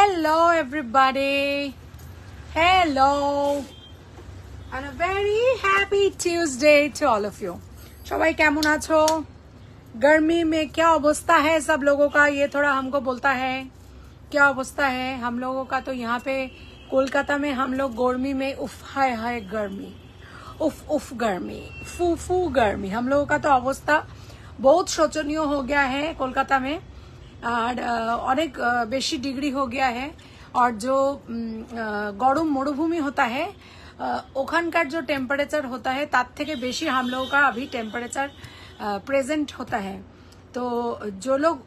Hello everybody. Hello. And a very happy Tuesday to all of you. सबाई caiman आछो? गर्मी में क्या अवस्था है सब लोगों का, ये थोड़ा हमको बोलता है क्या अवस्था है हम लोगों का। तो यहाँ पे कोलकाता में हम लोग गर्मी में उफ हाय हाय गर्मी, उफ उफ गर्मी, फू फू गर्मी, हम लोगों का तो अवस्था बहुत शोचनीय हो गया है कोलकाता में। और अनेक बेशी डिग्री हो गया है। और जो गरम मरुभूमि होता है ओखानकार जो टेम्पारेचर होता है तार थेके बेशी हम लोगों का अभी टेम्पारेचर प्रेजेंट होता है। तो जो लोग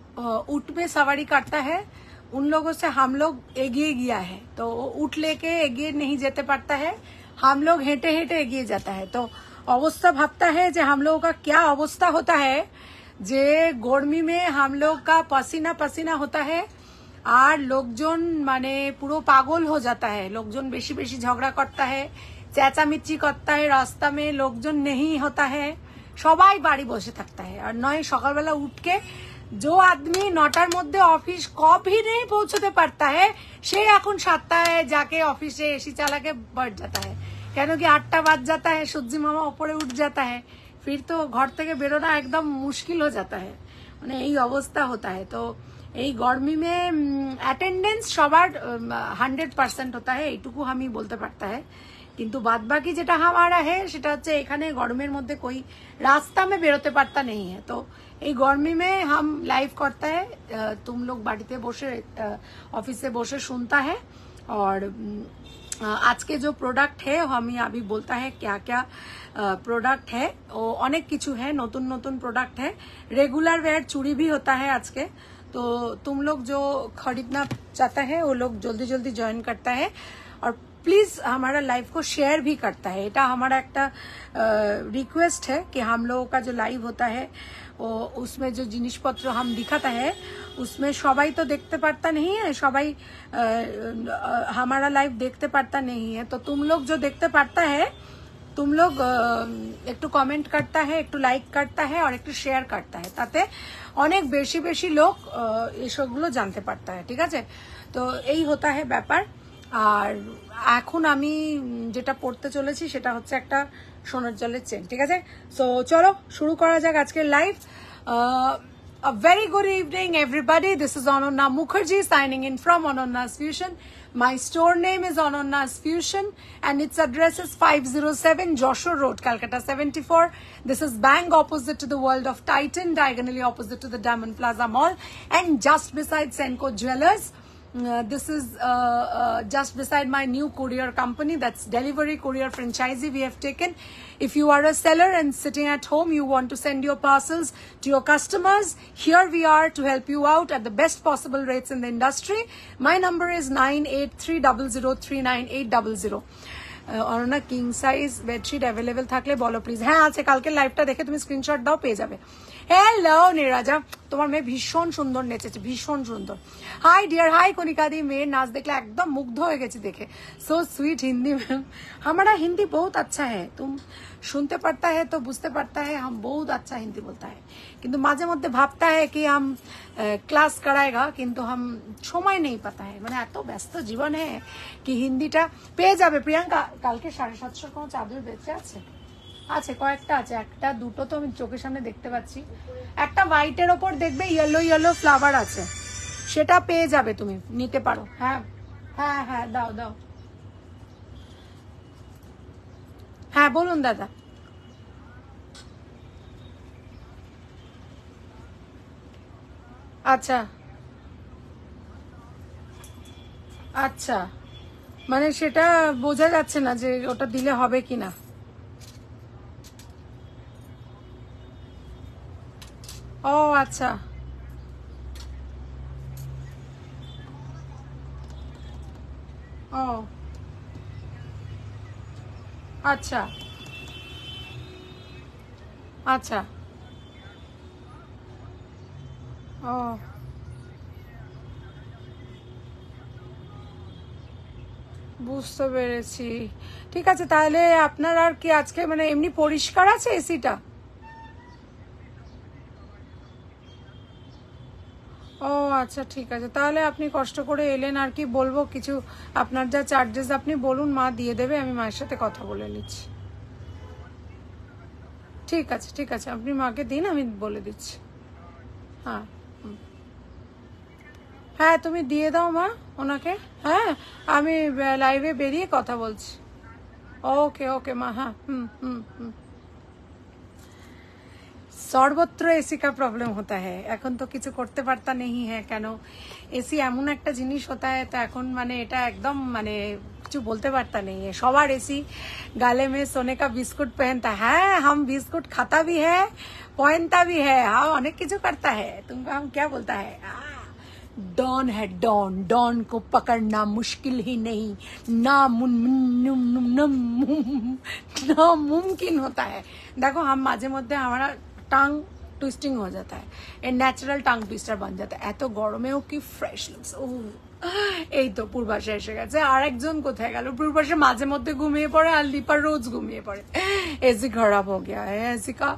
ऊँट में सवारी करता है उन लोगों से हम लोग एगिए गया है। तो ऊँट लेके एगिए नहीं जेते पारता है, हम लोग हेंटे हेंटे एगिए जाता है। तो अवस्था भाबता है जे हम लोगों का क्या अवस्था होता है, जे गर्मी में हम लोग का पसीना पसीना होता है और लोकजन माने पूरा पागल हो जाता है। लोकजन बेशी बेशी झगड़ा करता है, चेंचामेची करता है, रास्ता में लोकजन नहीं होता है, सबाई बाड़ी बसे থাকता है। और नय सकाल बेला उठ के जो आदमी 9टार मध्य ऑफिस कभी नहीं पहुंचते पारता है से এখন 7টায় जाके ऑफिसे एसी चला के बैठ जाता है, क्यों कि 8टा बज जाता है, सूर्य मामा ऊपर उठ जाता है, फिर तो घर থেকে বেরোনা एकदम मुश्किल हो जाता है। মানে এই অবস্থা होता है। तो এই गर्मी में अटेंडेंस सबार 100% होता है, এইটুকু আমি বলতে পারতা है। किंतु बाद बाकी जेटा हमारा है सेटा হচ্ছে এখানে গরমের মধ্যে कोई रास्ता में बेरोते पारता नहीं है। तो এই गर्मी में हम लाइव करता है, तुम लोग बाड़ीते बसे ऑफिस से बसे सुनता है। और आज के जो प्रोडक्ट है हमें अभी बोलता है क्या क्या प्रोडक्ट है, वो अनेक किचु है, नतून नतून प्रोडक्ट है, रेगुलर वेयर चूड़ी भी होता है आज के। तो तुम लोग जो खरीदना चाहता है वो लोग जल्दी जल्दी ज्वाइन करता है और प्लीज हमारा लाइव को शेयर भी करता है। এটা हमारा একটা रिक्वेस्ट है कि हम लोगों का जो लाइव होता है वो उसमें जो जिनिस पत्र हम दिखाता है उसमें सबाई तो देखते पारता नहीं है, सबाई हमारा लाइव देखते पारता नहीं है। तो तुम लोग जो देखते पारता है तुम लोग एक तो कमेंट करता है, एक तो लाइक करता है और एक तो शेयर करता है, ताते अनेक बेशी बेशी लोग ये सबगुलो जानते पारता है। ठीक है, तो यही होता है ব্যাপার। আর এখন আমি যেটা পড়তে চলেছি সেটা হচ্ছে একটা সোনার জলের চেন। ঠিক আছে, সো চলো শুরু করা যাক আজকের live. A very good evening everybody, this is Ananya Mukherjee signing in from Anonya's Fusion. My store name is Anonya's Fusion and its address is 507 Joshua Road, Calcutta 74. This is bang opposite to the World of Titan, diagonally opposite to the Diamond Plaza Mall and just beside Senco Jewelers. This is just beside my new courier company, that's Delivery Courier Franchisee we have taken. If you are a seller and sitting at home, you want to send your parcels to your customers, here we are to help you out at the best possible rates in the industry. My number is 9830039800. Ananya king size bedsheet available থাকলে বলো please. হ্যাঁ আছে, কালকে লাইভটা দেখে তুমি screenshot দাও, পেয়ে যাবে। হ্যালো নিরাজা, তোমার মেয়ে ভীষণ সুন্দর নেচেছে, ভীষণ সুন্দর। হাই ডিয়ার, হাই কনিকাদি, মেয়ের নাচ দেখলে একদম মুগ্ধ হয়ে গেছি দেখে, सो स्वीट हिंदी में। हमारा हिंदी बहुत अच्छा है, तुम सुनते पड़ता है तो बुझते पड़ता है, हम बहुत अच्छा हिंदी बोलता है। किंतु माঝে মধ্যে ভাবता है कि हम क्लास कराएगा, किंतु हम समय नहीं पाता है, মানে এত ব্যস্ত জীবন है कि হিন্দিটা পেয়ে যাবে। প্রিয়াঙ্কা কালকে 750 কোন চাদর বেঁচে আছে? আছে, কয়েকটা আছে, একটা দুটো তো আমি চোখের সামনে দেখতে পাচ্ছি। একটা হোয়াইটের ওপর দেখবে ইয়েলো ইয়েলো ফ্লাওয়ার আছে, সেটা পেয়ে যাবে, তুমি নিতে পারো। হ্যাঁ হ্যাঁ হ্যাঁ, দাও দাও। হ্যাঁ বলুন দাদা। আচ্ছা আচ্ছা, মানে সেটা বোঝা যাচ্ছে না যে ওটা দিলে হবে কিনা। ও আচ্ছা ও আচ্ছা আচ্ছা ও বুঝতে পেরেছি। ঠিক আছে, তাহলে আপনার আর কি আজকে মানে এমনি পরিষ্কার আছে এসিটা? ও আচ্ছা ঠিক আছে, তাহলে আপনি কষ্ট করে এলেন, আর কি বলবো, কিছু আপনার যা চার্জেস আপনি বলুন, মা দিয়ে দেবে, আমি মায়ের সাথে কথা বলে নিচ্ছি। ঠিক আছে ঠিক আছে, আপনি মাকে দিন, আমি বলে দিচ্ছি। হ্যাঁ হ্যাঁ তুমি দিয়ে দাও মা ওনাকে। হ্যাঁ আমি লাইভে বেরিয়ে কথা বলছি। ওকে ওকে মা, হ্যাঁ হুম হুম হুম। সর্বত্র এসি কা প্রবলেম হতা হ্যায়, এখন তো কিছু করতে পারতা নেই হ্যাঁ, কেন এসি এমন একটা জিনিস হতা है, তো এখন মানে এটা একদম মানে কিছু বলতে পারতা নেই। সবার এসি গালে में सोने का बिस्कुट पहनता है, हम बिस्कुट खाता भी है पहनता भी है, हाँ अनेक কিছু करता है, तुमको हम क्या बोलता है, डॉन है डॉन, डॉन को पकड़ना मुश्किल ही नहीं, नामुमकिन होता है। देखो हम माঝে মধ্যে हमारा টাং টুইস্টিং हो जाता है, ये नेचुरल টাং টুইস্টার बन जाता है। এত গরমেও কি ফ্রেশ লুকস। ও এই তো পূর্বাশে এসে গেছে, আর একজন কোথায় গেল? পূর্বাশে মাঝে মধ্যে ঘুমিয়ে পড়ে, আর লিপা রোজ ঘুমিয়ে পড়ে। एसी खराब हो गया है, एसी का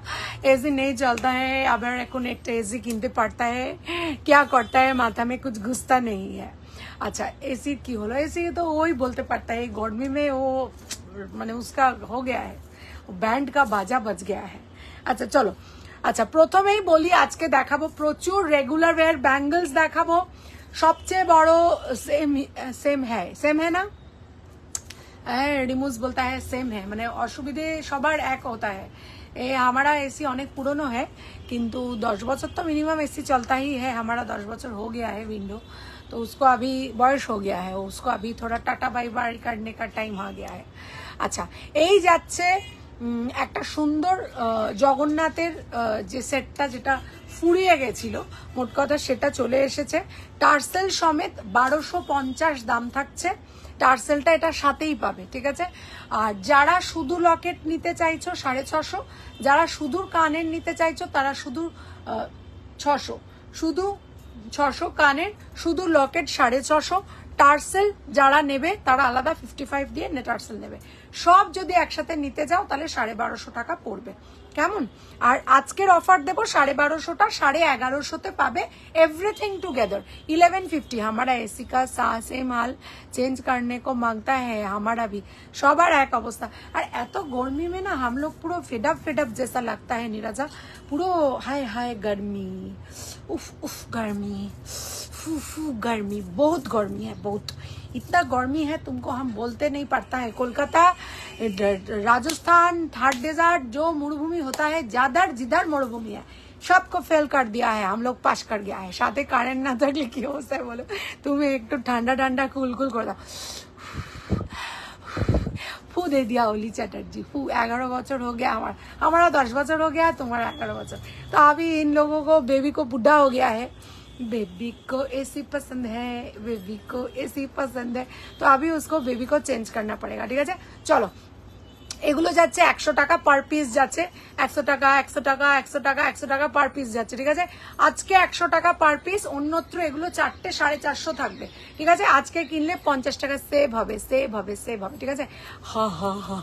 एसी नहीं चलता है, अब এখন একটা एसी কিনতে পারता है, क्या करता है, माथा में कुछ घुसता नहीं है। अच्छा एसी की होलो, एसी तो वही बोलते पड़ता है, गर्मी में वो माने उसका हो गया है, बैंड का बाजा बज गया है। अच्छा चलो, আচ্ছা প্রথমেই বলি আজকে দেখাবো প্রচুর রেগুলার ওয়্যার ব্যাঙ্গলস দেখাবো। সবচেয়ে বড় সেম হ্যায় না, রিমুজ বলতা है सेम है, মানে অসুবিধে সবার এক होता है। ये हमारा एसी অনেক পুরনো है, কিন্তু 10 বছর तो मिनिमम एसी चलता ही है, हमारा 10 বছর हो गया है विंडो, तो उसको अभी বয়স हो गया है, उसको अभी थोड़ा टाटा बाई बाई करने का टाइम आ गया है। আচ্ছা এই যাচ্ছে একটা সুন্দর জগন্নাথের যে সেটটা যেটা ফুরিয়ে গেছিল মোট কথা, সেটা চলে এসেছে টার্সেল সমেত। 1250 দাম থাকছে, টার্সেলটা এটা সাথেই পাবে, ঠিক আছে। আর যারা শুধু লকেট নিতে চাইছো 650, যারা শুধু কানের নিতে চাইছো তারা শুধু 600, শুধু 600 কানের, শুধু লকেট 650, টার্সেল যারা নেবে তারা আলাদা 55 দিয়ে টার্সেল নেবে। সব যদি একসাথে নিতে যাও তাহলে 1250 টাকা পড়বে, কেমন। আর আজকের অফার দেবো 1250টা 1150 পাবে एवरीथिंग टुगेदर 1150। हमारा एसी का सेम हाल, चेंज करने को मांगता है हमारा भी, সবার এক অবস্থা। আর এত गर्मी में ना हम लोग पूरा फेडअप जैसा लगता है नीरजा, पूरा हाय हाय गर्मी, उफ उफ गर्मी, फू फू गर्मी, बहुत गर्मी है, बहुत इतना गर्मी है तुमको हम बोलते नहीं पड़ता है। कोलकाता, राजस्थान, थर्ड डेजर्ट जो मरुभूमि होता है, ज्यादा जिधर मरुभूमि है सबको फेल कर दिया है, हम लोग पास कर गया है। साथे কারেন্ট না থাকলে কি অবস্থা বলো, তুমি একটু ঠান্ডা ঠান্ডা কুল কুল করে দাও। फू दे दिया ओली चैटर्जी, फू। 11 বছর हो गया, हमारा 10 বছর हो गया, तुम्हारा 11 বছর। तो अभी इन लोगों को बेबी को बुढ़ा हो गया है, बेबी को एसी पसंद है, बेबी को एसी पसंद है, तो अभी उसको बेबी को चेंज करना पड़ेगा, ठीक है। चलो এগুলো যাচ্ছে 100 টাকা পার পিস, যাচ্ছে 100 টাকা 100 টাকা 100 টাকা 100 টাকা পার পিস যাচ্ছে, ঠিক আছে। আজকে 100 টাকা পার পিস, অন্যত্র এগুলো 4টে 450 থাকবে, ঠিক আছে। আজকে কিনলে 50 টাকা সেভ হবে, ঠিক আছে। হা হা হা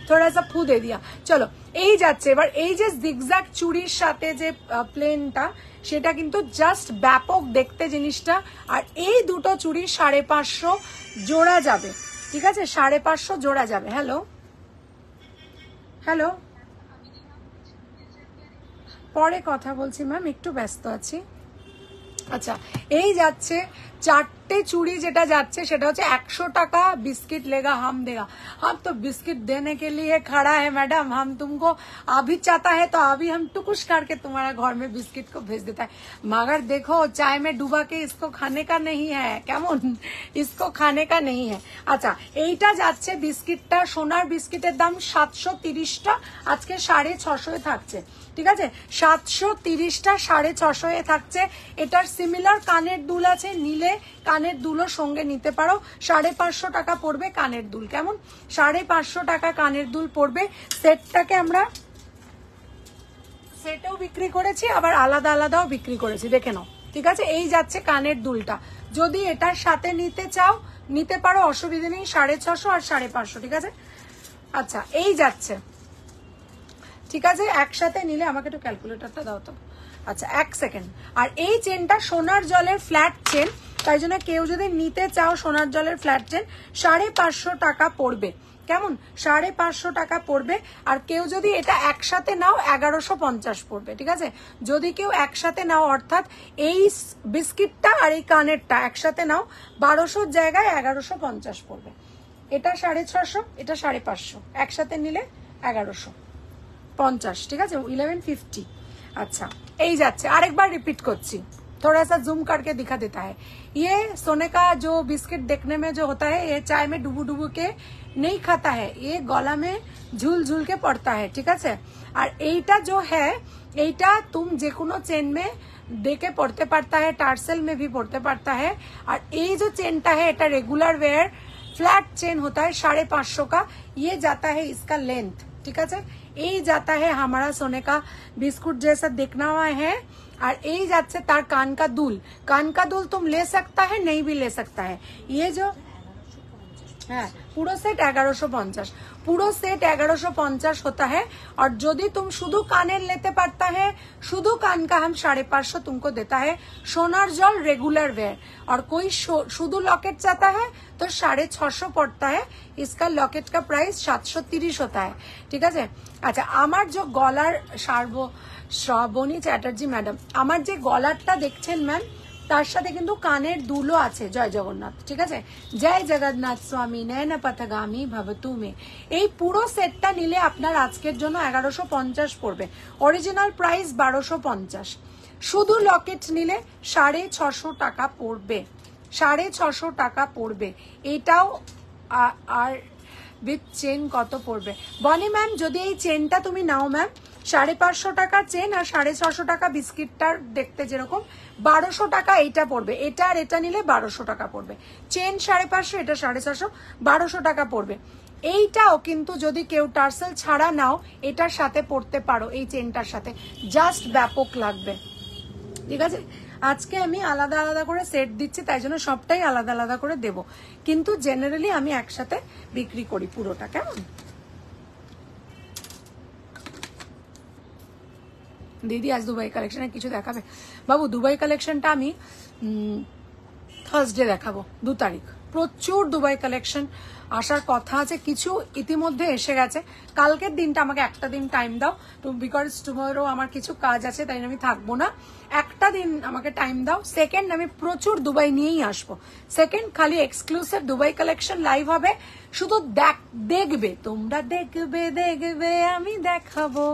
थोड़ा सा फू दे दिया। চলো এই যাচ্ছে এবার এই যে জিগজ্যাগ চুড়ির সাথে যে প্লেনটা, সেটা কিন্তু জাস্ট ব্যাপক দেখতে জিনিসটা। আর এই দুটো চুড়ি 550 জোড়া যাবে, ঠিক আছে, 550 জোড়া যাবে। হ্যালো হ্যালো, পরে কথা বলছি ম্যাম, একটু ব্যস্ত আছি। আচ্ছা এই যাচ্ছে 4টে চুড়ি, যেটা যাচ্ছে সেটা হচ্ছে 100 টাকা। बिस्किट लेगा हम देगा, हम तो बिस्किट देने के लिए खड़ा है मैडम, हम तुमको अभी चाहता है तो अभी हम टुकुश करके तुम्हारा घर में बिस्किट को भेज देता है, मगर देखो चाय में डुबा के इसको खाने का नहीं है, কেমন, इसको खाने का नहीं है। আচ্ছা এইটা যাচ্ছে বিস্কিটটা, সোনার বিস্কিটের দাম 730টা, আজকে 650 থাকছে, ঠিক আছে। 730টা 650 থাকছে। এটার সিমিলার কানের দুল আছে, নিলে কানের দুলও সঙ্গে নিতে পারো। 550 টাকা পড়বে কানের দুল, কেমন, 550 টাকা কানের দুল পড়বে। সেটটাকে আমরা সেটেও বিক্রি করেছি, আবার আলাদা আলাদাও বিক্রি করেছি, দেখে নাও, ঠিক আছে। এই যাচ্ছে কানের দুলটা, যদি এটার সাথে নিতে চাও নিতে পারো, অসুবিধা নেই। 650 আর 550, ঠিক আছে। আচ্ছা এই যাচ্ছে, ঠিক আছে, একসাথে নিলে আমাকে একটু ক্যালকুলেটরটা দাও তো। আচ্ছা 1 সেকেন্ড। আর এই চেনটা সোনার জলের ফ্ল্যাট চেন, তাই জন্য কেউ যদি নিতে চাও সোনার জলের ফ্ল্যাট চেন 550 টাকা পড়বে, কেমন? 550 টাকা পড়বে। আর কেউ যদি এটা একসাথে নাও 1150 পড়বে, ঠিক আছে? যদি কেউ একসাথে নাও, অর্থাৎ এই বিস্কিটটা আর এই কানেরটা একসাথে নাও 1200 জায়গায় 1150 পড়বে। এটা 650, এটা 550, একসাথে নিলে 1150, ঠিক আছে? 1150। अच्छा এই যাচ্ছে, আরেকবার রিপিট করছি, थोड़ा सा जूम करके दिखा देता है। ये सोने का जो बिस्किट देखने में जो होता है, ये चाय में डुबू डुबू के नहीं खाता है, ये गला में झूल झूल के पड़ता है, ठीक है? और এইটা जो है, এইটা तुम जे कोनो चेन में देके पड़ते पड़ता है, टार्सल में भी पड़ते पड़ता है। और ये जो चेनटा है, এটা रेगुलर वेयर फ्लैट चेन होता है 550 का। ये जाता है इसका लेंथ, ठीक है? यही जाता है हमारा सोने का बिस्कुट जैसा देखना हुआ है। और यही जाते तार कान का दुल, कान का दुल तुम ले सकता है, नहीं भी ले सकता है। ये जो হ্যাঁ পুরো সেট 1150, পুরো সেট 1150 होता है। और यदि तुम शुद्ध कानेर लेते पड़ता है, शुद्ध कान का हम 550 तुमको देता है सोनार जल रेगुलर वेयर। और कोई शुद्ध लॉकेट चाहता है तो 650 पड़ता है। इसका लॉकेट का प्राइस 730 होता है, ठीक है? अच्छा আমার जो গলার শ্রাবণী চ্যাটার্জি ম্যাডাম, আমার যে গলারটা দেখছেন ম্যাম, তার সাথে কিন্তু কানের দুলও আছে, জয় জগন্নাথ, ঠিক আছে? জয় জগন্নাথ স্বামী নয়ন পথগামী ভব তুমি। এই পুরো সেটটা নিলে আপনার আজকের জন্য 1150 পড়বে, অরিজিনাল প্রাইস 1250। শুধু লকেট নিলে 650 টাকা পড়বে, 650 টাকা পড়বে। এটাও আর উইথ চেন কত পড়বে? বনি ম্যাম যদি এই চেনটা তুমি নাও ম্যাম, 550 টাকা চেন আর 650 টাকা বিস্কিটটার দেখতে যেরকম, 1200 টাকা এইটা পড়বে। এটা আর এটা নিলে 1200 টাকা পড়বে। চেন 550, এটা 650, 1200 টাকা পড়বে। এইটাও কিন্তু যদি কেউ টার্সেল ছাড়া নাও, এটার সাথে পড়তে পারো, এই চেনটার সাথে জাস্ট ব্যাপক লাগবে, ঠিক আছে? আজকে আমি আলাদা আলাদা করে সেট দিচ্ছি, তাই জন্য সবটাই আলাদা আলাদা করে দেব, কিন্তু জেনারেলি আমি একসাথে বিক্রি করি পুরোটা, কেমন? দিদি আজ দুবাই কালেকশনে কিছু দেখাবে? বাবু দুবাই কালেকশনটা আমি থার্সডে দেখাবো, 2 তারিখ। প্রচুর দুবাই কালেকশন আসার কথা আছে, কিছু ইতিমধ্যে এসে গেছে। কালকের দিনটা আমাকে একটা দিন টাইম দাও, বিকজ টুমরো আমার কিছু কাজ আছে, তাই আমি থাকবো না। একটা দিন আমাকে টাইম দাও। সেকেন্ড আমি প্রচুর দুবাই নিয়েই আসবো। সেকেন্ড খালি এক্সক্লুসিভ দুবাই কালেকশন লাইভ হবে, শুধু দেখবে তোমরা, দেখবে আমি দেখাবো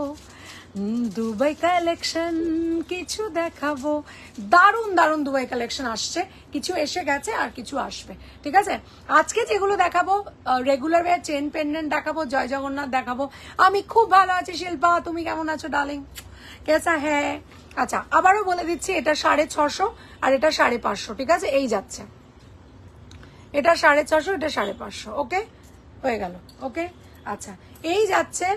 দুবাই কালেকশন, কিছু দেখাবো। দারুণ দারুণ দুবাই কালেকশন আসছে, কিছু এসে গেছে আর কিছু আসবে, ঠিক আছে? আজকে যেগুলো দেখাবো রেগুলার ওয়্যার চেন পেন্ডেন্ট দেখাবো, জয় জগন্নাথ দেখাবো। আমি খুব ভালো আছি শিল্পা, তুমি কেমন আছো ডার্লিং? কেসা হ্যাঁ? আচ্ছা আবারও বলে দিচ্ছি, এটা 650 আর এটা 550, ঠিক আছে? এই যাচ্ছে, এটা 650, এটা 550, ওকে হয়ে গেল, ওকে। আচ্ছা এই যাচ্ছে।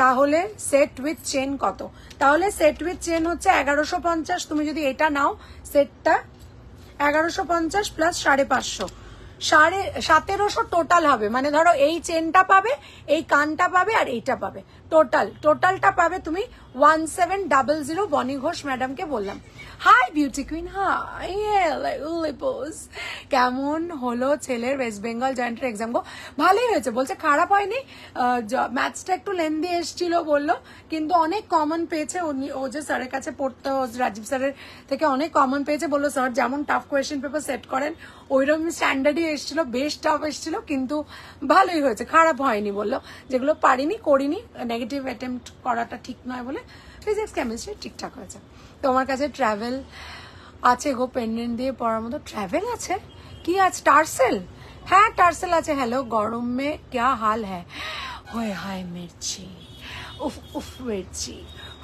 তাহলে সেট উইথ চেন কত? তাহলে সেট উইথ চেন হচ্ছে 1150। তুমি যদি এটা নাও সেটটা 1150 প্লাস 550, 1750 টোটাল হবে। মানে ধরো এই চেনটা পাবে, এই কানটা পাবে আর এইটা পাবে, টোটালটা পাবে তুমি 1700। বনি ঘোষ ম্যাডামকে বললাম। হাই বিউটি কুইন, হাই লিপোস, কেমন হলো ছেলের ওয়েস্ট বেঙ্গল জয়েন্টের এক্সাম গো? ভালোই হয়েছে বলছে, খারাপ হয়নি। ম্যাথসটা একটু লেন্দি এসছিল বললো, কিন্তু অনেক কমন পেয়েছে। ও যে স্যারের কাছে পড়তো, রাজীব স্যারের থেকে অনেক কমন পেয়েছে। বললো স্যার যেমন টাফ কোয়েশ্চেন পেপার সেট করেন ওইরকম স্ট্যান্ডার্ডই এসেছিল, বেশ টাফ এসেছিল, কিন্তু ভালোই হয়েছে, খারাপ হয়নি বললো। যেগুলো পারিনি করিনি, নেগেটিভ অ্যাটেম্প্ট করাটা ঠিক নয় বলে ফিজিক্স কেমিস্ট্রি ঠিকঠাক হয়েছে। তোমার কাছে ট্রাভেল আছে গো পেন্ডেন্ট দিয়ে পড়ার মতো? ট্রাভেল আছে? কি আছে? টার্সেল? হ্যাঁ টার্সেল আছে। হ্যালো গরম মে क्या हाल है? होए हाय मिर्ची, उफ उफ मिर्ची,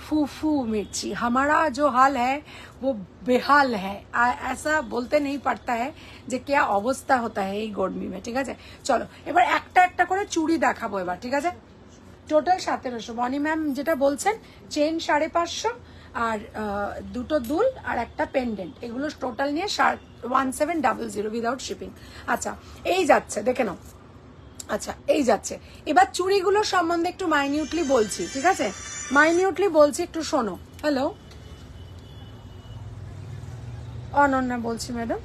फूफू मिर्ची, हमारा जो हाल है वो बेहाल है। ऐसा बोलते नहीं पड़ता है যে क्या অবস্থা होता है এই গরমি में, ঠিক আছে? চলো এবার একটা একটা করে চুড়ি দেখাবো এবার, ঠিক আছে? টোটাল 1700। বনি ম্যাম যেটা বলছেন চেন 550 আর দুটো দুল আর একটা পেন্ডেন্ট, এগুলো টোটাল নিয়ে 1700 উইদাউট শিপিং। আচ্ছা এই যাচ্ছে, দেখে নাও। আচ্ছা এই যাচ্ছে। এবার চুড়িগুলো সম্বন্ধে একটু মাইনিউটলি বলছি, ঠিক আছে? মাইনিউটলি বলছি, একটু শোনো। হ্যালো অনন্যা বলছি ম্যাডাম।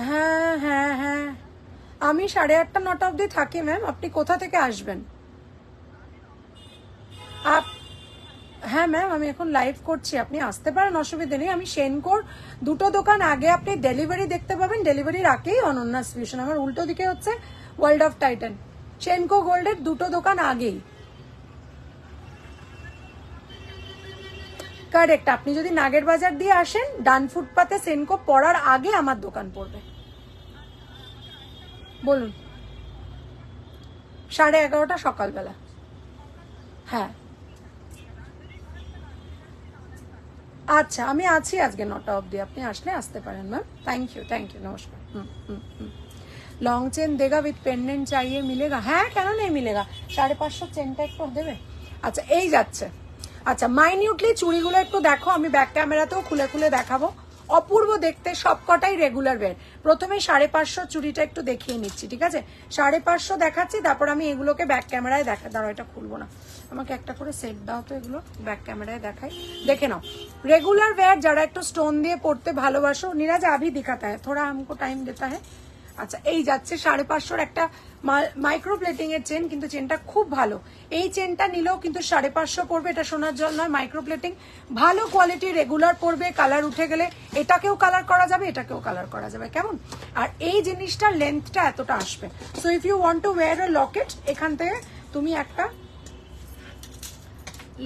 হ্যাঁ হ্যাঁ হ্যাঁ, আমি 8:30 9টা অবধি থাকি ম্যাম। আপনি কোথা থেকে আসবেন? হ্যাঁ ম্যাম, আমি এখন লাইভ করছি, আপনি আসতে পারেন, অসুবিধা নেই। আমি সেনকোর দুটো দোকান আগে আপনি ডেলিভারি দেখতে পাবেন, ডেলিভারির আগেই অনন্যাস ফিউশন। আমার উল্টো দিকে হচ্ছে ওয়ার্ল্ড অফ টাইটান। সেনকো গোল্ডের দুটো দোকান আগেই। কারেক্ট, আপনি যদি নাগের বাজার দিয়ে আসেন, ডান ফুটপাতে সেনকো পড়ার আগে আমার দোকান পড়বে। বলুন। 11:30 সকালবেলা। হ্যাঁ আচ্ছা, আমি আছি আজকে 9টা অবধি, আপনি আসলে আসতে পারেন ম্যাম। থ্যাংক ইউ, নমস্কার। লং চেন দেগা উইথ পেন্ডেন্ট চাইয়ে মিলেগা? হ্যাঁ, কেন নেই, মিলেগা। 550 চেনটা একটু দেবে? আচ্ছা, এই যাচ্ছে। আচ্ছা, মাইনিউটলি চুড়িগুলো একটু দেখো, আমি ব্যাক ক্যামেরাতেও খুলে খুলে দেখাবো। অপূর্ব দেখতে, সবকটাই রেগুলার ওয়্যার। প্রথমে 550 চুড়িটা একটু দেখিয়ে নিচ্ছি, ঠিক আছে? 550 দেখাচ্ছি, তারপর আমি এগুলোকে ব্যাক ক্যামেরায় দেখা। দাঁড়াও, এটা খুলবো না, আমাকে একটা করে সেট দাও তো, এগুলো ব্যাক ক্যামেরায় দেখাই, দেখে নাও। रेगुलर वेयर যারা একটু স্টোন দিয়ে পড়তে ভালোবাসো, नीरज अभी दिखाता है, थोड़ा हमको टाइम देता है। আচ্ছা, এই যাচ্ছে 550 একটা মাইক্রো প্লেটিং এর চেন, কিন্তু চেনটা খুব ভালো। এই চেনটা নিলেও কিন্তু 550 পড়বে। এটা সোনার জল নয়, মাইক্রো প্লেটিং, ভালো কোয়ালিটি, রেগুলার পড়বে। কালার উঠে গেলে এটাকেও কালার করা যাবে, এটাকেও কালার করা যাবে, কেমন? আর এই জিনিসটার লেন্থটা এতটা আসবে। So if you want to wear a locket, এখান থেকে তুমি একটা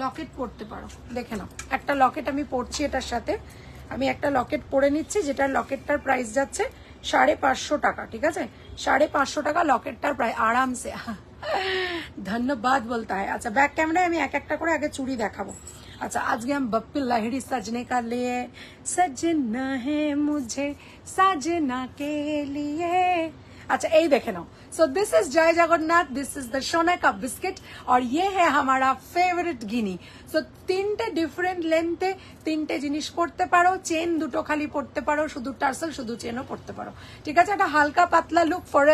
লকেট পরতে পারো। দেখে নাও, একটা লকেট আমি পরছি, এটার সাথে আমি একটা লকেট পরে নিচ্ছি, যেটার লকেটটার প্রাইস যাচ্ছে 550 টাকা, ঠিক আছে? 550 টাকা লকেটটার প্রাইস, আরামসে। ধন্যবাদ বলতা है। আচ্ছা, ব্যাক ক্যামেরায় আমি এক একটা করে আগে চুড়ি দেখাবো। अच्छा, आज हम बप्पी लहड़ी सजने का लिए, सजना है मुझे सजना के लिए। अच्छा, यही देखे ना। सो दिस इज जय जगन्नाथ, दिस इज द सोने का बिस्किट, और ये है हमारा फेवरेट गिनी। सो 3টে ডিফারেন্ট লেন্থে 3টে জিনিস পড়তে পারো। চেন দুটো খালি পড়তে পারো, শুধু টার্সেল, শুধু চেনও পড়তে পারো, ঠিক আছে? একটা হালকা পাতলা লুক ফর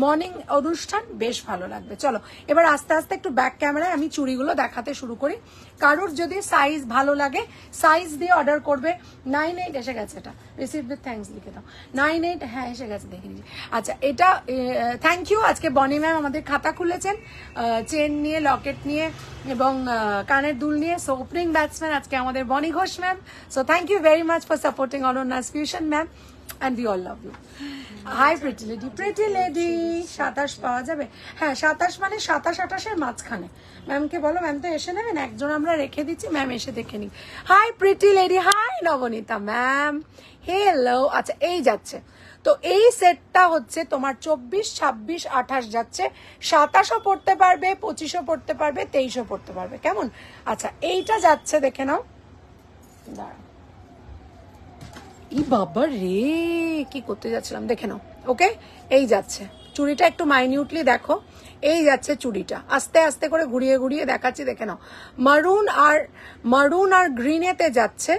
মর্নিং অনুষ্ঠান, বেশ ভালো লাগবে। চলো এবার আস্তে আস্তে একটু ব্যাক ক্যামেরায় আমি চুড়িগুলো দেখাতে শুরু করি। কারোর যদি সাইজ ভালো লাগে, সাইজ দিয়ে অর্ডার করবে। 98 এসে গেছে, এটা রিসিভ উইথ থ্যাঙ্কস লিখে দাও। 98, হ্যাঁ এসে গেছে, দেখে নিচ্ছি। আচ্ছা, এটা থ্যাংক ইউ। আজকে বনি ম্যাম আমাদের খাতা খুলেছেন চেন নিয়ে, লকেট নিয়ে এবং কানের দুল নিয়ে। সো ওপেনিং ব্যাটসম্যান আজকে আমাদের Boni Ghosh ma'am. So thank you very much for supporting Ananya's Fusion ma'am, and we all love you. Hi pretty lady, pretty lady. 27 পাওয়া যাবে? হ্যাঁ, 27 মানে 27 28 মাঝখানে। ম্যামকে বলো, ম্যাম তো এসে নেবেন, একজন আমরা রেখে দিচ্ছি, ম্যাম এসে দেখে নিন। Hi pretty lady, hi Nabanita ma'am, hello. আচ্ছা, এই যাচ্ছে। তো এই সেটটা হচ্ছে তোমার 24 26 28 যাচ্ছে। 27ও পড়তে পারবে, 25ও পড়তে পারবে, 23ও পড়তে পারবে, কেমন? আচ্ছা, এইটা যাচ্ছে, দেখে নাও। দাঁড়াও, ই বাবা রে, কি করতে যাচ্ছিলাম, দেখে নাও। ওকে, এই যাচ্ছে চুড়িটা, একটু মাইনিউটলি দেখো। এই যাচ্ছে চুড়িটা, আস্তে আস্তে করে ঘুরিয়ে ঘুরিয়ে দেখাচ্ছি, দেখে নাও। মারুন আর গ্রিনেতে যাচ্ছে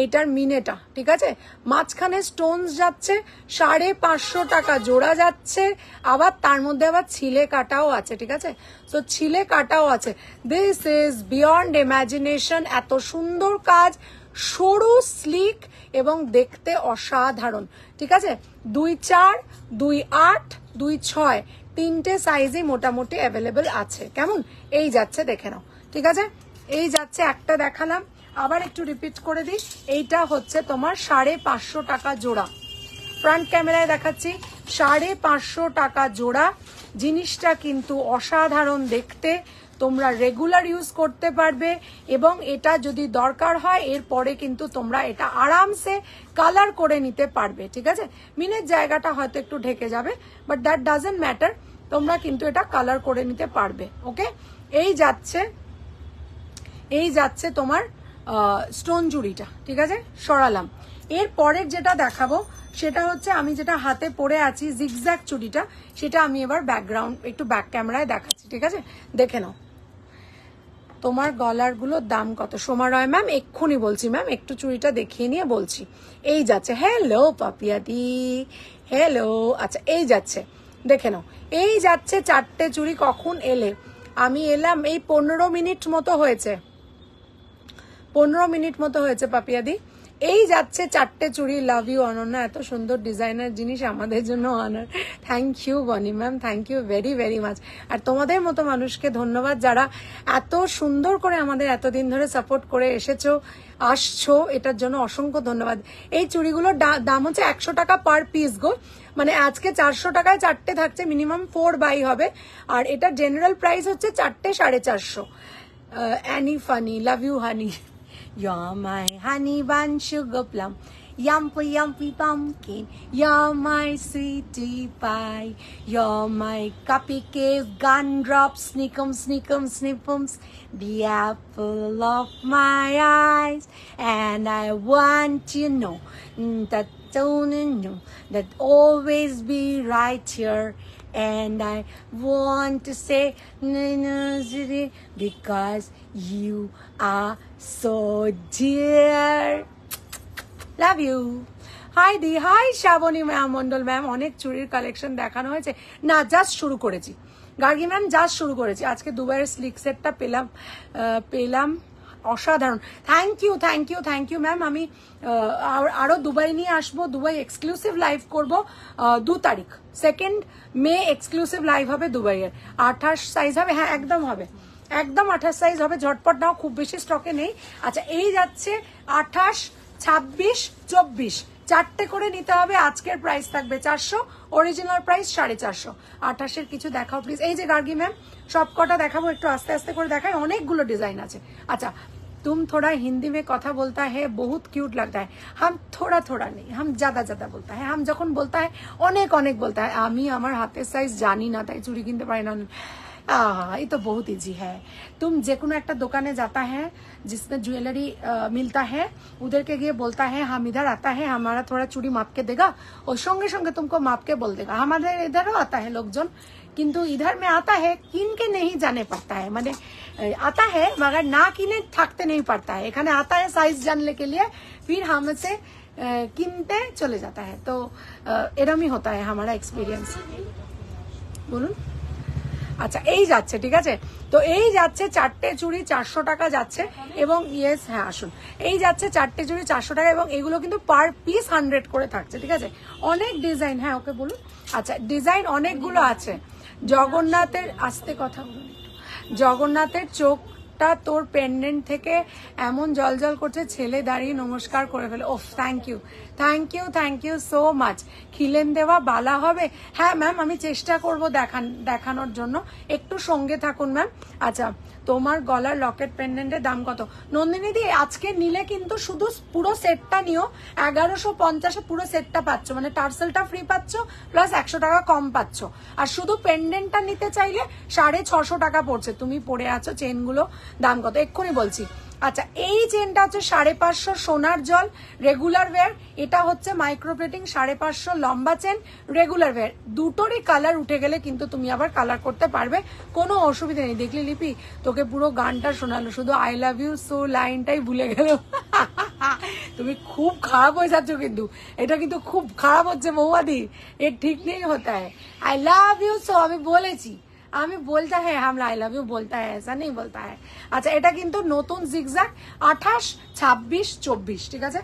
এইটার মিনেটা, ঠিক আছে? মাঝখানে স্টোনস যাচ্ছে, 550 টাকা জোড়া যাচ্ছে। আবার তার মধ্যে আবার ছিলে কাটাও আছে, ঠিক আছে? তো ছিলে কাটাও আছে। This is beyond imagination. এত সুন্দর কাজ, সরু, স্লিক এবং দেখতে অসাধারণ, ঠিক আছে? 2.4, 2.8, 2.6 3টে সাইজই মোটামুটি অ্যাভেলেবেল আছে, কেমন? এই যাচ্ছে, দেখে নাও, ঠিক আছে? এই যাচ্ছে, একটা দেখালাম, আবার একটু রিপিট করে দিই। এইটা হচ্ছে তোমার 550 টাকা জোড়া। ফ্রন্ট ক্যামেরায় দেখাচ্ছি, 550 টাকা জোড়া। জিনিসটা কিন্তু অসাধারণ দেখতে, তোমরা রেগুলার ইউজ করতে পারবে, এবং এটা যদি দরকার হয় এরপরে কিন্তু তোমরা এটা আরামসে কালার করে নিতে পারবে, ঠিক আছে? মিনের জায়গাটা হয়তো একটু ঢেকে যাবে, বাট দ্যাট ডাজন্ট ম্যাটার, তোমরা কিন্তু এটা কালার করে নিতে পারবে। ওকে, এই যাচ্ছে তোমার স্টোন চুড়িটা, ঠিক আছে? সরালাম। এর পরের যেটা দেখাবো সেটা হচ্ছে আমি যেটা হাতে পরে আছি জিগজ্যাগ চুড়িটা, সেটা আমি এবার ব্যাকগ্রাউন্ড একটু ব্যাক ক্যামেরায় দেখাচ্ছি, ঠিক আছে? দেখে নাও। তোমার গলার গুলোর দাম কত? সোমা রয় ম্যাম, এক্ষুনি বলছি ম্যাম, একটু চুড়িটা দেখিয়ে নিয়ে বলছি। এই যাচ্ছে, হ্যালো পাপিয়াদি, হ্যালো। আচ্ছা, এই যাচ্ছে, দেখে নাও। এই যাচ্ছে 4টে চুড়ি। কখন এলে? আমি এলাম এই 15 মিনিট মতো হয়েছে। 15 মিনিট মতো হয়েছে পাপিয়াদি। এই যাচ্ছে 4টে চুড়ি। লাভ ইউ অনন্যা, এত সুন্দর ডিজাইনার জিনিস আমাদের জন্য honour. Thank you Boni ma'am, thank you very very much. আর তোমাদের মতো মানুষকে ধন্যবাদ যারা এত সুন্দর করে আমাদের এতদিন ধরে সাপোর্ট করে এসেছো, আসছো, এটার জন্য অসংখ্য ধন্যবাদ। এই চুড়িগুলোর দাম হচ্ছে 100 টাকা পার পিস গো, মানে আজকে 400 টাকায় 4টে থাকছে, মিনিমাম 4 বাই হবে। আর এটা জেনারেল প্রাইস হচ্ছে 4টে 450। Annie funny, love you honey. You're my honey bun sugar plum, yumpy yumpy pumpkin. You're my sweetie pie. You're my cupcake gumdrop, snickum snickum snippums, the apple of my eyes. And I want you know that don't know that always be right here. And I want to say because you are so dear. Love you. Hi দি, hi Shrabani ma'am, Mondal ma'am. অনেক চুড়ির collection দেখানো হয়েছে না, just শুরু করেছি Gargi ma'am, just শুরু করেছি। আজকে দুবাইয়ের স্লিক সেটটা পেলাম অসাধারণ। Thank you thank you thank you ma'am. আমি আরো দুবাই নিয়ে আসবো, দুবাই এক্সক্লুসিভ লাইভ করবো 2 তারিখ, 2 মে এক্সক্লুসিভ লাইভ হবে দুবাইয়ের। 28 সাইজ হবে, হ্যাঁ একদম হবে, একদম 28 সাইজ হবে। ঝটপট নাও, খুব বেশি স্টকে নেই। আচ্ছা, এই যাচ্ছে 28, 26, 24, 4টে করে নিতে হবে। আজকের প্রাইস থাকবে 400, অরিজিনাল প্রাইস 450। 28-এর কিছু দেখাও প্লিজ। এই যে গার্গী ম্যাম, সব কটা দেখাবো, একটু আস্তে আস্তে করে দেখাই, অনেকগুলো ডিজাইন আছে। আচ্ছা, तुम थोड़ा हिंदी में কথা बोलता है, बहुत क्यूट लगता है। हम थोड़ा थोड़ा नहीं, हम ज्यादा ज्यादा बोलता है। हम যখন बोलता है অনেক অনেক बोलता है। আমি আমার হাতের সাইজ জানি না, তাই চুড়ি কিনতে পারি না। ये तो बहुत इजी है। तुम जेकुनो एक दुकाने जाता है जिसमें ज्वेलरी मिलता है, उधर के गए बोलता है हम इधर आता है, हमारा थोड़ा चूड़ी माप के देगा, और संगे संगे तुमको माप के बोल देगा। हमारे इधरও आता है लोकजन, किंतु इधर में आता है किन के नहीं जाने पड़ता है, माने आता है मगर ना किने थकते नहीं पड़ता है। एखाने आता है साइज जानने के लिए, फिर हमसे किनते चले जाता है। तो एरम ही होता है हमारा एक्सपीरियंस। बोलून। আচ্ছা, এই যাচ্ছে, ঠিক আছে। তো এই যাচ্ছে 4টে চুড়ি 400 টাকা যাচ্ছে, এবং ইয়েস হ্যাঁ আসুন, এই যাচ্ছে 4টে চুড়ি 400 টাকা, এবং এগুলো কিন্তু পার পিস 100 করে থাকছে, ঠিক আছে। অনেক ডিজাইন, হ্যাঁ ওকে বলুন। আচ্ছা, ডিজাইন অনেকগুলো আছে। জগন্নাথের, আস্তে কথা বলুন একটু। জগন্নাথের চোখটা তোর পেন্ডেন্ট থেকে এমন জলজল করছে, ছেলে দাঁড়িয়ে নমস্কার করে ফেলে। ওফ, thank you thank you thank you so much. খিলেন দেওয়া বালা হবে? হ্যাঁ ম্যাম, আমি চেষ্টা করব দেখানোর জন্য, একটু সঙ্গে থাকুন ম্যাম। আচ্ছা, তোমার গলার লকেট পেন্ডেন্টের দাম কত? নন্দিনী দি, আজকে নিলে কিন্তু শুধু পুরো সেটটা নিও, 1150-এ পুরো সেটটা পাচ্ছ, মানে টার্সেলটা ফ্রি পাচ্ছ, প্লাস 100 টাকা কম পাচ্ছ। আর শুধু পেন্ডেন্টটা নিতে চাইলে 650 টাকা পড়ছে। তুমি পরে আছো, চেনগুলো দাম কত এক্ষুনি বলছি। আচ্ছা, এই চেনটা হচ্ছে 550 সোনার জল রেগুলার ওয়্যার, এটা হচ্ছে মাইক্রোপ্লেটিং 550 লম্বা চেন রেগুলার ওয়্যার। দুটোরই কালার উঠে গেলে কিন্তু তুমি আবার কালার করতে পারবে, কোনো অসুবিধা নেই। দেখলি লিপি, তোকে পুরো গানটা শোনালো, শুধু আই লাভ ইউ সো লাইনটাই ভুলে গেল। তুমি খুব খারাপ হয়ে যাচ্ছ, কিন্তু এটা কিন্তু খুব খারাপ হচ্ছে মৌয়াদি, এর ঠিক নেই হতা है। আই লাভ ইউ সো আমি বলেছি, আমি বলতা है हम आई लव यू बोलता है, ऐसा नहीं बोलता है। আচ্ছা, এটা কিন্তু নতুন জিগজ্যাগ 28, 26, 24, ঠিক আছে।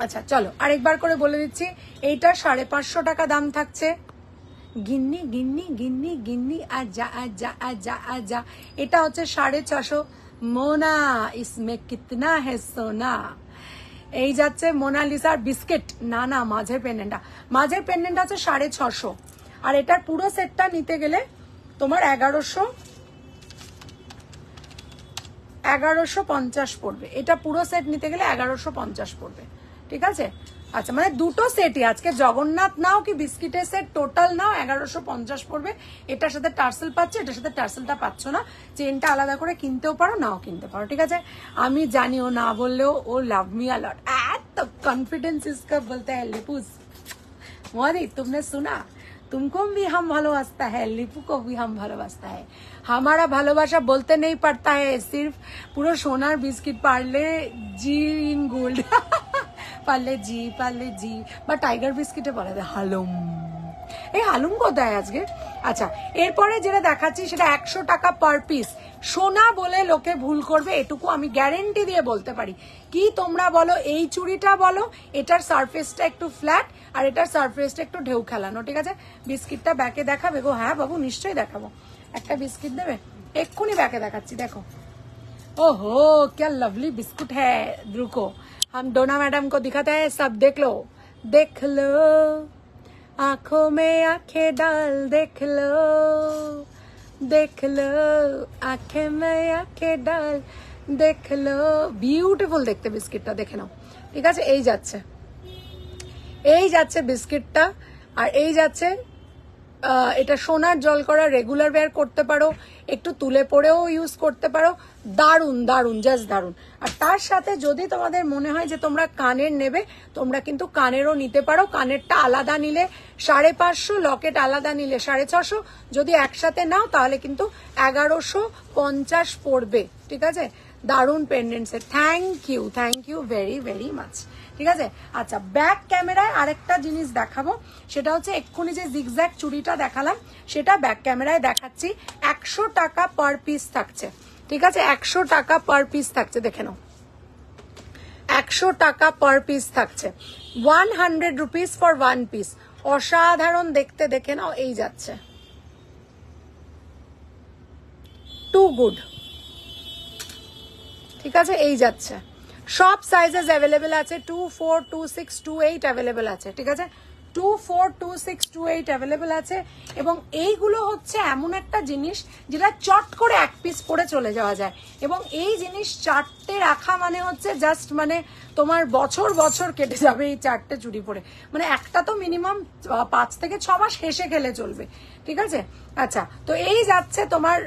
আচ্ছা চলো আরেকবার করে বলে দিচ্ছি, এইটা 550 টাকা দাম থাকছে। গিন্নি গিন্নি গিন্নি গিন্নি আজা আজা আজা আজা, এটা হচ্ছে 650। মোনা ইসমে কিতনা है সোনা। এই যাচ্ছে মোনালিসার বিস্কিট, না না মাঝের পেন্ডেন্টটা, মাঝের পেন্ডেন্ট আছে 650, আর এটার পুরো সেটটা নিতে গেলে তোমার 1150 পড়বে। এটা পুরো সেট নিতে গেলে 1150 পড়বে, ঠিক আছে। আচ্ছা, মানে দুটো সেটই, আজকে জগন্নাথ নাও কি বিস্কিটের সেট টোটাল নাও 1150 পড়বে। এটার সাথে টার্সেল পাচ্ছ, এটার সাথে টার্সেলটা পাচ্ছ না, চেনটা আলাদা করে কিনতেও পারো, নাও কিনতে পারো, ঠিক আছে। আমি জানি ও না বললেও ও লাভ মি আ লট, এত কনফিডেন্স इसका बोलते हैं लिपूस। मोदी, तुमने सुना? तुमको भी हम ভালোবাসता है, लिपू को भी हम ভালোবাসता है। हमारा ভালোবাসা বলতে नहीं पड़ता है, सिर्फ পুরো সোনার বিস্কিট পারলে জি ইন গোল্ড, পারলে জি বা টাইগার বিস্কিটে বলা যায় হালুম। এই হালুম কোথায় আজকে? আচ্ছা, এরপরে যেটা দেখাচ্ছি সেটা 100 টাকা পার পিস, সোনা বলে লোকে ভুল করবে, এটুকু আমি গ্যারেন্টি দিয়ে বলতে পারি। কি তোমরা বলো, এই চুড়িটা বলো, এটার সারফেসটা একটু ফ্ল্যাট আর এটার সারফেসটা একটু ঢেউ খেলানো, ঠিক আছে? বিস্কিটটা ব্যাকে দেখাবে গো? হ্যাঁ বাবু, নিশ্চয়ই দেখাবো। একটা বিস্কিট দেবে? এক্ষুনি ব্যাকে দেখাচ্ছি, দেখো। ओहो क्या लवली बिस्कुट है, रुको हम डोना मैडम को दिखाते हैं, सब देख लो, देख लो, आंखों में आंखें डाल, देख लो, देख लो, आंखें में आंखें डाल, देख लो। বিউটিফুল দেখতে বিস্কিটটা, দেখে নাও, ঠিক আছে? এই যাচ্ছে বিস্কিটটা, আর এই যাচ্ছে এটা সোনার জল করা, রেগুলার ওয়্যার করতে পারো, একটু তুলে পরেও ইউজ করতে পারো, দারুন দারুন, জাস্ট দারুন। আর তার সাথে যদি তোমাদের মনে হয় যে তোমরা কানের নেবে, তোমরা কিন্তু কানেরও নিতে পারো। কানেরটা আলাদা নিলে 550, লকেট আলাদা নিলে 650, যদি একসাথে নাও তাহলে কিন্তু 1150 পড়বে, ঠিক আছে? দারুন পেন্ডেন্টসের, thank you very very much, ঠিক আছে? আচ্ছা, ব্যাক ক্যামেরায় আরেকটা জিনিস দেখাবো, সেটা হচ্ছে এক্ষুনি যে জিগজ্যাগ চুড়িটা দেখালাম সেটা ব্যাক ক্যামেরায় দেখাচ্ছি। 100 টাকা পার পিস থাকছে, ঠিক আছে? 100 টাকা পার পিস থাকছে, দেখে নাও, 100 টাকা পার পিস থাকছে, 100 রুপিস ফর 1 পিস। অসাধারণ দেখতে, দেখে নাও, এই যাচ্ছে, টু গুড, ঠিক আছে? এই যাচ্ছে, সব সাইজেস অ্যাভেলেবেল আছে, 2, 4, 2, 6, 2, 8 অ্যাভেলেবেল আছে, ঠিক আছে? 2, 4, 2, 6, 2, 8 অ্যাভেলেবেল আছে। এবং এইগুলো হচ্ছে এমন একটা জিনিস যেটা চট করে এক পিস পরে চলে যাওয়া যায়, এবং এই জিনিস 4টে রাখা মানে হচ্ছে জাস্ট মানে তোমার বছর বছর কেটে যাবে এই 4টে চুড়ি পরে, মানে একটা তো মিনিমাম 5 থেকে 6 মাস হেসে খেলে চলবে, ঠিক আছে? আচ্ছা, তো এই যাচ্ছে তোমার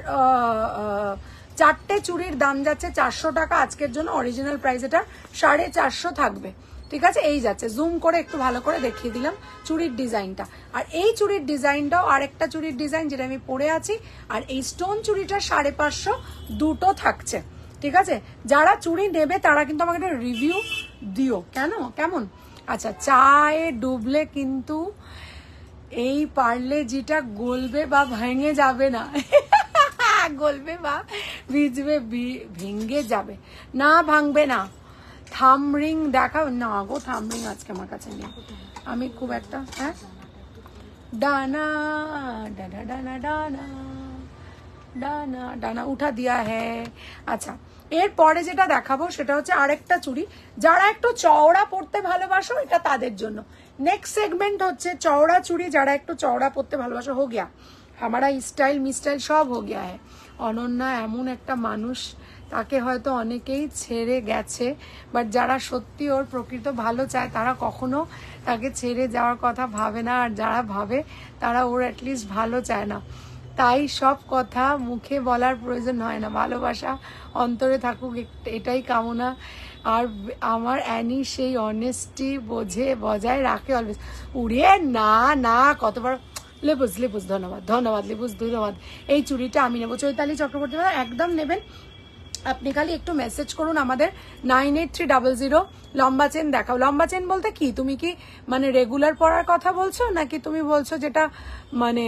4টে চুড়ির দাম যাচ্ছে 400 টাকা আজকের জন্য, অরিজিনাল প্রাইস এটা 450 থাকবে, ঠিক আছে? এই যাচ্ছে, জুম করে একটু ভালো করে দেখিয়ে দিলাম চুড়ির ডিজাইনটা। আর এই চুড়ির ডিজাইনটাও আরেকটা চুড়ির ডিজাইন যেটা আমি পরে আছি, আর এই স্টোন চুড়িটা 550 দুটো থাকছে, ঠিক আছে? যারা চুড়ি নেবে তারা কিন্তু আমাকে একটা রিভিউ দিও, কেমন? আচ্ছা, চায়ে ডুবলে কিন্তু এই পারলে যেটা গলবে বা ভেঙে যাবে না, গলবে বা ভিজবে, ভেঙে যাবে না, ভাঙবে না। থামরিং দেখাও না গো, থামরিং আজকে আমার কাছে নেই, আমি খুব একটা, হ্যাঁ, ডানা ডানা ডানা ডানা ডানা ডানা উঠা দিয়া হ্যাঁ। আচ্ছা, এরপরে যেটা দেখাবো সেটা হচ্ছে আরেকটা চুড়ি, যারা একটু চওড়া পড়তে ভালোবাসো এটা তাদের জন্য। নেক্সট সেগমেন্ট হচ্ছে চওড়া চুড়ি, যারা একটু চওড়া পড়তে ভালোবাসো। হো গিয়া हमारा স্টাইল মিস্টাইল সব হো গিয়া হ্যাঁ। অনন্যা এমন একটা মানুষ, তাকে হয়তো অনেকেই ছেড়ে গেছে, বাট যারা সত্যি ওর প্রকৃত ভালো চায় তারা কখনো তাকে ছেড়ে যাওয়ার কথা ভাবে না, আর যারা ভাবে তারা ওর অ্যাটলিস্ট ভালো চায় না। তাই সব কথা মুখে বলার প্রয়োজন হয় না, ভালোবাসা অন্তরে থাকুক, এটাই কামনা। আর আমার অ্যানি সেই অনেস্টি বজায় রাখে অলওয়েজ। উড়িয়ে না না, কতবার লেবুস ধন্যবাদ লেবুস, ধন্যবাদ। এই চুড়িটা আমি নেবো, চৈতালি চক্রবর্তী একদম নেবেন। আপনি খালি একটু মেসেজ করুন আমাদের 98300। লম্বা চেন দেখাও। লম্বা চেন বলতে কি, তুমি কি মানে রেগুলার পরার কথা বলছো, নাকি তুমি বলছো যেটা মানে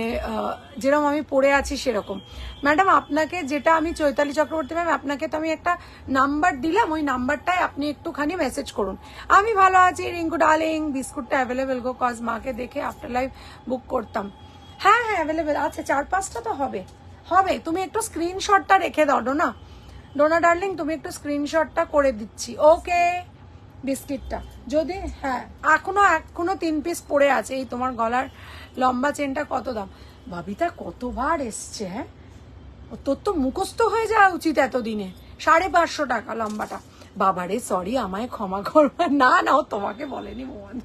যেরকম আমি পরে আছি সেরকম? ম্যাডাম, আপনাকে যেটা আমি চৈতালি চক্রবর্তী ম্যাম, আপনাকে তো আমি একটা নাম্বার দিলাম, ওই নাম্বারটায় আপনি একটুখানি মেসেজ করুন। আমি ভালো আছি রিঙ্কু ডার্লিং, বিস্কুটটা অ্যাভেলেবেল গো, কজ মাকে দেখে আফটার লাইফ বুক করতাম। হ্যাঁ অ্যাভেলেবেল আছে, 4-5টা তো হবে। তুমি একটু স্ক্রিনশটটা রেখে দাও না ডোনা ডার্লিং, তুমি একটু স্ক্রিনশটটা করে দিচ্ছি। ওকে, বিস্কিটটা যদি হ্যাঁ এখনো 3 পিস পড়ে আছে। এই তোমার গলার লম্বা চেনটা কত দাম? বাবিতা কতবার এসছে, হ্যাঁ তোর তো মুখস্থ হয়ে যাওয়া উচিত এতদিনে। 550 টাকা লম্বাটা। বাবারে সরি, আমায় ক্ষমা করবে। না ও তোমাকে বলেনি মোহন,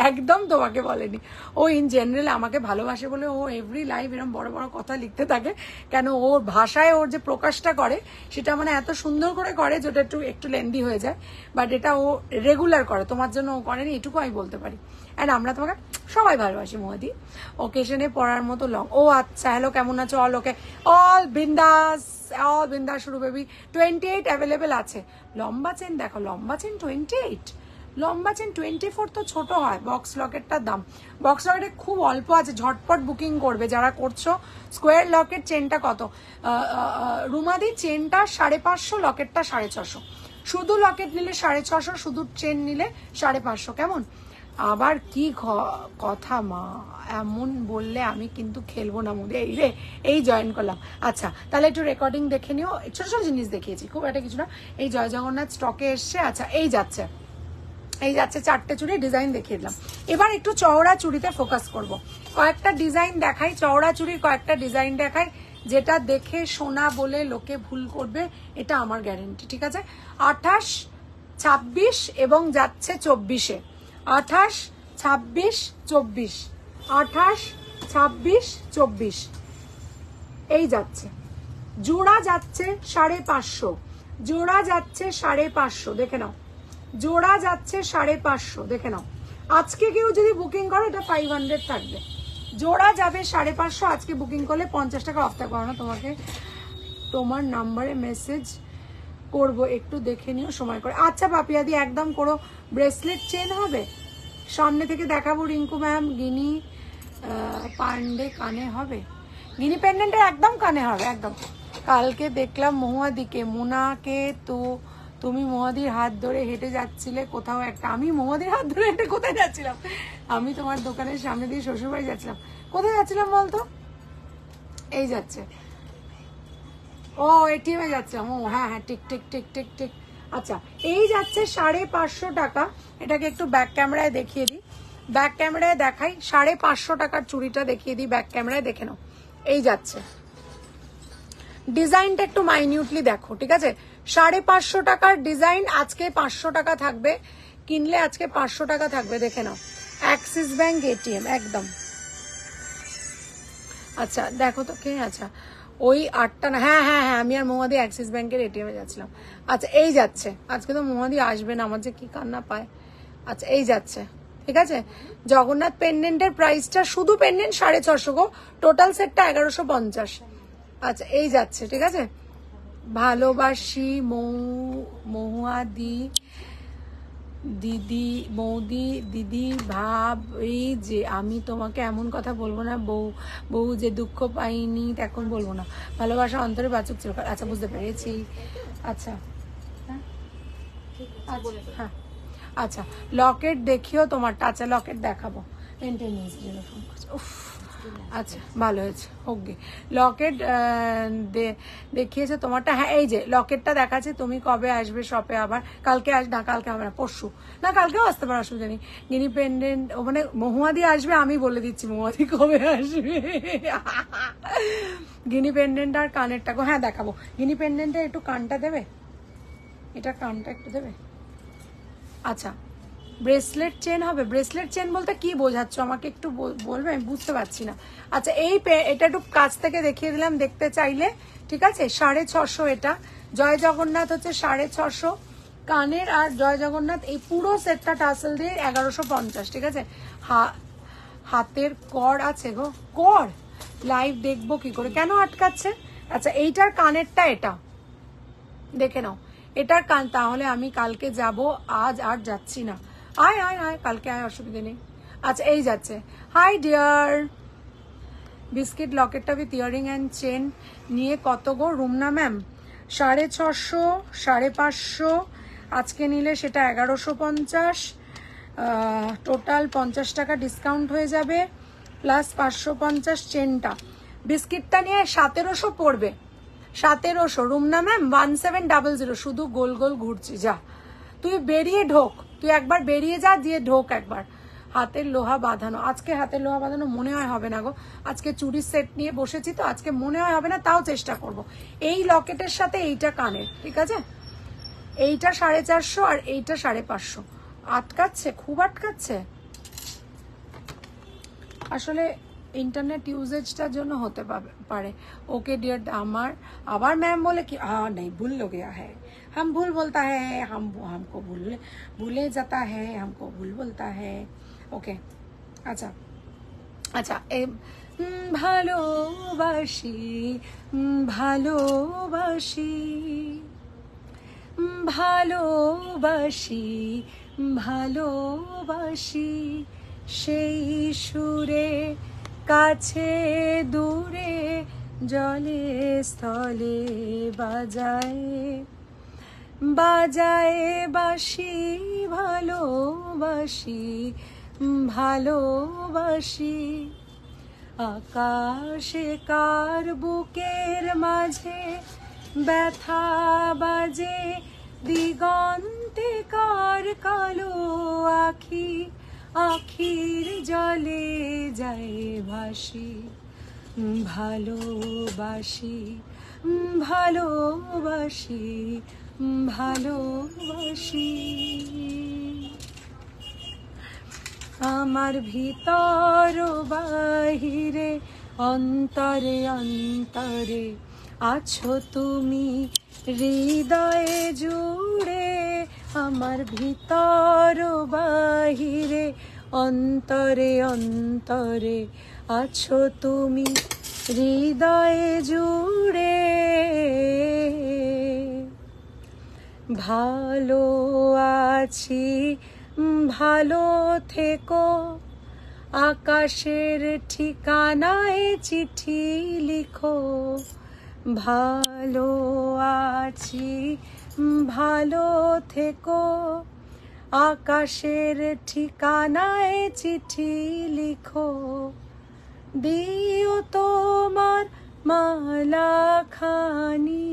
একদম তোমাকে বলেনি। ও ইন জেনারেল আমাকে ভালোবাসে বলে ও এভরি লাইভ এরকম বড় বড় কথা লিখতে থাকে। কেন, ওর ভাষায় ওর যে প্রকাশটা করে সেটা মানে এত সুন্দর করে যেটা একটু লেন্দি হয়ে যায়, বাট এটা ও রেগুলার করে। তোমার জন্য ও করেনি, এটুকু আমি বলতে পারি। অ্যান্ড আমরা তোমাকে সবাই ভালোবাসি মহাদি। ওকেশনে পড়ার মতো লং। ও আচ্ছা, হ্যালো, কেমন আছো? অল বিন্দাস শুরু বেবি। 28 অ্যাভেলেবেল আছে। লম্বা চেন দেখো, লম্বা চেন 28, লম্বা চেন 24 তো ছোট হয় বক্স লকেটটার দাম। বক্স লকেটে খুব অল্প আছে, ঝটপট বুকিং করবে যারা করছো। স্কোয়ার লকেট চেনটা কত রুমাদি? চেনটা 550, লকেটটা 650। শুধু লকেট নিলে 650, শুধু চেন নিলে 550। কেমন? আবার কি কথা মা, এমন বললে আমি কিন্তু খেলবো না মুদে। এই রে, এই জয়েন করলাম। আচ্ছা তাহলে একটু রেকর্ডিং দেখে নিও, ছোট ছোট জিনিস দেখিয়েছি, খুব একটা কিছু না। এই জয় জগন্নাথ স্টকে এসছে। আচ্ছা এই যাচ্ছে 4টে চুড়ি ডিজাইন দেখিয়ে দিলাম। এবার একটু চওড়া চুড়িতে ফোকাস করব। কয়েকটা ডিজাইন দেখাই, চওড়া চুড়ির কয়েকটা ডিজাইন দেখাই, যেটা দেখে সোনা বলে লোকে ভুল করবে, এটা আমার গ্যারেন্টি। ঠিক আছে? 28, 26 এবং যাচ্ছে 24-এ। 28, 26, 24, 28, 26, 24 এই যাচ্ছে। জোড়া যাচ্ছে 550, জোড়া যাচ্ছে 550, দেখে নাও। জোড়া যাচ্ছে 550, দেখে নাও। আজকে কেউ যদি বুকিং করো এটা 500 থাকবে। জোড়া যাবে 550, আজকে বুকিং করলে 50 টাকা অফ থাকবে না। তোমাকে তোমার নাম্বারে মেসেজ করব, একটু দেখে নিও সময় করে। আচ্ছা পাপিয়াদি একদম করো। ব্রেসলেট চেন হবে, সামনে থেকে দেখাবো। রিঙ্কু ম্যাম গিনি পান্ডে কানে হবে, গিনি পেন্ডেন্টের একদম কানে হবে একদম। কালকে দেখলাম মহুয়াদিকে, মোনাকে, তো তুমি মহুয়াদির হাত ধরে হেঁটে যাচ্ছিলে কোথাও একটা। আমি মহুয়াদির হাত ধরে হেঁটে কোথায় যাচ্ছিলাম? আমি তোমার দোকানের সামনে দিয়ে শ্বশুরবাড়ি যাচ্ছিলাম। কোথায় যাচ্ছিলাম বলতো? এই যাচ্ছে, ও এটিএমে যাচ্ছিলাম। ও হ্যাঁ হ্যাঁ, ঠিক ঠিক ঠিক ঠিক ঠিক। আচ্ছা এই যাচ্ছে 550 টাকা। এটাকে একটু ব্যাক ক্যামেরায় দেখিয়ে দিই, ব্যাক ক্যামেরায় দেখাই। 550 টাকার চুড়িটা দেখিয়ে দিই, ব্যাক ক্যামেরায় দেখে নাও। এই যাচ্ছে, ডিজাইনটা একটু মাইনিউটলি দেখো। ঠিক আছে? 550 টাকার ডিজাইন, আজকে 500 টাকা থাকবে, কিনলে আজকে 500 টাকা থাকবে, দেখে নাও। অ্যাক্সিস ব্যাংক এটিএম একদম। আচ্ছা দেখো তো কে, আচ্ছা ওই 8টা না, হ্যাঁ হ্যাঁ হ্যাঁ, আমি আর মহুয়াদি অ্যাক্সিস ব্যাংকের এটিএমে যাচ্ছিলাম। আচ্ছা এই যাচ্ছে, আজকে তো মহুয়াদি আসবে না, আমার যে কি কান্না পায়। আচ্ছা এই যাচ্ছে, ঠিক আছে। জগন্নাথ পেন্ডেন্টের প্রাইসটা, শুধু পেন্ডেন্ট 650 গো, টোটাল সেটটা 1150। আচ্ছা এই যাচ্ছে, ঠিক আছে। ভালোবাসি মহুয়াদি দিদি, বৌদি, দিদি ভাবি যে আমি তোমাকে এমন কথা বলবো না, বউ যে দুঃখ পাইনি এখন বলবো না, ভালোবাসা অন্তরে বাচক ছিল। আচ্ছা বুঝতে পেরেছি। আচ্ছা হ্যাঁ আচ্ছা, লকেট দেখিও তোমারটা। আচ্ছা লকেট দেখাবো, মেনটেনেন্স জন্য ফোন করছে। উফ আচ্ছা ভালো হয়েছে, ওকে। লকেট দেখিয়েছে তোমারটা, হ্যাঁ এই যে লকেটটা দেখাচ্ছে। তুমি কবে আসবে শপে আবার? কালকে না, কালকে হবে না, পরশু না, কালকেও আসতে পারো, অসুবিধা নেই। গিনি পেন্ডেন্ট মানে মহুয়াদি আসবে, আমি বলে দিচ্ছি মহুয়াদি কবে আসবে। গিনি পেন্ডেন্ট আর কানেরটা গো, হ্যাঁ দেখাবো। গিনি পেন্ডেন্টে একটু কানটা দেবে, এটা কানটা একটু দেবে। আচ্ছা ব্রেসলেট চেন হবে। ব্রেসলেট চেন বলতে কি বোঝাচ্ছ আমাকে একটু বলবে, আমি বুঝতে পারছি না। আচ্ছা এটা একটু কাছ থেকে দেখিয়ে দিলাম দেখতে চাইলে, ঠিক আছে। 650 এটা। জয় জগন্নাথ হচ্ছে 650 কানের, আর জয় জগন্নাথ এই পুরো সেটটা টাসেল দিয়ে 1150, ঠিক আছে। হাতের কর আছে গো, কর লাইভ দেখবো কি করে, কেন আটকাচ্ছে? আচ্ছা এইটার কানেরটা এটা দেখে নাও, এটার কান। তাহলে আমি কালকে যাব, আজ আর যাচ্ছি না। আয় আয় আয়, কালকে আয়, অসুবিধে নেই। আচ্ছা এই যাচ্ছে। হাই ডিয়ার, বিস্কিট লকেটটা উইথ ইয়ারিং অ্যান্ড চেন নিয়ে কত গো রুমনা ম্যাম? 650, 550, আজকে নিলে সেটা 1150, টোটাল 50 টাকা ডিসকাউন্ট হয়ে যাবে, প্লাস 550 চেনটা। বিস্কিটটা নিয়ে 1700 পড়বে, 1700। রুমনা ম্যাম 1700, শুধু গোল গোল ঘুরছি। যা তুই বেরিয়ে ঢোক, তুই একবার বেরিয়ে যা, দিয়ে ঢোক একবার। হাতের লোহা বাঁধানো, আজকে হাতের লোহা বাঁধানো মনে হয় হবে না গো। আজকে চুরির সেট নিয়ে বসেছি তো, আজকে মনে হয় হবে না, তাও চেষ্টা করব। এই লকেটের সাথে এইটা কানের, ঠিক আছে। এইটা 450 আর এইটা 550। আটকাচ্ছে, খুব আটকাচ্ছে আসলে। इंटरनेट यूजेजটার জন্য হতে পারে। ओके डियर, আমার আবার ম্যাম বলে কি, हाँ नहीं भूल हो गया है, हम भूल बोलता है, हमको भूले जाता है, हमको भूल बोलता है। ओके আচ্ছা আচ্ছা, ভালোবাসি ভালোবাসি ভালোবাসি ভালোবাসি সেই সুরে কাছে দূরে জলে স্থলে বাজায় বাজায় বাঁশি ভালোবাসি ভালোবাসি আকাশে কার বুকের মাঝে ব্যথা বাজে দিগন্তে কার কালো আখি আখির জলে যায় ভাসি ভালোবাসি ভালোবাসি ভালোবাসি আমার ভিতর বাহিরে অন্তরে অন্তরে আছো তুমি হৃদয়ে জুড়ে আমার ভিতর বাহিরে অন্তরে অন্তরে আছো তুমি হৃদয়ে জুড়ে ভালো আছি ভালো থেকো আকাশের ঠিকানায় চিঠি লিখো ভালো আছি ভালো থেকো আকাশের ঠিকানায় চিঠি লিখো দিও তোমার মালা খানি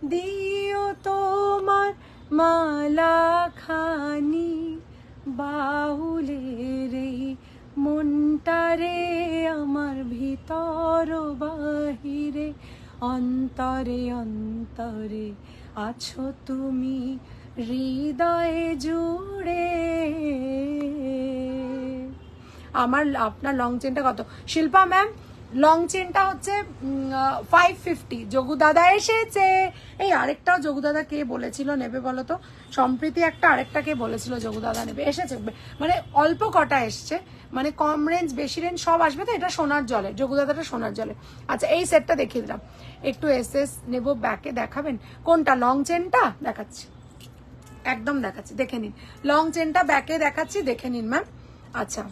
দিও তোমার মালা খানি বাউলের এই মনটারে আমার ভিতর বাহিরে অন্তরে অন্তরে আছো তুমি হৃদয়ে জুড়ে আমার আপনার লং চেনটা কত শিল্পা ম্যাম লং চেনটা হচ্ছে 550 যোগু দাদা এসেছে এই আরেকটাও যোগু দাদা কে বলেছিল নেবে বলো তো সম্প্রীতি একটা আরেকটা কে বলেছিল যোগু দাদা নেবে এসেছে মানে অল্প কটা এসছে মানে কম রেঞ্জ বেশি রেঞ্জ সব আসবে তো এটা সোনার জলে যোগু দাদাটা সোনার জলে আচ্ছা এই সেটটা দেখিয়ে দিলাম একটু এসএস নেব ব্যাকে দেখাবেন কোনটা লং চেনটা দেখাচ্ছি একদম দেখাচ্ছি দেখে নিন লং চেনটা ব্যাকে দেখাচ্ছি দেখে নিন ম্যাম আচ্ছা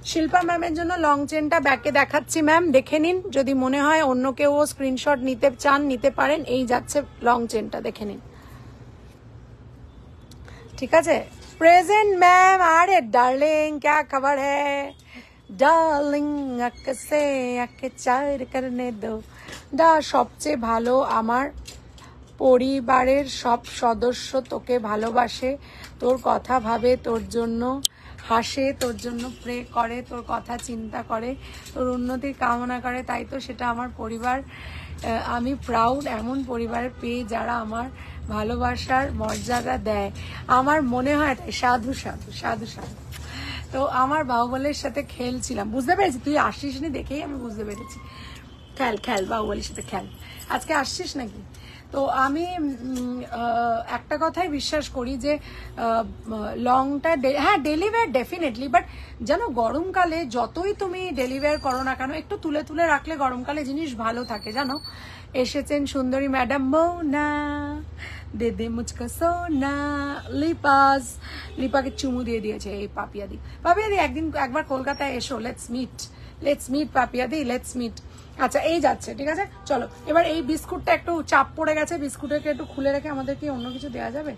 শিল্পা ম্যামের জন্য লং চেনটা ব্যাকে দেখাচ্ছি ম্যাম দেখে নিন যদি মনে হয় অন্য কেউ স্ক্রিনশট নিতে চান নিতে পারেন এই যাচ্ছে লং চেনটা দেখে নিন ঠিক আছে প্রেজেন্ট ম্যাম আরে ডার্লিং क्या खबर है ডার্লিং আঁকে সে আঁকে চার করনে দো দা সবচেয়ে ভালো আমার পরিবারের সব সদস্য তোকে ভালোবাসে তোর কথা ভাবে তোর জন্য হাসে তোর জন্য প্রে করে তোর কথা চিন্তা করে তোর উন্নতির কামনা করে তাই তো সেটা আমার পরিবার আমি প্রাউড এমন পরিবারে পেয়ে যারা আমার ভালোবাসার মর্যাদা দেয় আমার মনে হয় তাই সাধু সাধু সাধু সাধু তো আমার বাহুবলের সাথে খেলছিলাম বুঝতে পেরেছি তুই আসছিস নি দেখেই আমি বুঝতে পেরেছি খেল খেল বাহুবলের সাথে খেল আজকে আসছিস নাকি তো আমি একটা কথাই বিশ্বাস করি যে লংটা হ্যাঁ ডেলিভার ডেফিনেটলি বাট জানো গরমকালে যতই তুমি ডেলিভার করো না কেন একটু তুলে তুলে রাখলে গরমকালে জিনিস ভালো থাকে জানো এসেছেন সুন্দরী ম্যাডাম মৌনা দে দে মুচকা সোনা লিপাকে চুমু দিয়ে দিয়েছে এই পাপিয়াদি একদিন একবার কলকাতায় এসো লেটস মিট পাপিয়াদি লেটস মিট আচ্ছা এই যাচ্ছে ঠিক আছে চলো এবার এই বিস্কুটটা একটু চাপ পড়ে গেছে বিস্কুটটাকে একটু খুলে রেখে আমাদের কি অন্য কিছু দেওয়া যাবে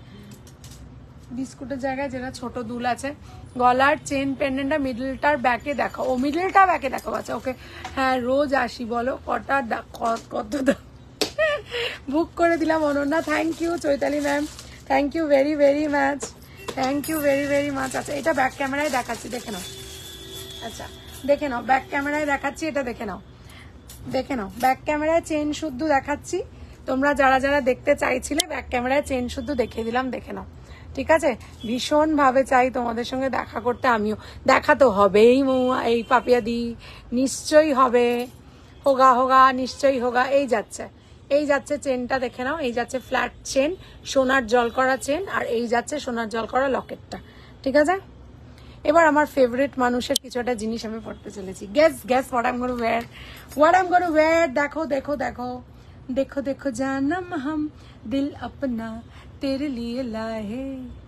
বিস্কুটের জায়গায় যেটা ছোট দুল আছে গলার চেন পেন্ডেন্টটা মিডলটার ব্যাকে দেখো ও মিডলটা ব্যাকে দেখো আচ্ছা ওকে হ্যাঁ রোজ আসি বলো কটা কত বুক করে দিলাম Ananya thank you Chaitali ma'am thank you very very much thank you very very much আচ্ছা এটা ব্যাক ক্যামেরায় দেখাচ্ছি দেখে নাও আচ্ছা দেখে নাও ব্যাক ক্যামেরায় দেখাচ্ছি এটা দেখে নাও ব্যাক ক্যামেরায় চেন শুদ্ধ দেখাচ্ছি তোমরা যারা যারা দেখতে চাইছিলে ব্যাক ক্যামেরায় চেন শুদ্ধ দেখিয়ে দিলাম দেখে নাও ঠিক আছে ভীষণ ভাবে চাই তোমাদের সঙ্গে দেখা করতে আমিও দেখা তো হবেই এই পাপিয়াদি নিশ্চয়ই হবে হোগা নিশ্চয়ই হোগা এই যাচ্ছে চেনটা দেখে নাও এই যাচ্ছে ফ্ল্যাট চেন সোনার জল করা চেন আর এই যাচ্ছে সোনার জল করা লকেটটা ঠিক আছে এবার আমার ফেভারিট মানুষের কিছু একটা জিনিস আমি পড়তে চলেছি guess what I am gonna wear দেখো देखो देखो जानम हम दिल अपना तेरे लिए लाए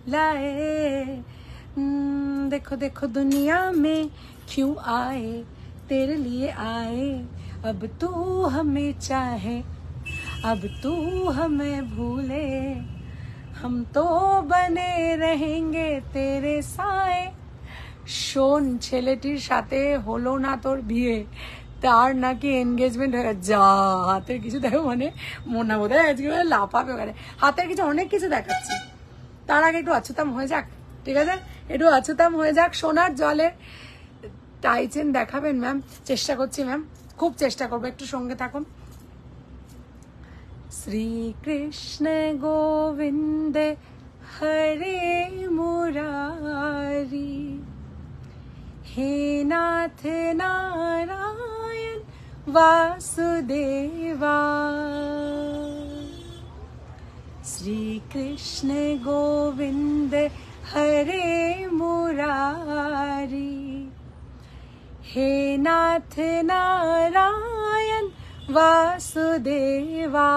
लाए। देखो देखो दुनिया में क्यों आए, तेरे लिए आए। अब तू हमें चाहे, अब तू हमें भूले, हम तो बने रहेंगे तेरे साए। শোন, ছেলেটির সাথে হলো না তোর বিয়ে, তার নাকি এনগেজমেন্ট হয়ে গেছে। যা, হাতের কিছু দেখো, মানে মনে বোধ হয় আজকে লাফাবে ওখানে। হাতের কিছু অনেক কিছু দেখাচ্ছি, তার আগে একটু অচ্যুতাম হয়ে যাক, ঠিক আছে? একটু অচ্যুতাম হয়ে যাক। সোনার জলের টাইচেন দেখাবেন ম্যাম? চেষ্টা করছি ম্যাম, খুব চেষ্টা করবো, একটু সঙ্গে থাকুন। শ্রীকৃষ্ণ গোবিন্দ হরে মুরারি, हे नाथ नारायण वासुदेवा। श्री कृष्ण गोविंद हरे मुरारी, हे नाथ नारायण वासुदेवा।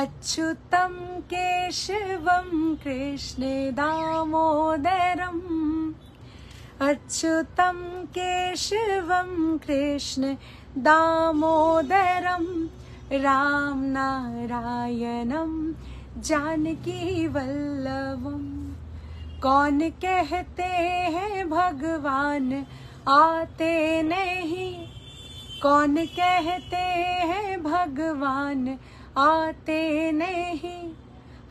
अच्युतं केशवं कृष्ण दामोदरम्, अच्युतं केशवं कृष्ण दामोदरं, राम नारायणं जानकी वल्लभं। कौन कहते हैं भगवान आते नहीं, कौन कहते हैं भगवान आते नहीं,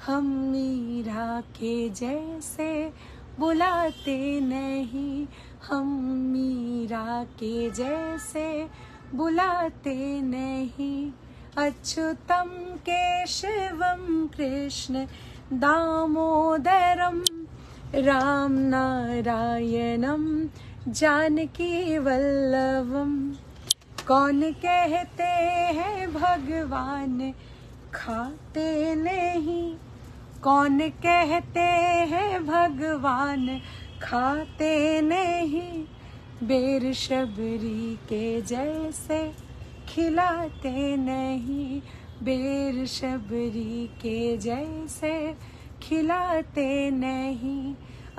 हम मीरा के जैसे बुलाते नहीं, हम मीरा के जैसे बुलाते नहीं। अच्युतं केशवं कृष्ण दामोदरं, राम नारायणं जानकी वल्लभं। कौन कहते हैं भगवान खाते नहीं, कौन कहते हैं भगवान खाते नहीं, बेर शबरी के जैसे खिलाते नहीं, बेर शबरी के जैसे खिलाते नहीं।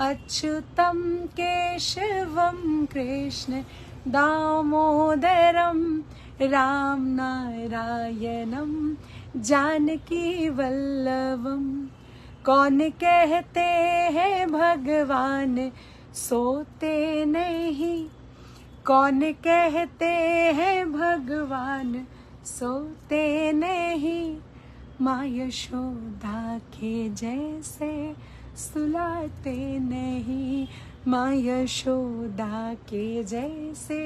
अच्युतं केशवं कृष्ण दामोदरं, राम नारायणं जानकी वल्लभं। कौन कहते हैं भगवान सोते नहीं, कौन कहते हैं भगवान सोते नहीं, माँ यशोदा के जैसे सुलाते नहीं, माँ यशोदा के जैसे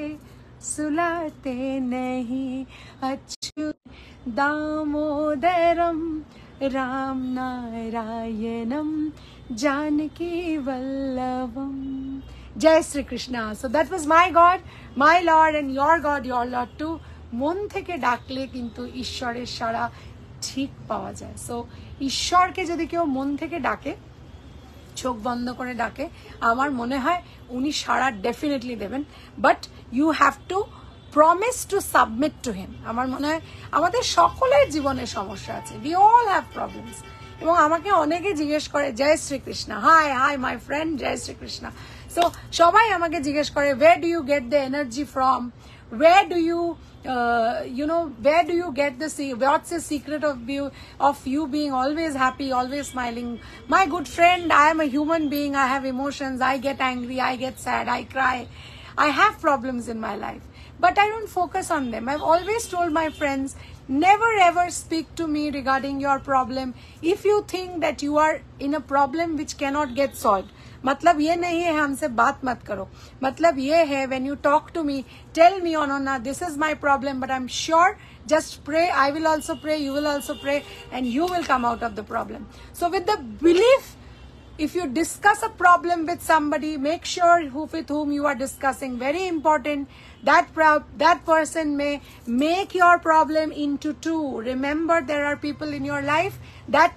सुलाते नहीं। अच्युत दामोदरम, राम नारायणम जानकी वल्लभम। जय Shri Krishna. So that was my God, my Lord and your God, your Lord too. मन থেকে ডাকলে কিন্তু ঈশ্বরের সাড়া ঠিক পাওয়া যায়। সো ঈশ্বরকে যদি কেউ মন থেকে ডাকে, চোখ বন্ধ করে ডাকে, আমার মনে হয় উনি সাড়া ডেফিনেটলি দেবেন। But you have to promise to submit to him. আমার মনে হয় আমাদের সকলের জীবনে সমস্যা আছে, উই অল হ্যাভ প্রবলেমস। এবং আমাকে অনেকে জিজ্ঞেস করে জয় Shri Krishna, hi hi my friend, জয় শ্রীকৃষ্ণ। সো সবাই আমাকে জিজ্ঞেস করে where do you get the energy from, where do you where do you get the what's the secret of you being always happy, always smiling? My good friend, I am a human being, I have emotions, I get angry, I get sad, I cry, I have problems in my life, but I don't focus on them. I've always told my friends, never ever speak to me regarding your problem if you think that you are in a problem which cannot get solved. मतलब ये नहीं है हमसे बात मत करो, मतलब ये है when you talk to me, tell me, Anona, this is my problem, but I'm sure, just pray, I will also pray, you will also pray, and you will come out of the problem. So with the belief, if you discuss a problem with somebody, make sure with whom you are discussing, very important, that person may make your problem into two. Remember, there are people in your life that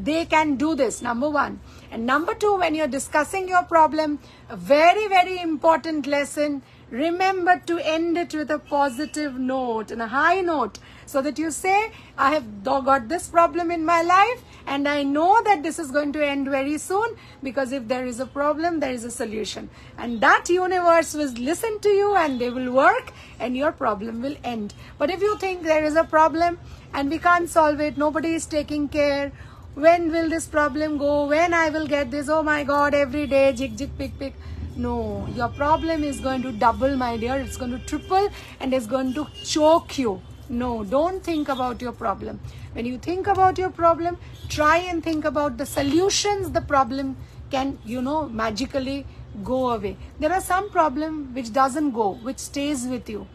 they can do this, number one. And number two, when you're discussing your problem, a very, very important lesson, remember to end it with a positive note and a high note, so that you say, I have got this problem in my life and I know that this is going to end very soon, because if there is a problem, there is a solution, and that universe will listen to you and they will work and your problem will end. But if you think there is a problem and we can't solve it, nobody is taking care, when will this problem go, when I will get this, oh my God, every day jig jig pick pick. No, your problem is going to double, my dear. It's going to triple and it's going to choke you. No, don't think about your problem. When you think about your problem, try and think about the solutions. The problem can, magically go away. There are some problem which doesn't go, which stays with you.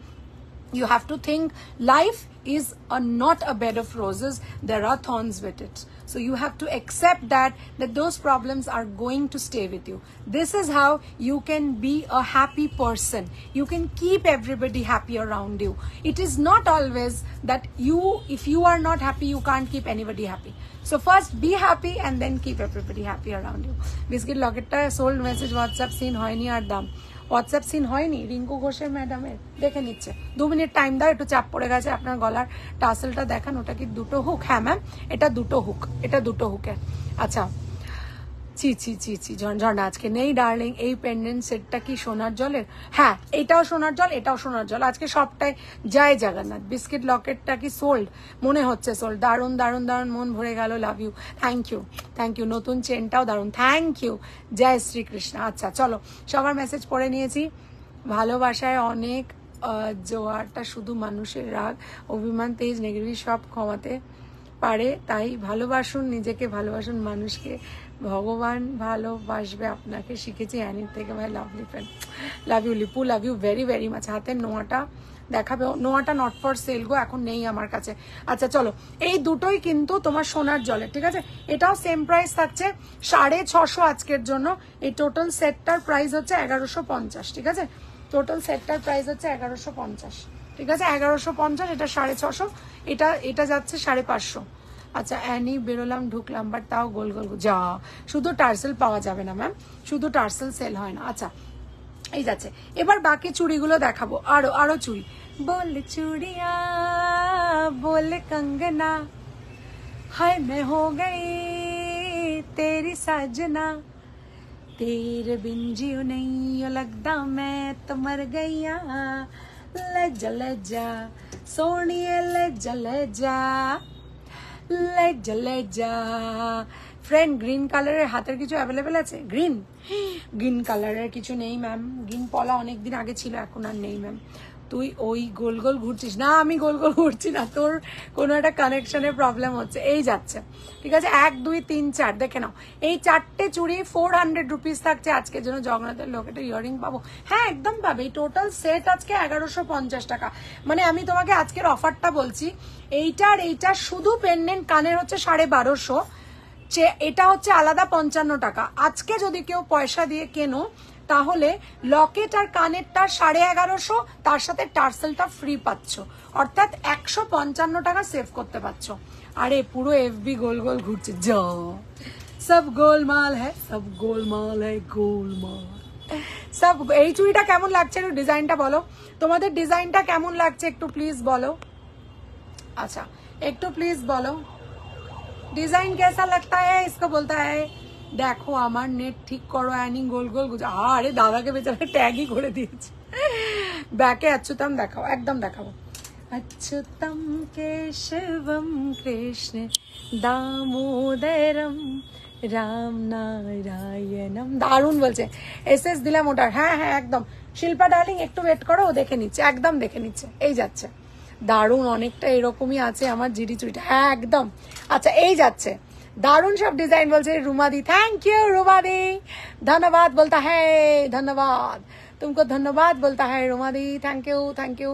You have to think life is not a bed of roses. There are thorns with it. So you have to accept that those problems are going to stay with you. This is how you can be a happy person. You can keep everybody happy around you. It is not always that if you are not happy, you can't keep anybody happy. So first be happy and then keep everybody happy around you. Biscuit locket ta sold message WhatsApp scene hoyni ar dam. WhatsApp seen হয়নি রিঙ্কু ঘোষের ম্যাডামের, দেখে নিচ্ছে। 2 minute time দাও, একটু চাপ পড়ে গেছে আপনার গলার টাসেলটা দেখান, ওটা কি দুটো হুক? হ্যাঁ ম্যাম, এটা দুটো হুক, এটা দুটো হুকের। আচ্ছা, ছি ঝর্ণা আজকে নেই ডার্লিং। এই পেন্ডেন্ট সেটটা কি সোনার জলের? হ্যাঁ, এটাও সোনার জল, এটাও সোনার জল, আজকে সবটাই জয় জগন্নাথ। বিস্কিট লকেটটা কি সোল্ড? মনে হচ্ছে সোল্ড। দারুণ দারুণ দারুণ, মন ভরে গেল, লাভ ইউ, থ্যাংক ইউ। নতুন চেনটাও দারুণ, থ্যাংক ইউ, জয় শ্রীকৃষ্ণ। আচ্ছা চলো, সবার মেসেজ পড়ে নিয়েছি। ভালোবাসায় অনেক জোয়ারটা শুধু মানুষের রাগ, অভিমান, তেজ, নেগেটিভ সব কমাতে পারে। তাই ভালোবাসুন নিজেকে, ভালোবাসুন মানুষকে, ভগবান ভালোবাসবে আপনাকে। শিখেছি অ্যানির থেকে। ভাই lovely friend, love you Lipu, love you very very much. হাতের নোয়াটা দেখাবে? নোয়াটা নট ফর সেল গো, এখন নেই আমার কাছে। আচ্ছা চলো, এই দুটোই কিন্তু তোমার সোনার জলে, ঠিক আছে? এটাও সেম প্রাইস থাকছে 650 আজকের জন্য। এই টোটাল সেটটার প্রাইস হচ্ছে 1150, ঠিক আছে? টোটাল সেটটার প্রাইস হচ্ছে 1150, ঠিক আছে? 1150, এটা 650, এটা যাচ্ছে 550। আচ্ছা, অ্যানি বেরোলাম ঢুকলাম, বাট তাও গোল গোল যা, শুধু টার্সেল পাওয়া যাবে না ম্যাম, শুধু টার্সেল সেল হয় না। আচ্ছা, এই যাচ্ছে। এবার বাকি চুড়িগুলো দেখাবো, আরো চুড়ি। बोल चूड़िया बोल कंगना, हाय मैं हो गई तेरी साजना, तेरे बिन जियो नहीं लगता मैं तो मर गईया, ले जा सोनिए ले जा। ফ্রেন্ড, গ্রিন কালারের হাতের কিছু অ্যাভেলেবেল আছে? গ্রিন কালারের কিছু নেই ম্যাম। গ্রিন পলা অনেকদিন আগে ছিল, এখন আর নেই ম্যাম। তুই ওই গোল গোল ঘুরছিস না? আমি গোল গোল ঘুরছি না, তোর কোনো একটা কানেকশনের প্রবলেম হচ্ছে। এই যাচ্ছে, ঠিক আছে? 1 2 3 4 দেখে নাও। এই 4টে চুড়ি 400 রুপিস থাকছে আজকের জন্য। জগন্নাথের লোকেটা ইয়ারিং পাবো? হ্যাঁ, একদম পাবে। এই টোটাল সেট আজকে 1150 টাকা। মানে আমি তোমাকে আজকের অফারটা বলছি, এইটার শুধু পেন্ডেন্ট কানের হচ্ছে 1250, এটা হচ্ছে আলাদা 55 টাকা। আজকে যদি কেউ পয়সা দিয়ে কেনো, তাহলে লকেট আর কানেরটা 1150, তার সাথে টার্সেলটা ফ্রি পাচ্ছ, অর্থাৎ 155 টাকা সেভ করতে পারছো। আরে পুরো এফবি গোল গোল ঘুরছে, যা সব গোলমাল হ্যাঁ, সব গোলমাল হ্যাঁ, গোলমাল সব। এই চুড়িটা কেমন লাগছে? একটু ডিজাইনটা বলো, তোমাদের ডিজাইনটা কেমন লাগছে একটু প্লিজ বলো। আচ্ছা, একটু প্লিজ বলো ডিজাইন कैसा लगता है, इसको बोलता है। দেখো আমার নেট ঠিক করো, অ্যানি গোল গোল গুজ। আরে দাদাকে বেচারা ট্যাগই করে দিয়েছে। ব্যাকে অচ্যুতম দেখাও, একদম দেখাবো। অচ্যুতম কেশবম কৃষ্ণ দামোদরম রাম নারায়ণম। দারুণ বলছে। এসএস দিলাম ওটার। হ্যাঁ হ্যাঁ একদম। শিল্পা ডার্লিং একটু ওয়েট করো, ও দেখে নিচ্ছে, একদম দেখে নিচ্ছে। এই যাচ্ছে, দারুণ, অনেকটা এরকমই আছে আমার জিডি চুড়িটা। হ্যাঁ একদম। আচ্ছা, এই যাচ্ছে, দারুণ সব ডিজাইন বলছে। রুমাদি, থ্যাংক ইউ রুমাদি, ধন্যবাদ বলতা হ্যাঁ, ধন্যবাদ तुमको, धन्यवाद बोलता है रुमादी, थैंक यू।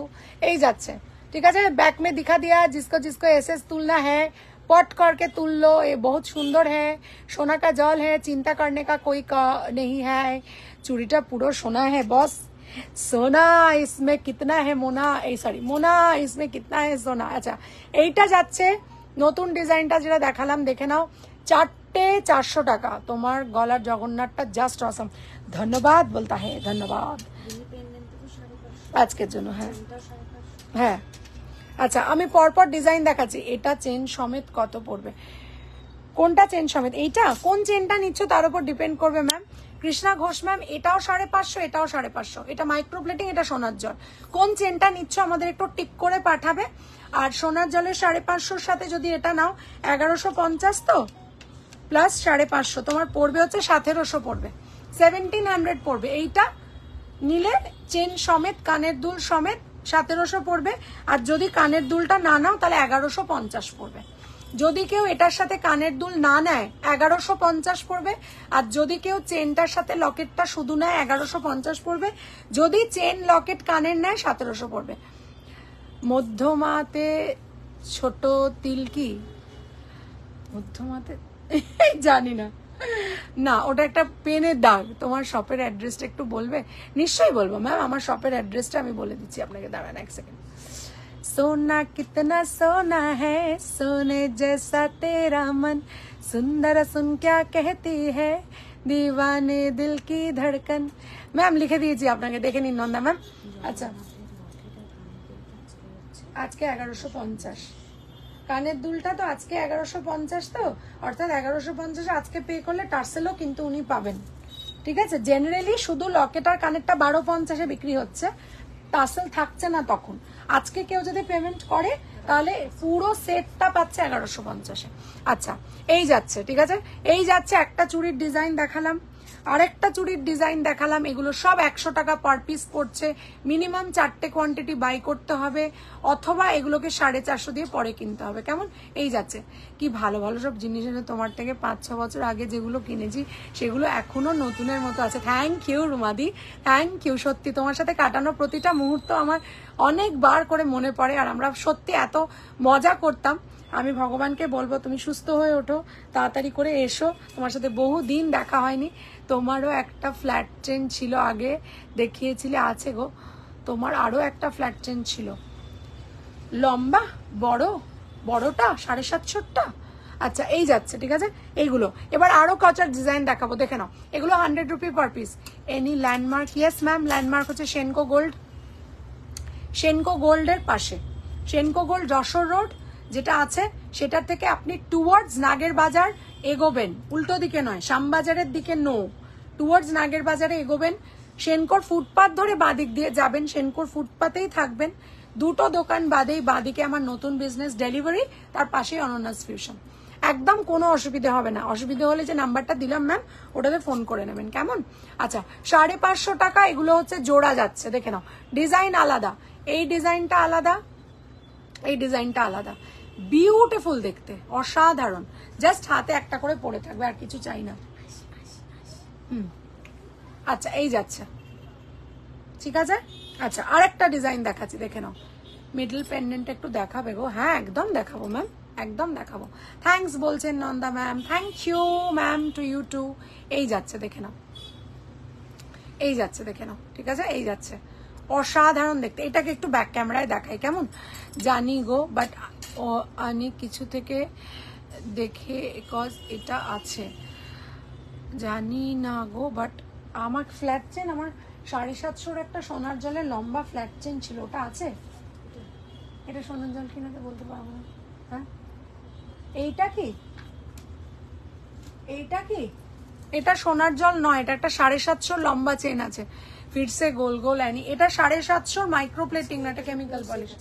এই যাচ্ছে, ঠিক আছে? बैक में दिखा दिया, जिसको एसएस तुलना है पट करके तुल लो। ये बहुत सुंदर है, सोना का जल है, चिंता करने का कोई नहीं है। चूड़ीटा पूरा सोना है बॉस। सोना इसमें कितना है मोना, सॉरी मोना इसमें कितना है सोना। আচ্ছা, এইটা যাচ্ছে নতুন ডিজাইনটা যেটা দেখালাম, দেখে নাও। 4টে 400 টাকা। তোমার গলার জগন্নাথটা জাস্ট অসম। ধন্যবাদ বলতা है, ধন্যবাদ। আজকের জন্য। হ্যাঁ হ্যাঁ আচ্ছা, আমি পরপর ডিজাইন দেখাচ্ছি। এটা চেন সমেত কত পড়বে? কোনটা চেন সমেত? এইটা কোন চেনটা নিচ্ছ তার উপর ডিপেন্ড করবে ম্যাম। কৃষ্ণা ঘোষ ম্যাম, এটাও 550, এটাও 550, এটা মাইক্রোপ্লেটিং, এটা সোনার জল। কোন চেনটা নিচ্ছ আমাদের একটু টিক করে পাঠাবে। আর সোনার জলের 550 সাথে যদি এটা নাও 1150 তো প্লাস 550 তোমার পড়বে হচ্ছে 1700 পড়বে, 1700 পড়বে। এইটা নিলে চেন সমেত কানের দুল সমেত 1700 পড়বে। আর যদি কানের দুলটা না নাও তাহলে 1150 পড়বে। যদি কেউ এটার সাথে কানের দুল না নেয় 1150 পড়বে। আর যদি কেউ চেনটার সাথে লকেটটা শুধু নেয় 1150 পড়বে। যদি চেন লকেট কানের নেয় 1700 পড়বে। মধ্যমাতে ছোট তিল কি? মধ্যমাতে জানি না, না ওটা একটা পেনের দাগ। তোমার শপের অ্যাড্রেসটা একটু বলবে? নিশ্চয়ই বলবো ম্যাম, আমার শপের অ্যাড্রেসটা আমি বলে দিচ্ছি আপনাকে, দাঁড়ান এক সেকেন্ড। सोना कितना सोना है, सोने जैसा तेरा मन, सुंदर सुन क्या कहती है दीवाने दिल की धड़कन। मैम लिखे दीजिए আপনাকে, দেখে নিন নন্দা ম্যাম। আচ্ছা আজকে 1150, কানের দুলটা তো আজকে 1150 তো, অর্থাৎ 1150 আজকে পে করলে টার্সেলও কিন্তু উনি পাবেন। ঠিক আছে, জেনারেলি শুধু লকেট আর কানেরটা 1250 বিক্রি হচ্ছে, টার্সেল থাকছে না তখন। আজকে কেউ যদি পেমেন্ট করে তাহলে পুরো সেটটা পাচ্ছে 1150। আচ্ছা এই যাচ্ছে, ঠিক আছে, এই যাচ্ছে। একটা চুড়ির ডিজাইন দেখালাম, আরেকটা চুড়ির ডিজাইন দেখালাম। এগুলো সব 100 টাকা পার পিস পড়ছে। মিনিমাম 4টে কোয়ান্টিটি বাই করতে হবে, অথবা এগুলোকে 450 দিয়ে পরে কিনতে হবে। কেমন? এই যাচ্ছে। কি ভালো ভালো সব জিনিস আছে তোমার থেকে 5-6 বছর আগে যেগুলো কিনেছি সেগুলো এখনো নতুনের মতো আছে। থ্যাংক ইউ রুমাদি, থ্যাংক ইউ। সত্যি তোমার সাথে কাটানো প্রতিটা মুহূর্ত আমার অনেকবার করে মনে পড়ে। আর আমরা সত্যি এত মজা করতাম। আমি ভগবানকে বলবো তুমি সুস্থ হয়ে ওঠো, তাড়াতাড়ি করে এসো। তোমার সাথে বহু দিন দেখা হয়নি। তোমারও একটা ফ্ল্যাট চেন ছিল আগে, দেখিয়েছিলে, আছে গো। তোমার আরো একটা ফ্ল্যাট চেন ছিল, লম্বা বড়টা 750টা। আচ্ছা এই যাচ্ছে, ঠিক আছে। এইগুলো এবার আরো কচার ডিজাইন দেখাবো, দেখে নাও। এগুলো 100 rupee per piece. Any landmark? Yes ma'am, landmark হচ্ছে সেনকো গোল্ড। সেনকো গোল্ডের পাশে, সেনকো গোল্ড যশোর রোড যেটা আছে, সেটার থেকে আপনি টুয়ার্ডস নাগের বাজার এগোবেন, উল্টো দিকে নয়, শ্যামবাজারের দিকে নো, টুয়ার্ডস নাগের বাজারে এগোবেন। সেনকোর ফুটপাথ ধরে বাঁদিক দিয়ে যাবেন, সেনকোর ফুটপাতেই থাকবেন। দুটো দোকান বাদেই বাঁদিকে আমার নতুন বিজনেস ডেলিভারি, তার পাশেই অনন্যাস ফিউশন। একদম কোনো অসুবিধা হবে না। অসুবিধা হলে যে নাম্বারটা দিলাম ম্যাম ওটাতে ফোন করে নেবেন, কেমন? আচ্ছা 550 টাকা এগুলো হচ্ছে জোড়া যাচ্ছে, দেখে নাও। ডিজাইন আলাদা, এই ডিজাইনটা আলাদা, এই ডিজাইনটা আলাদা। বিউটিফুল দেখতে, অসাধারণ। জাস্ট হাতে একটা করে পরে থাকবে, আর কিছু চাই না। আচ্ছা এই যাচ্ছে, ঠিক আছে। আচ্ছা আরেকটা ডিজাইন দেখাচ্ছি, দেখে নাও। মিডল পেন্ডেন্ট একটু দেখাবে গো? হ্যাঁ একদম দেখাবো ম্যাম, একদম দেখাবো। থ্যাঙ্কস বলছেন Nanda ma'am, thank you ma'am, to you too. এই যাচ্ছে, দেখে নাও, এই যাচ্ছে, দেখে নাও, ঠিক আছে। এই যাচ্ছে, অসাধারণ দেখতে। এটাকে একটু ব্যাক ক্যামেরায় দেখাই, কেমন? জানি গো, বাট অনেক কিছু থেকে দেখে কজ এটা আছে, জানি না গো, বাট আমার ফ্ল্যাট চেন, আমার 750 একটা সোনার জলের লম্বা ফ্ল্যাট চেন ছিল, ওটা আছে। এটা সোনার জল কিনা তো বলতে পারবো না। হ্যাঁ এইটা কি, এইটা কি? এটা সোনার জল নয়, এটা একটা 750 লম্বা চেন আছে, ফিরসে গোল গোল অ্যানি। এটা 750 মাইক্রোপ্লেটিং না, এটা কেমিক্যাল পলিশ।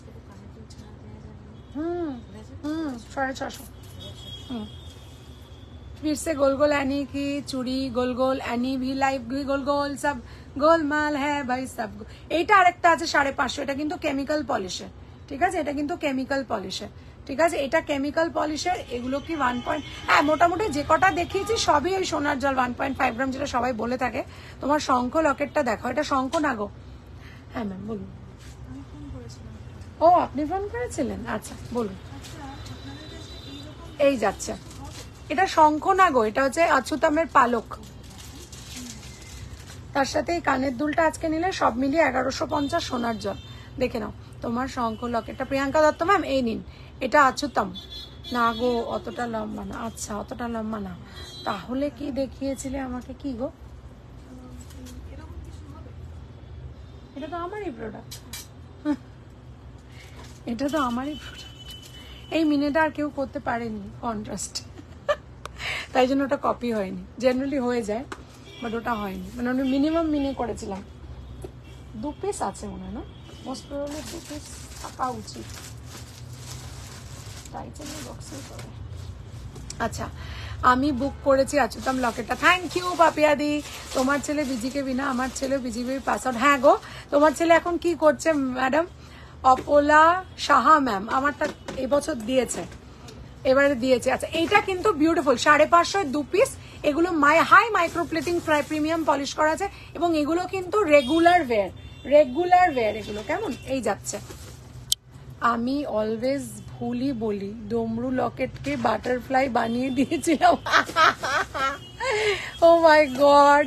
650। फिर से गोल गोल एनी की चूड़ी, गोल गोल एनी भी लाइव भी गोल गोल, सब गोलमाल है भाई सब। এইটা আরেকটা আছে 550, এটা কিন্তু কেমিক্যাল পলিশের, ঠিক আছে। এটা কিন্তু কেমিক্যাল পলিশের, ঠিক আছে। এটা কেমিক্যাল পলিশের। এগুলো কি 1 হ্যাঁ মোটামুটি যে কটা দেখিয়েছি সবই ওই সোনার জল 1.5 গ্রাম, যেটা সবাই বলে থাকে। তোমার শঙ্খ লকেটটা দেখো, এটা শঙ্খ না গো? হ্যাঁ ম্যাম বলুন। ও আপনি ফোন করেছিলেন? আচ্ছা বলুন। এই যাচ্ছে, এটা শঙ্খ না গো, এটা হচ্ছে অচ্যুতামের পালক। তার সাথে এই কানের দুলটা আজকে নিলে সব মিলিয়ে 1150 সোনার জল। দেখে নাও তোমার শঙ্খ লকেটটা। প্রিয়াঙ্কা দত্ত ম্যাম এই নিন, এটা অচ্যুতম না গো, অতটা লম্বা না। আচ্ছা অতটা লম্বা না, তাহলে কি দেখিয়েছিলে আমাকে? কি গো এটা তো আমারই প্রোডাক্ট, এটা তো আমারই প্রোডাক্ট। এই মিনেটা আর কেউ করতে পারেনি কন্ট্রাস্ট, তাই জন্য ওটা কপি হয়নি। জেনারেলি হয়ে যায়, বাট ওটা হয়নি, মানে আমি মিনিমাম মিনে করেছিলাম। 2 পিস আছে মনে হয় না, মোস্ট প্রবাবলি 2 পিস থাকা উচিত, তাই জন্য বক্সে করে। আচ্ছা, আমি বুক করেছি আচুতাম লকেটটা। Thank you পাপিয়াদি। তোমার ছেলে বিজিকে বিনা, আমার ছেলে বিজিবি পাস আউট। হ্যাঁ গো, তোমার ছেলে এখন কি করছে ম্যাডাম? অপলা সাহা ম্যাম আমারটা এবছর দিয়েছে, এবারে দিয়েছে। আচ্ছা, এইটা কিন্তু বিউটিফুল, 550 2 পিস। এগুলো হাই মাইক্রোপ্লেটিং প্রিমিয়াম পলিশ করা আছে, এবং এগুলো কিন্তু রেগুলার ওয়্যার, এগুলো কেমন এই যাচ্ছে। আমি অলওয়েজ ভুলই বলি, ডমরু লকেটকে বাটারফ্লাই বানিয়ে দিয়েছিলাম। ও মাই গড।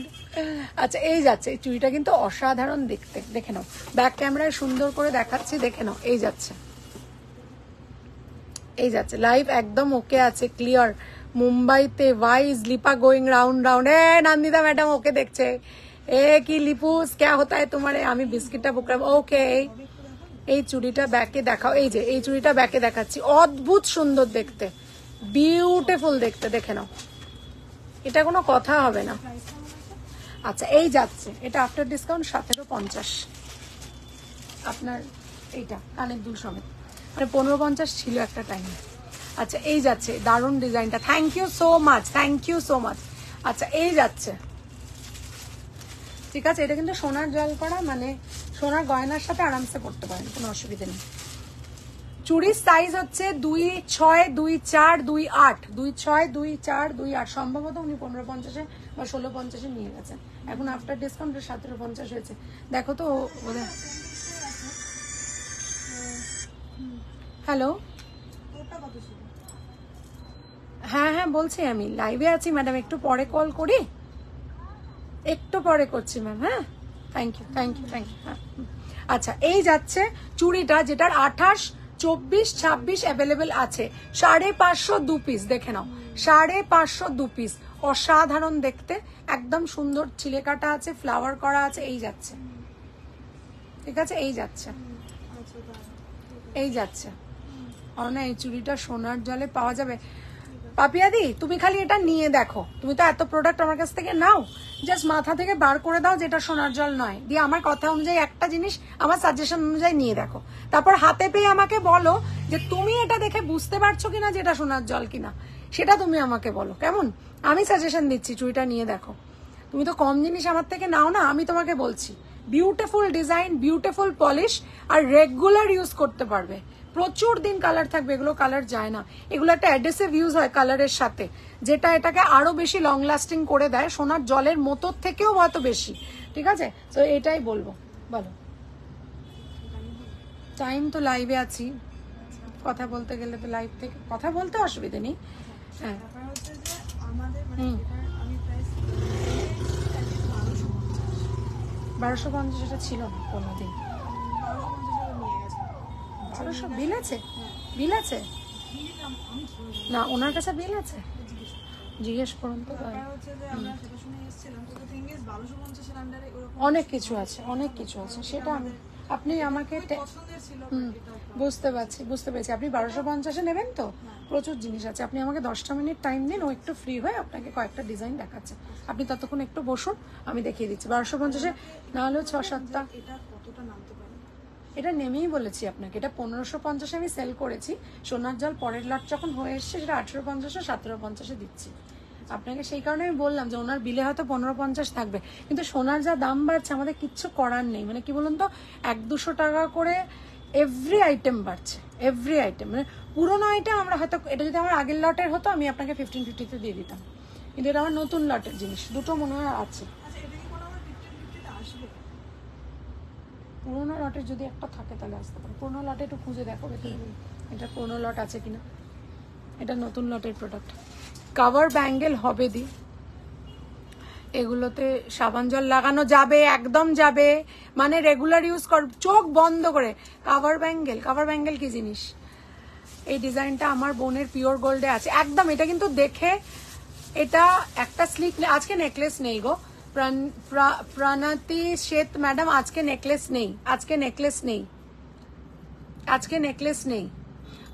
আচ্ছা, এই যাচ্ছে, এই চুড়িটা কিন্তু অসাধারণ দেখতে, দেখে নাও, ব্যাক ক্যামেরায় সুন্দর করে দেখাচ্ছি, দেখে নাও, এই যাচ্ছে, এই যাচ্ছে লাইভ একদম ওকে আছে, ক্লিয়ার। মুম্বাইতে ওয়াইজ লিপা গোয়িং রাউন্ড রাউন্ড। এ নন্দিতা ম্যাডাম ওকে দেখছে। এ কি লিপুস ক্যা হতা है তোমারে? আমি বিস্কিটটা বুকলাম। ওকে, এই চুড়িটা ব্যাকে দেখাও, এই যে এই চুড়িটা ব্যাকে দেখাচ্ছি, অদ্ভুত সুন্দর দেখতে, বিউটিফুল দেখতে, দেখে নাও, এটা কোনো কথা হবে না। আচ্ছা, এই যাচ্ছে, এটা আফটার ডিসকাউন্ট 1750 আপনার, এইটা কানের দুল সমেত, মানে 1550 ছিল একটা টাইমে। আচ্ছা, এই যাচ্ছে, দারুণ ডিজাইনটা, thank you so much, thank you so much. আচ্ছা, এই যাচ্ছে, ঠিক আছে, এটা কিন্তু সোনার জল করা, মানে সোনার গয়নার সাথে আরামসে পড়তে পারেন, কোনো অসুবিধা নেই। চুড়ির সাইজ হচ্ছে 2.6, 2.4, 2.8, 2.6, 2.4, 2.8। সম্ভবত উনি 1550 বা 1650 নিয়ে গেছেন, এখন আফটার ডিসকাউন্ট 1750 হয়েছে। দেখো তো হ্যালো, হ্যাঁ হ্যাঁ বলছি, আমি লাইভে আছি ম্যাডাম, একটু পরে কল করি, একটু পরে করছি ম্যাম। হ্যাঁ, thank you, thank you, thank you. হ্যাঁ, আচ্ছা, এই যাচ্ছে চুড়িটা, যেটার 28, 24, 26 অ্যাভেলেবেল আছে, 550 2 পিস, দেখে নাও, 550 2 পিস, অসাধারণ দেখতে, একদম সুন্দর চিলেকাটা আছে, ফ্লাওয়ার করা আছে, এই যাচ্ছে, ঠিক আছে, এই যাচ্ছে, এই যাচ্ছে। না, এই চুড়িটা সোনার জলে পাওয়া যাবে। পাপিয়াদি, তুমি খালি এটা নিয়ে দেখো, তুমি তো এত প্রোডাক্ট আমার কাছ থেকে নাও, জাস্ট মাথা থেকে বার করে দাও যেটা সোনার জল নয়, দিয়ে আমার কথা অনুযায়ী একটা জিনিস আমার সাজেশন অনুযায়ী নিয়ে দেখো, তারপর হাতে পেয়ে আমাকে বলো যে তুমি এটা দেখে বুঝতে পারছো কিনা যেটা সোনার জল কিনা, সেটা তুমি আমাকে বলো, কেমন? আমি সাজেশন দিচ্ছি, চুড়িটা নিয়ে দেখো। তুমি তো কম জিনিস আমার থেকে নাও না, আমি তোমাকে বলছি, বিউটিফুল ডিজাইন, বিউটিফুল পলিশ, আর রেগুলার ইউজ করতে পারবে, প্রচুর দিন কালার থাকবে, এগুলো কালার যায় না, এগুলো একটা অ্যাডহেসিভ ইউজ হয় কালারের সাথে, যেটা এটাকে আরো বেশি লং লাস্টিং করে দেয়, সোনার জলের মতো থেকেও হয়তো বেশি, ঠিক আছে? তো এটাই বলবো, বলো। টাইম তো লাইভে আছি, কথা বলতে গেলে তো লাইভ থেকে কথা বলতে অসুবিধা নেই। হ্যাঁ, 1250 এটা ছিল না কোনোদিন। 1200 বিল আছে? বিল আছে না, ওনার কাছে বিল আছে, জিজ্ঞেস করুন তো। অনেক কিছু আছে, অনেক কিছু আছে, সেটা আপনি আমাকে বুঝতে পারছি, বুঝতে পেরেছি। আপনি 1250 নেবেন তো, প্রচুর জিনিস আছে, আপনি আমাকে 10টা মিনিট টাইম দিন, ও একটু ফ্রি হয়ে আপনাকে কয়েকটা ডিজাইন দেখাচ্ছে, আপনি ততক্ষণ একটু বসুন, আমি দেখিয়ে দিচ্ছি। 1250 না হলেও 6-7টা, এটা নেমেই বলেছি আপনাকে, এটা 1550 আমি সেল করেছি, সোনার জল পরের লট যখন হয়ে এসছে সেটা 1850, 1750 দিচ্ছি আপনাকে, সেই কারণে আমি বললাম যে ওনার বিলে হয়তো 1550 থাকবে, কিন্তু সোনার যা দাম বাড়ছে আমাদের কিচ্ছু করার নেই, মানে কি বলুন তো, 100-200 টাকা করে এভরি আইটেম বাড়ছে, এভরি আইটেম, মানে পুরোনো আইটেম আমরা হয়তো, এটা যদি আমার আগের লটের হতো আমি আপনাকে 1550-তে দিয়ে দিতাম, কিন্তু এটা আমার নতুন লটের জিনিস, দুটো মনে হয় আছে। পুরোনো লটের যদি একটা থাকে তাহলে আসতে পারে, পুরোনো লটে একটু খুঁজে দেখো এটা পুরোনো লট আছে কিনা, এটা নতুন লটের প্রোডাক্ট। কাভার ব্যাঙ্গেল হবে দি, এগুলোতে সাবান জল লাগানো যাবে, একদম যাবে, মানে রেগুলার ইউজ কর, চোখ বন্ধ করে। কাভার ব্যাঙ্গেল কি জিনিস? এই ডিজাইনটা আমার বোনের পিওর গোল্ডে আছে একদম, এটা কিন্তু দেখে, এটা একটা স্লিক, আজকে নেকলেস নেই গো, প্রণতি শেত ম্যাডাম আজকে নেকলেস নেই, আজকে নেকলেস নেই, আজকে নেকলেস নেই।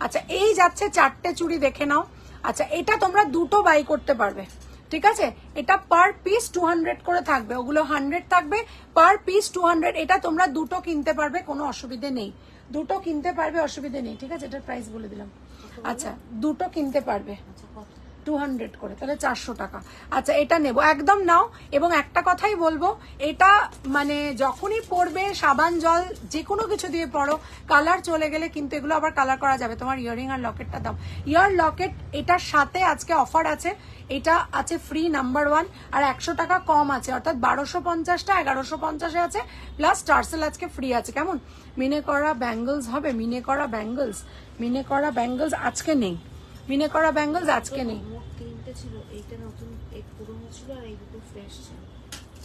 আচ্ছা এই যাচ্ছে 4টে চুড়ি দেখে নাও। আচ্ছা এটা তোমরা দুটো বাই করতে পারবে, ঠিক আছে? এটা পার পিস 200 করে থাকবে, ওগুলো 100 থাকবে, পার পিস 200। এটা তোমরা দুটো কিনতে পারবে, কোনো অসুবিধে নেই, দুটো কিনতে পারবে, অসুবিধে নেই, ঠিক আছে? এটার প্রাইস বলে দিলাম। আচ্ছা দুটো কিনতে পারবে 200 করে, তাহলে 400 টাকা। আচ্ছা এটা নেব, একদম নাও। এবং একটা কথাই বলবো, এটা মানে যখনই পরবে সাবান জল যে কোনো কিছু দিয়ে পরো, কালার চলে গেলে কিন্তু এগুলো আবার কালার করা যাবে। তোমার ইয়ারিং আর লকেটটা দাও, ইয়ার লকেট এটার সাথে আজকে অফার আছে, এটা আছে ফ্রি নাম্বার 1, আর 100 টাকা কম আছে, অর্থাৎ 1250টা 1150 আছে, প্লাস টার্সেল আজকে ফ্রি আছে। কেমন? মিনে করা ব্যাঙ্গলস হবে, মিনে করা ব্যাঙ্গলস, মিনে করা ব্যাঙ্গলস আজকে নেই, মিনে করা ব্যাঙ্গলস আজকে নেই। তিনটে ছিল, এইটা নতুন, এই পুরনো ছিল, আর এই দুটো ফ্রেশ ছিল।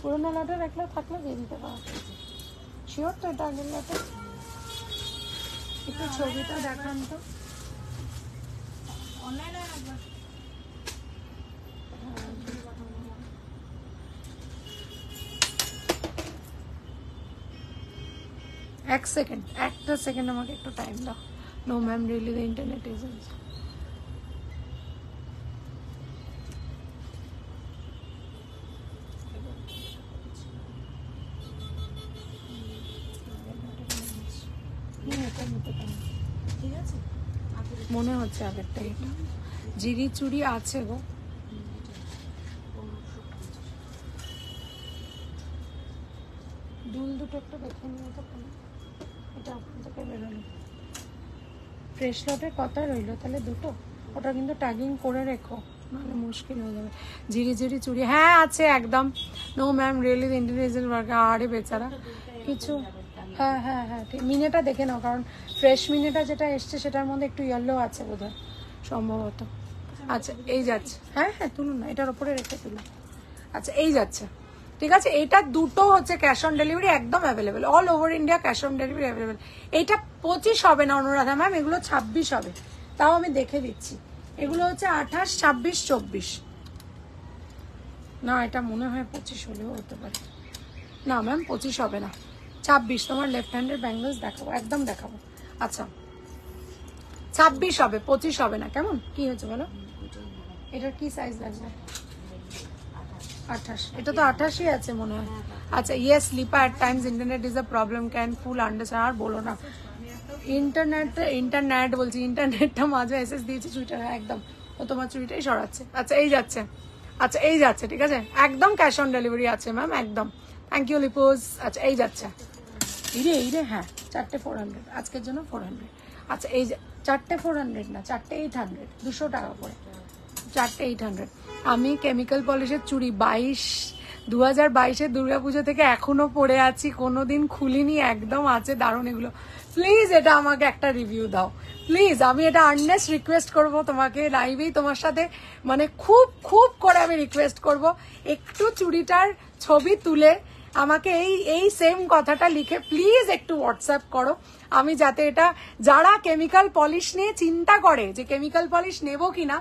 পুরোনো লটের একটা থাকলে দিয়ে দিতে পারো। শিওর তো এটা আগের লটে? একটু ছবিটা দেখান তো। অনলাইনে একবার এক সেকেন্ড, একটা সেকেন্ড আমাকে একটু টাইম দাও। No ma'am really the internet is ঠিক আছে। মনে হচ্ছে আগেরটা। এটা জিরি চুড়ি আছে গো, দুল দুটো একটু দেখে নিয়ে তো এটা ওখান থেকে বেরোলো। ফ্রেশ লটের কথা রইলো তাহলে দুটো, ওটা কিন্তু ট্যাগিং করে রেখো, নাহলে মুশকিল হয়ে যাবে। জিরি জিরি চুড়ি হ্যাঁ আছে একদম। No ma'am really the internet work. আরে বেচারা কিছু, হ্যাঁ হ্যাঁ হ্যাঁ ঠিক। মিনেটা দেখে নাও, কারণ ফ্রেশ মিনেটা যেটা এসছে সেটার মধ্যে একটু ইয়েলো আছে বোধহয় সম্ভবত। আচ্ছা এই যাচ্ছে, হ্যাঁ হ্যাঁ তুলুন না, এটার উপরে রেখে তুলুন। আচ্ছা এই যাচ্ছে, ঠিক আছে? এটা দুটো হচ্ছে ক্যাশ অন ডেলিভারি একদম available, all over India cash on delivery available. এইটা 25 হবে না অনুরাধা ম্যাম, এগুলো 26 হবে, তাও আমি দেখে দিচ্ছি। এগুলো হচ্ছে 28, 26, 24। না এটা মনে হয় 25 হলেও হতে পারে। না ম্যাম 25 হবে না, 26। তোমার লেফট হ্যান্ডের ব্যাঙ্গলস দেখাবো, একদম দেখাবো। আচ্ছা 26 হবে, 25 হবে না। কেমন কি হচ্ছে বলো? এটার কি সাইজ লাগবে? 28। এটা তো 28ই আছে মনে হয়। আচ্ছা yes Lipa, at times internet is a problem, can full understand. আর বলো না, ইন্টারনেট বলছি, ইন্টারনেটটা মাঝে এসএস দিয়েছি চুইটার, একদম ও তোমার চুইটাই সরাচ্ছে। আচ্ছা এই যাচ্ছে, আচ্ছা এই যাচ্ছে, ঠিক আছে? একদম ক্যাশ অন ডেলিভারি আছে ম্যাম, একদম। থ্যাংক ইউ লিপোজ। আচ্ছা এই যাচ্ছে, এই রে হ্যাঁ 4টে 400 আজকের জন্য 400। আচ্ছা এই 4টে 400 না, 4টে 800, 200 টাকা করে 4টে 800। আমি কেমিক্যাল পলিশের চুড়ি 2022-এর দুর্গাপুজো থেকে এখনো পরে আছি, কোনোদিন খুলিনি, একদম আছে দারুণ এগুলো। প্লিজ এটা আমাকে একটা রিভিউ দাও প্লিজ, আমি এটা আর্নেস্ট রিকোয়েস্ট করব তোমাকে লাইভেই তোমার সাথে, মানে খুব খুব করে আমি রিকোয়েস্ট করব, একটু চুড়িটার ছবি তুলে আমাকে এই সেম কথাটা লিখে প্লিজ একটু হোয়াটসঅ্যাপ করো, আমি যাতে এটা যারা কেমিক্যাল পলিশ নিয়ে চিন্তা করে যে কেমিক্যাল পলিশ নেবো কিনা,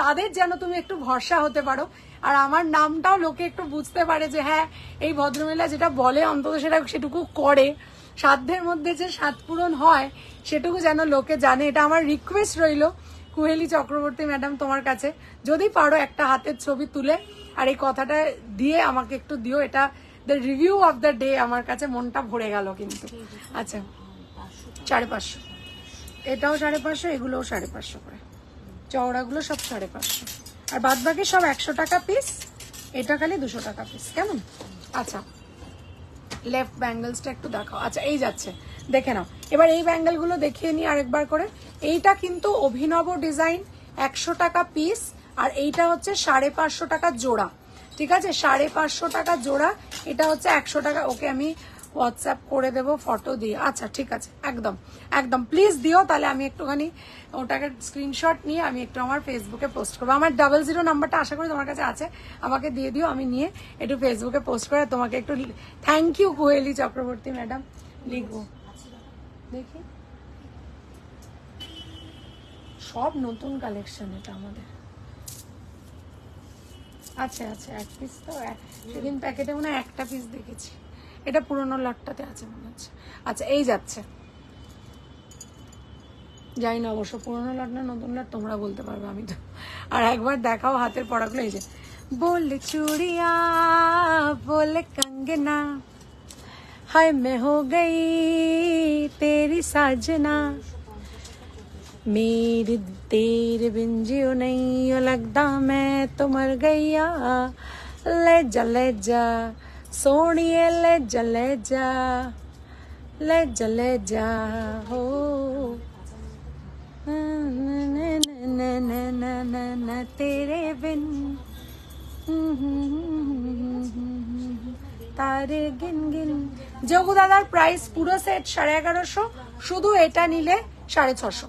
তাদের যেন তুমি একটু ভরসা হতে পারো, আর আমার নামটাও লোকে একটু বুঝতে পারে যে হ্যাঁ এই ভদ্রমহিলা যেটা বলে অন্তত সেটুকু করে, সাধ্যের মধ্যে যে সাধ পূরণ হয় সেটুকু যেন লোকে জানে। এটা আমার রিকোয়েস্ট রইল কুহেলি চক্রবর্তী ম্যাডাম তোমার কাছে, যদি পারো একটা হাতের ছবি তুলে আর এই কথাটা দিয়ে আমাকে একটু দিও। এটা the review of the day, আমার কাছে মনটা ভরে গেল কিন্তু। আচ্ছা 550, এটাও 550, এগুলোও 550 করে, চওড়াগুলো সব 550, আর বাদ বাকি সব 100 টাকা পিস, এটা খালি 200 টাকা পিস। কেমন? আচ্ছা লেফট ব্যাঙ্গেলসটা একটু দেখাও। আচ্ছা এই যাচ্ছে, দেখে নাও। এবার এই ব্যাঙ্গেলগুলো দেখিয়ে নিই আরেকবার করে। এইটা কিন্তু অভিনব ডিজাইন, 100 টাকা পিস, আর এইটা হচ্ছে 550 টাকা জোড়া, ঠিক আছে? 550 টাকা জোড়া, এটা হচ্ছে 100 টাকা। ওকে আমি হোয়াটসঅ্যাপ করে দেবো ফটো দিয়ে। আচ্ছা ঠিক আছে, একদম একদম প্লিজ দিও, তাহলে আমি একটুখানি ওটাকে স্ক্রিনশট নিয়ে আমি একটু আমার ফেসবুকে পোস্ট করবো। আমার 00 নাম্বারটা আশা করি তোমার কাছে আছে, আমাকে দিয়ে দিও, আমি নিয়ে একটু ফেসবুকে পোস্ট করে তোমাকে একটু thank you Kuheli Chakraborty madam লিখবো। দেখি সব নতুন কালেকশন, এটা আমাদের আচ্ছা আচ্ছা, এক পিস তো সেদিন প্যাকেটে মনে হয় একটা পিস দেখেছি, এটা পুরোনো লটটাতে আছে মনে হচ্ছে। আচ্ছা এই যাচ্ছে, যাই না অবশ্য পুরোনো লট না নতুন লট তোমরা বলতে পারবে, আমি তো। আর একবার দেখাও হাতের পড়াগুলো, এই যে बोले चूड़िया बोले कंगना हाय मैं हो गई तेरी साजना मेरी तेरे बिन जियो नहीं यो लगदा मैं तो मर गईया ले जा सोनिए ले जा हो न तेरे बिन তারে গিন গিন। যোগু দাদার প্রাইস পুরো সেট 1150, শুধু এটা নিলে 650।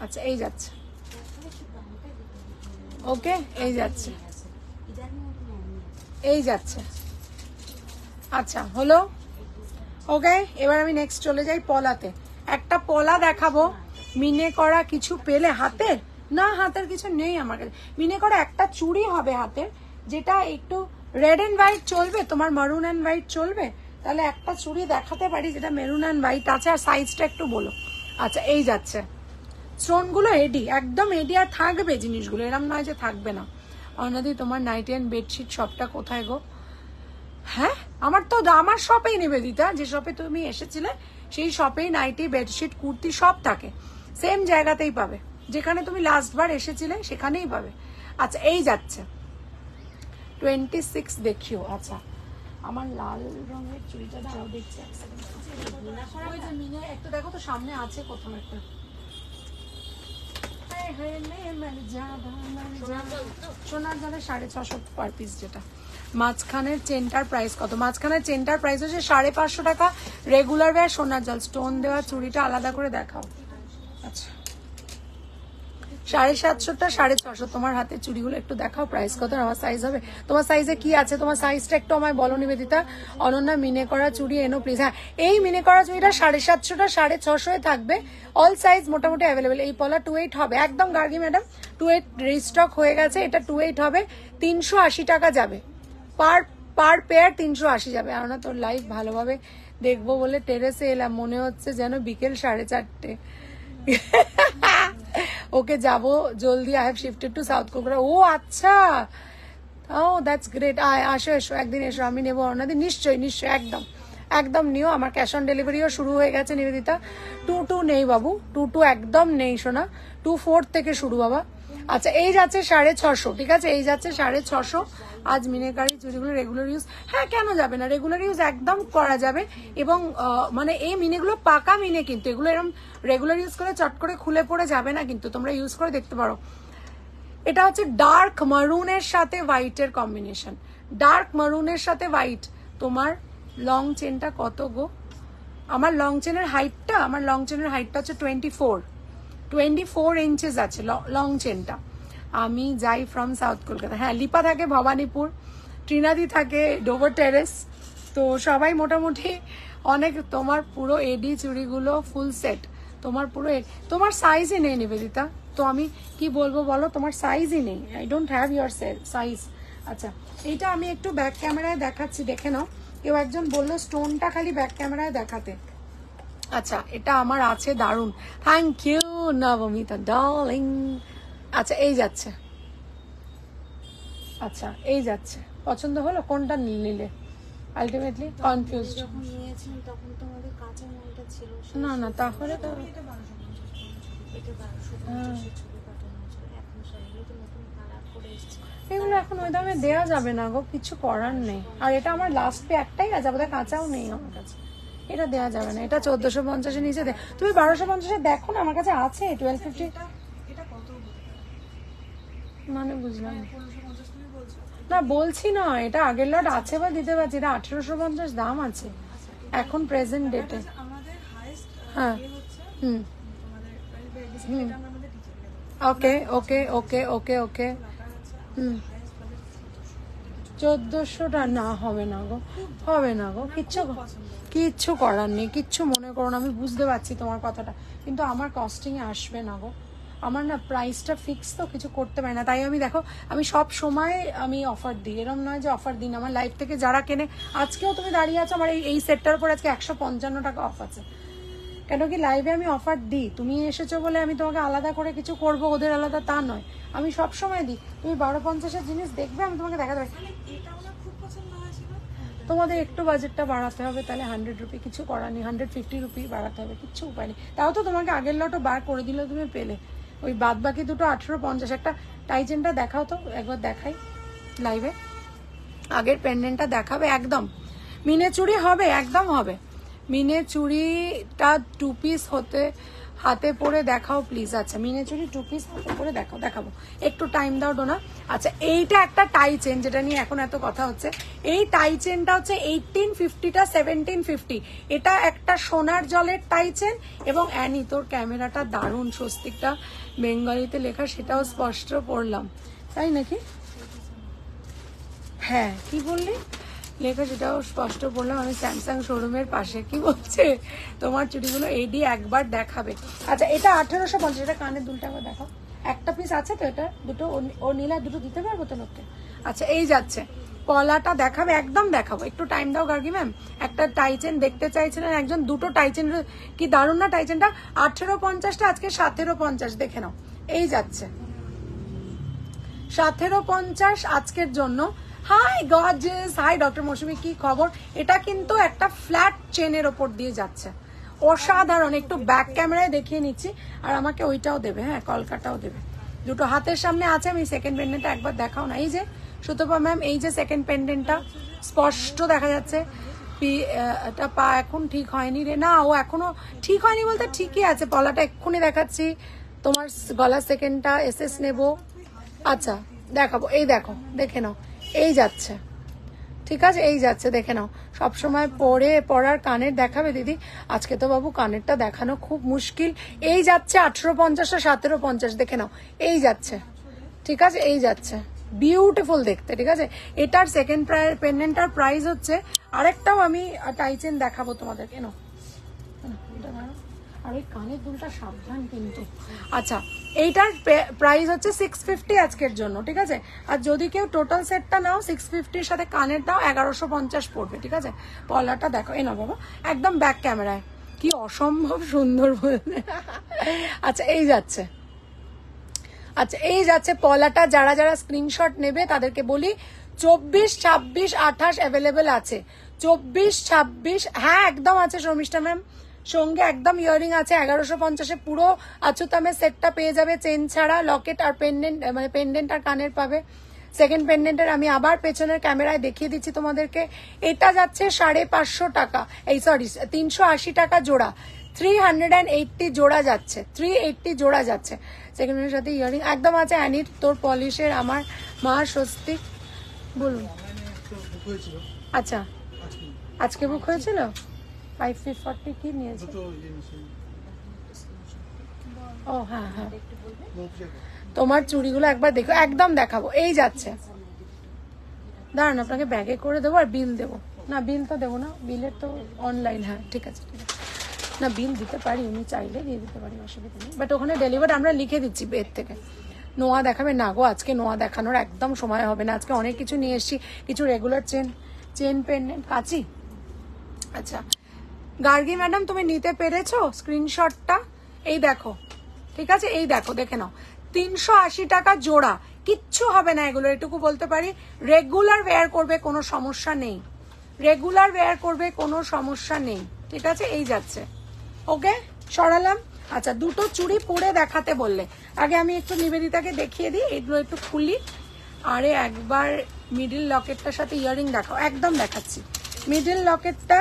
আচ্ছা এই যাচ্ছে, ওকে এই যাচ্ছে, এই যাচ্ছে। আচ্ছা হলো, ওকে। এবার আমি নেক্সট চলে যাই পলাতে। একটা পলা দেখাবো মিনে করা, কিছু পেলে হাতের না, হাতের কিছু নেই আমার কাছে। মিনে করা একটা চুড়ি হবে হাতের, যেটা একটু রেড এন্ড হোয়াইট চলবে, তোমার মারুন এন্ড হোয়াইট চলবে, তাহলে একটা চুড়ি দেখাতে পারি যেটা মেরুন এন্ড হোয়াইট আছে। আর সাইজটা একটু বলো। আচ্ছা এই যাচ্ছে, স্টোনগুলো এডি, একদম এডি, আর থাকবে জিনিসগুলো, এরম নয় যে থাকবে না। অনাদি তোমার নাইটি এন্ড বেডশিট শপটা কোথায় গো? হ্যাঁ আমার তো আমার শপেই নিবেদিতা, যে শপে তুমি এসেছিলে সেই শপেই নাইটি বেডশিট কুর্তি সব থাকে, সেম জায়গাতেই পাবে, যেখানে তুমি লাস্ট বার এসেছিলে সেখানেই পাবে। আচ্ছা এই যাচ্ছে 26 দেখিও। আচ্ছা আমার লাল রঙের চুড়িটা দাঁড়াও দেখছি একটু দেখো তো, সামনে আছে কোথাও একটা। সোনার জলে 650 পার পিস, যেটা মাঝখানের চেনটার প্রাইস কত? মাঝখানের চেনটার প্রাইস হচ্ছে 550 টাকা। রেগুলার ওয়্যার সোনার জল, স্টোন দেওয়া চুড়িটা আলাদা করে দেখাও। আচ্ছা 750টা 650, তোমার হাতে চুড়িগুলো একটু দেখাও প্রাইস কত, আমার সাইজ হবে। তোমার সাইজে কি আছে, তোমার সাইজটা একটু আমায় বলো নিবেদিতা। অনন্যা মিনে করা চুড়ি এনো প্লিজ। হ্যাঁ এই মিনে করা চুড়িটা 750টা 650 থাকবে, অল সাইজ মোটামুটি অ্যাভেলেবেল। এই পলা 28 হবে, একদম গার্গি ম্যাডাম 28 রিস্টক হয়ে গেছে, এটা 28 হবে, 380 টাকা যাবে পার পেয়ার, 380 যাবে। আর না তোর লাইভ ভালোভাবে দেখবো বলে টেরেসে এলাম, মনে হচ্ছে যেন বিকেল 4:30। ওকে যাবো জলদি, I have shifted to south Kolkata. ও আচ্ছা, ও দ্যাটস গ্রেট। আসো এসো একদিন এসো, আমি নেবো অন্যদিন, নিশ্চয়ই নিশ্চয়ই, একদম একদম নিও। আমার ক্যাশ অন ডেলিভারিও শুরু হয়ে গেছে নিবেদিতা। 2 নেই বাবু, 2 একদম নেই সোনা, 2 থেকে শুরু বাবা। আচ্ছা এই যাচ্ছে 650, ঠিক আছে, এই যাচ্ছে 650। আজ মিনেকারি চুড়িগুলো রেগুলার ইউজ, হ্যাঁ কেন যাবে না, রেগুলার ইউজ একদম করা যাবে। এবং মানে এই মিনেগুলো পাকা মিনে, কিন্তু এগুলো এরকম রেগুলার ইউজ করে চট করে খুলে পড়ে যাবে না, কিন্তু তোমরা ইউজ করে দেখতে পারো। এটা হচ্ছে ডার্ক মারুনের সাথে হোয়াইটের কম্বিনেশন, ডার্ক মারুনের সাথে হোয়াইট। তোমার লং চেনটা কত গো? আমার লং চেনের হাইটটা হচ্ছে 24 ইঞ্চেস আছে লং চেনটা। আমি যাই ফ্রম সাউথ কলকাতা। হ্যাঁ লিপা থাকে ভবানীপুর, ট্রিনাদি থাকে ডোভার টেরেস, তো সবাই মোটামুটি অনেক। তোমার পুরো এডি চুড়িগুলো ফুল সেট, তোমার পুরো তোমার সাইজই নেই নিবেদিতা, তো আমি কি বলবো বলো, তোমার সাইজই নেই, I don't have your size. আচ্ছা এইটা আমি একটু ব্যাক ক্যামেরায় দেখাচ্ছি, দেখে নাও। কেউ একজন বললো স্টোনটা খালি ব্যাক ক্যামেরায় দেখাতে। আচ্ছা এটা আমার আছে, দারুন, থ্যাংক ইউ নবমিতা ডার্লিং। আচ্ছা এই যাচ্ছে, আচ্ছা এই যাচ্ছে, পছন্দ হলো কোনটা নিলে? Ultimately confused. যখন নিয়েছেন তখন তো আমাদের কাঁচা মালটা ছিল না না, তাহলে তো এটা 1250 ছবি পাঠানো ছিল, এখন সেগুলো তো নতুন কালার করে এসেছে। এগুলো এখন ওই দামে দেওয়া যাবে না গো, কিছু করার নেই। আর এটা আমার লাস্ট পে একটাই আছে, আমাদের কাঁচাও নেই আমার কাছে, এটা দেওয়া যাবে না। এটা 1450-এর নিচে তুমি 1250-এ দেখো না, আমার কাছে আছে 1250। মানে বুঝলাম না, বলছি না, এটা আগের লট আছে বা দিতে পারছি, এটা 1850 দাম আছে এখন প্রেজেন্ট ডেটে। হ্যাঁ ওকে ওকে ওকে ওকে ওকে 1400টা না, হবে না গো, হবে না গো, কিচ্ছু করার নেই, কিচ্ছু মনে করো না, আমি বুঝতে পারছি তোমার কথাটা, কিন্তু আমার কস্টিং এ আসবে না গো, আমার না প্রাইসটা ফিক্স তো, কিছু করতে পারি না। তাই আমি দেখো আমি সব সময় আমি অফার দিই, এরকম নয় যে অফার দিন। আমার লাইভ থেকে যারা কেনে, আজকেও তুমি দাঁড়িয়ে আছো আমার এই সেটটার উপর আজকে 155 টাকা অফ আছে। কেন কি লাইভে আমি অফার দিই, তুমি এসেছো বলে আমি তোমাকে আলাদা করে কিছু করব ওদের আলাদা তা নয়, আমি সব সময় দিই। তুমি 1250-এর জিনিস দেখবে, আমি তোমাকে দেখাতে পারি। তোমাদের একটু বাজেটটা বাড়াতে হবে, তাহলে 100 রুপি, কিছু করার নেই, 150 রুপি বাড়াতে হবে, কিচ্ছু উপায় নেই। তাও তো তোমাকে আগের লটও বার করে দিলেও তুমি পেলে। ওই বাদ বাকি দুটো 1850। একটা টাইচেনটা দেখাও তো, একবার দেখাই লাইভে। আগের পেন্ডেন্টটা দেখাবে একদম, মিনে চুড়ি হবে, একদম হবে। মিনে চুড়িটা 2 পিস হতে হাতে পরে দেখাও প্লিজ। আচ্ছা মিনে চুড়ি 2 পিস হাতে পরে দেখাবো, একটু টাইম দাও ডোনা। আচ্ছা এইটা একটা টাই চেন, যেটা নিয়ে এখন এত কথা হচ্ছে। এই টাই চেনটা হচ্ছে 1850টা 1750। এটা একটা সোনার জলের টাই চেন। এবং অ্যানি তোর ক্যামেরাটা দারুণ, স্বস্তিকটা বেঙ্গলিতে লেখা, সেটাও স্পষ্ট পড়লাম, তাই নাকি? হ্যাঁ কি বললি লেখা, সেটাও স্পষ্ট বললাম। আমি স্যামসাং শোরুমের পাশে। কি বলছে তোমার চুড়িগুলো এডি একবার দেখাবে। আচ্ছা এটা 1850, এটা কানের দুলটা একবার দেখাও। একটা পিস আছে তো, এটা দুটো ও নীলা, দুটো দিতে পারবো তো লোককে। আচ্ছা এই যাচ্ছে, পলাটা দেখাবে, একদম দেখাবো, একটু টাইম দাও গার্গি ম্যাম। একটা টাইচেন দেখতে চাইছিলেন একজন, দুটো টাইচেন, কি দারুণ না টাইচেনটা। 1850টা আজকে 1750, দেখে নাও। এই যাচ্ছে 1750 আজকের জন্য। হাই গর্জিয়াস, হাই ডক্টর মৌসুমী, কি খবর? এটা কিন্তু একটা ফ্ল্যাট চেনের ওপর দিয়ে যাচ্ছে, অসাধারণ। একটু ব্যাক ক্যামেরায় দেখিয়ে নিচ্ছি, আর আমাকে ওইটাও দেবে, হ্যাঁ কলকাটাও দেবে। দুটো হাতের সামনে আছে। আমি সেকেন্ড পেন্ডেন্টটা একবার দেখাও না। এই যে সুতপা ম্যাম, এই যে সেকেন্ড পেন্ডেন্টটা স্পষ্ট দেখা যাচ্ছে। এটা পা এখন ঠিক হয়নি রে, না ও এখনো ঠিক হয়নি বলতে ঠিকই আছে। পলাটা এক্ষুনি দেখাচ্ছি। তোমার গলা সেকেন্ডটা এসএস নেবো। আচ্ছা দেখাবো, এই দেখো, দেখে নাও, এই যাচ্ছে, ঠিক আছে, এই যাচ্ছে, দেখে নাও। সবসময় পরার কানের দেখাবে দিদি, আজকে তো বাবু কানেরটা দেখানো খুব মুশকিল। এই যাচ্ছে 1850 আর 1750, দেখে নাও, এই যাচ্ছে, ঠিক আছে, এই যাচ্ছে, বিউটিফুল দেখতে, ঠিক আছে। এটার সেকেন্ড পেন্ডেন্টটার প্রাইস হচ্ছে, আরেকটাও আমি টাইচেন দেখাবো তোমাদের, কেন আর ওই কানের দুলটা সাবধান কিন্তু। আচ্ছা এইটার প্রাইস হচ্ছে 650 আজকের জন্য, ঠিক আছে। আর যদি কেউ টোটাল সেটটা নাও 650-র সাথে কানের দাও 1150 পড়বে, ঠিক আছে। পলাটা দেখো, এ না বাবা, একদম ব্যাক ক্যামেরায়, কি অসম্ভব সুন্দর বলতে। আচ্ছা এই যাচ্ছে, আচ্ছা এই যাচ্ছে পলাটা। যারা যারা স্ক্রিনশট নেবে তাদেরকে বলি 24, 26, 28 অ্যাভেলেবেল আছে। 24, 26, হ্যাঁ একদম আছে শর্মিষ্ঠা ম্যাম। সঙ্গে একদম ইয়ারিং আছে 1150-এ, পুরো আচ্ছুতামের সেটটা পেয়ে যাবে, চেন ছাড়া, লকেট আর পেন্ডেন্ট, মানে পেন্ডেন্ট আর কানের পাবে। সেকেন্ড পেন্ডেন্টের আমি আবার পেছনের ক্যামেরায় দেখিয়ে দিচ্ছি তোমাদেরকে। এটা যাচ্ছে 550 টাকা, এই সরি 380 টাকা জোড়া, 380 জোড়া যাচ্ছে, 380 জোড়া যাচ্ছে। সেকেন্ডের সাথে ইয়ারিং একদম আছে। অ্যানির তোর পলিশের আমার মা স্বস্তিক, বলুন। আচ্ছা আজকে বুক হয়েছিল 540 কি নিয়েছে? ও হ্যাঁ হ্যাঁ, তোমার চুড়িগুলো একবার দেখো, একদম দেখাবো। এই যাচ্ছে, দাঁড়ান আপনাকে ব্যাগে করে দেবো আর বিল দেবো। না বিল তো দেবো না, বিলের তো অনলাইন, হ্যাঁ ঠিক আছে ঠিক আছে। না বিল দিতে পারি, উনি চাইলে দিয়ে দিতে পারি, অসুবিধা নেই। বাট ওখানে ডেলিভার আমরা লিখে দিচ্ছি এর থেকে। নোয়া দেখাবে না গো, আজকে নোয়া দেখানোর একদম সময় হবে না। আজকে অনেক কিছু নিয়ে এসেছি, কিছু রেগুলার চেন পেন্ডেন্ট, কাচি। আচ্ছা গার্গী ম্যাডাম তুমি নিতে পেরেছো স্ক্রিনশটটা? এই দেখো, ঠিক আছে, এই দেখো, দেখে নাও, 380 টাকা জোড়া, কিচ্ছু হবে না এগুলো, এটুকু বলতে পারি। রেগুলার ওয়্যার করবে, কোনো সমস্যা নেই, রেগুলার ওয়্যার করবে, কোনো সমস্যা নেই, ঠিক আছে। এই যাচ্ছে, ওকে সরালাম। আচ্ছা দুটো চুড়ি পরে দেখাতে বললে, আগে আমি একটু নিবেদিতাকে দেখিয়ে দিই, এগুলো একটু খুলি। আরে একবার মিডিল লকেটটার সাথে ইয়ারিং দেখাও, একদম দেখাচ্ছি। মিডিল লকেটটা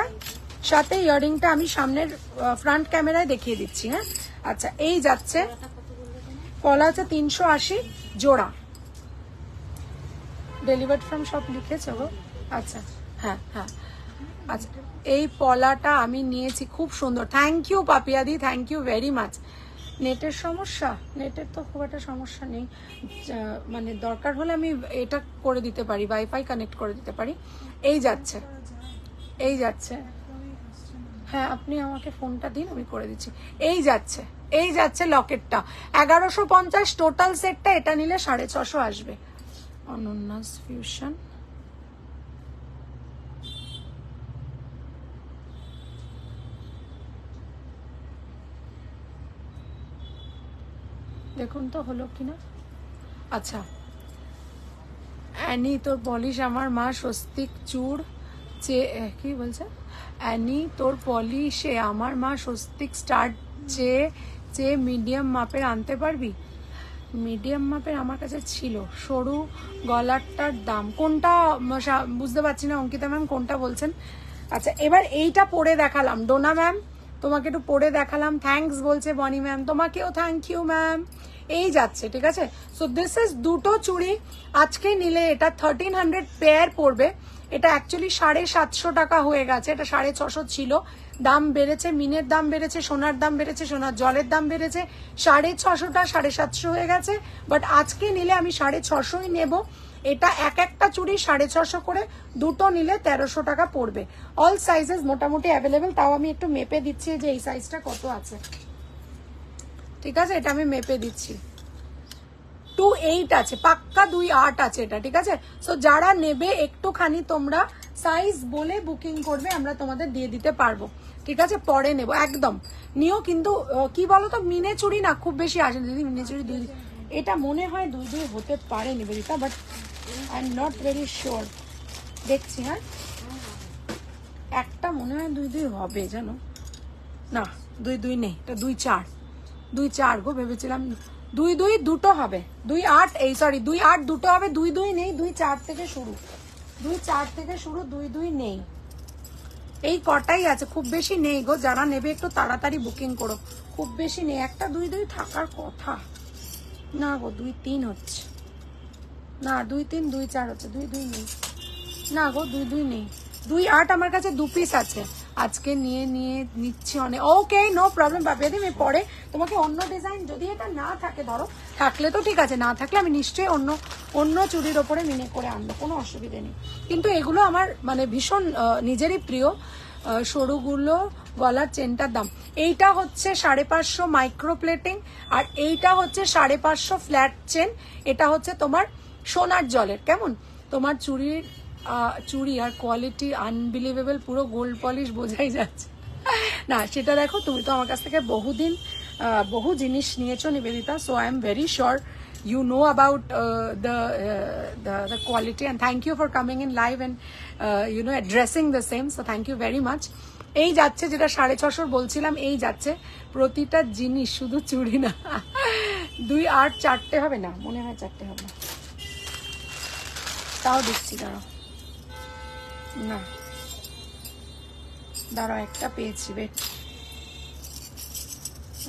সাথে ইয়ারিংটা আমি সামনের ফ্রন্ট ক্যামেরায় দেখিয়ে দিচ্ছি, হ্যাঁ। আচ্ছা এই যাচ্ছে, পলা হচ্ছে 380 জোড়া, ডেলিভার্ড ফ্রম শপ লিখেছো গো? আচ্ছা হ্যাঁ হ্যাঁ। আচ্ছা এই পলাটা আমি নিয়েছি, খুব সুন্দর। থ্যাংক ইউ পাপিয়াদি, থ্যাংক ইউ ভেরি মাচ। নেটের সমস্যা, নেটের তো খুব একটা সমস্যা নেই, মানে দরকার হলে আমি এটা করে দিতে পারি, ওয়াইফাই কানেক্ট করে দিতে পারি। এই যাচ্ছে, এই যাচ্ছে, হ্যাঁ আপনি আমাকে ফোনটা দিন, আমি করে দিচ্ছি। এই যাচ্ছে, এই যাচ্ছে লকেটটা 1150 টোটাল সেটটা, এটা নিলে 650 আসবে। অনন্যাস ফিউশন, দেখুন তো হলো কিনা। আচ্ছা, অ্যানি তোর পলিশ আমার মা স্বস্তিক চূড় কি বলছে, অ্যানি তোর পলিশে আমার মা স্বস্তিক স্টার্ট চেয়ে মিডিয়াম মাপের আনতে পারবি? মিডিয়াম মাপের আমার কাছে ছিল, সরু গলারটার দাম কোনটা বুঝতে পারছি না অঙ্কিতা ম্যাম, কোনটা বলছেন? আচ্ছা, এবার এইটা পরে দেখালাম ডোনা ম্যাম, তোমাকে একটু পরে দেখালাম। থ্যাঙ্কস বলছে বনি ম্যাম, তোমাকেও থ্যাংক ইউ ম্যাম। এই যাচ্ছে, ঠিক আছে। সো দিস ইজ দুটো চুড়ি আজকে নিলে এটা 1300 পেয়ার পড়বে। এটা অ্যাকচুয়ালি 750 টাকা হয়ে গেছে, এটা 650 ছিল। দাম বেড়েছে, মিনের দাম বেড়েছে, সোনার দাম বেড়েছে, সোনার জলের দাম বেড়েছে, 650টা 750 হয়ে গেছে। বাট আজকে নিলে আমি 650ই নেব। এটা এক একটা চুড়ি 650 করে, দুটো নিলে 1300 টাকা পড়বে। অল সাইজেস মোটামুটি অ্যাভেলেবেল। তাও আমি একটু মেপে দিচ্ছি যে এই সাইজটা কত আছে, ঠিক আছে। এটা আমি মেপে দিচ্ছি, 28 আছে, পাক্কা 28 আছে এটা, ঠিক আছে। সো যারা নেবে একটুখানি তোমরা সাইজ বলে বুকিং করবে, আমরা তোমাদের দিয়ে দিতে পারবো, ঠিক আছে। পরে নেব একদম নিও, কিন্তু কি বলতো মিনে চুড়ি না খুব বেশি আসে দিদি, মিনে চুড়ি 2, এটা মনে হয় 2 হতে পারে Nivedita, but I am not very sure. দেখছি, হ্যাঁ একটা মনে হয় 2 হবে, জানো না 2 নেই, এটা 2 4 গো, ভেবেছিলাম 2 দুটো হবে, 2 8 এই সরি 2 8 দুটো হবে, 2 নেই, 2 4 থেকে শুরু, 2 4 থেকে শুরু, 2 নেই। এই কটাই আছে, খুব বেশি নেই গো। যারা নেবে একটু তাড়াতাড়ি বুকিং করো, খুব বেশি নেই। একটা 2 থাকার কথা না গো, 2 3 হচ্ছে না, 2 3 2 4 হচ্ছে, 2 নেই না গো, 2 নেই। 2 8 আমার কাছে 2 পিস আছে, আজকে নিচ্ছি অনেক। ওকে, নো প্রবলেম পাপিয়াদি, আমি পরে তোমাকে অন্য ডিজাইন যদি এটা না থাকে, ধরো থাকলে তো ঠিক আছে, না থাকলে আমি নিশ্চয়ই অন্য চুড়ির ওপরে মিনে করে আনবো, কোনো অসুবিধা নেই। কিন্তু এগুলো আমার মানে ভীষণ নিজেরই প্রিয়। সরুগুলো গলার চেনটার দাম, এইটা হচ্ছে 550 মাইক্রো প্লেটিং, আর এইটা হচ্ছে 550 ফ্ল্যাট চেন। এটা হচ্ছে তোমার সোনার জলের, কেমন তোমার চুড়ি আর কোয়ালিটি আনবিলিভেবল, পুরো গোল্ড পলিশ বোঝাই যাচ্ছে না। সেটা দেখো, তুমি তো আমার কাছ থেকে বহু জিনিস নিয়েছো Nivedita, so I am very sure you know about the quality, and thank you for coming in live and addressing the same, so thank you very much. এই যাচ্ছে যেটা 650 বলছিলাম, এই যাচ্ছে প্রতিটা জিনিস, শুধু চুড়ি না। 2 8 4টে হবে না, মনে হয় 4টে হবে, তাও দিচ্ছি, দাঁড়াও একটা পেয়েছি, বেট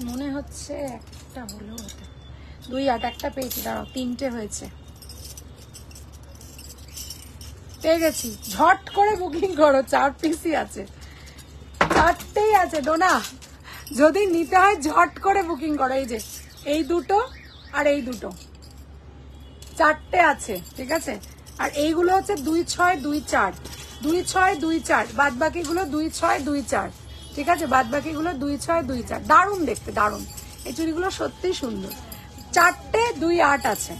মনে হচ্ছে একটা হলো, 2 8 একটা পেয়েছি, দাঁড়াও 3টে হয়েছে, পেয়ে গেছি। ঝট করে বুকিং করো, 4 পিসই আছে, 4টেই আছে ডোনা, যদি নিতে হয় ঝট করে বুকিং করো। এই যে এই দুটো আর এই দুটো, 4টে আছে, ঠিক আছে। আর এইগুলো হচ্ছে 2 6 2 4, 2 6 2 4, বাদ বাকিগুলো 2 6 2 4, ঠিক আছে। বাদ বাকিগুলো 2 6 2 4, দারুণ দেখতে, দারুণ। এই চুড়িগুলো সত্যি সুন্দর। 4টে 2 8 আছে,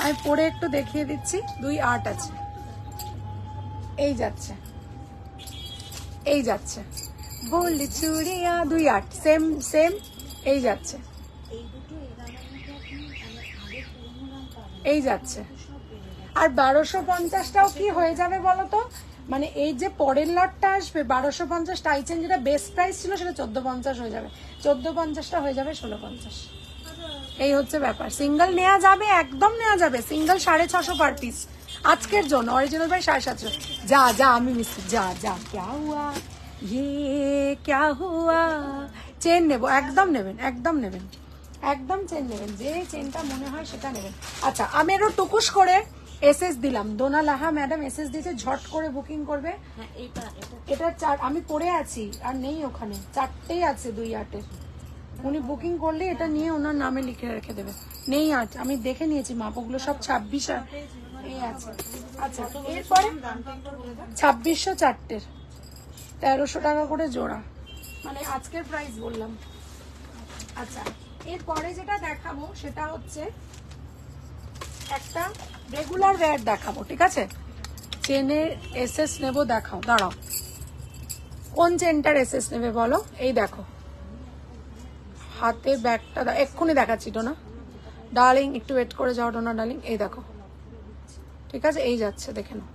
আমি পরে একটু দেখিয়ে দিচ্ছি। 2 8 আছে, এই যাচ্ছে, এই যাচ্ছে, বললি চুড়িয়া 2 8 সেম এই যাচ্ছে, এই যাচ্ছে। আর 1250টাও কি হয়ে যাবে বলো তো, মানে এই যে পরের লটটা আসবে 1250 টাইচেন, যেটা বেস্ট প্রাইস ছিল সেটা 1450 হয়ে যাবে, 1450টা হয়ে যাবে 1650। এই হচ্ছে ব্যাপার। সিঙ্গেল নেওয়া যাবে, একদম নেওয়া যাবে, সিঙ্গেল 650 পার পিস আজকের জন্য, অরিজিনাল ভাই 750। যা আমি মিস্ত্রি, যা ক্যা হুয়া ক্যা হুয়া। চেন নেবো, একদম নেবেন, একদম চেন নেবেন, যে চেনটা মনে হয় সেটা নেবেন। আচ্ছা, আমি আরো টুকুস করে এসএস দিলাম, ডোনা লাহা ম্যাডাম এসএস দিয়েছে, ঝট করে বুকিং করবে। এটা 4 আমি পরে আছি, আর নেই ওখানে, 4টেই আছে 2 8-এর। উনি বুকিং করলে এটা নিয়ে ওনার নামে লিখে রেখে দেবে। নেই 8, আমি দেখে নিয়েছি মাপ, ওগুলো সব 26 এই আছে। আচ্ছা, এরপরে 2600 4টের 1300 টাকা করে জোড়া, মানে আজকের প্রাইস বললাম। আচ্ছা, এরপরে যেটা দেখাবো সেটা হচ্ছে একটা রেগুলার ওয়্যার দেখাবো, ঠিক আছে? চেনের এসএস নেব, দেখাও, দাঁড়াও। কোন চেনটার এসএস নেবে বলো? এই দেখো, হাতে ব্যাগটা এক্ষুনি দেখাচ্ছি না ডার্লিং, একটু ওয়েট করে যাও না ডার্লিং। এই দেখো, ঠিক আছে, এই যাচ্ছে, দেখে নাও।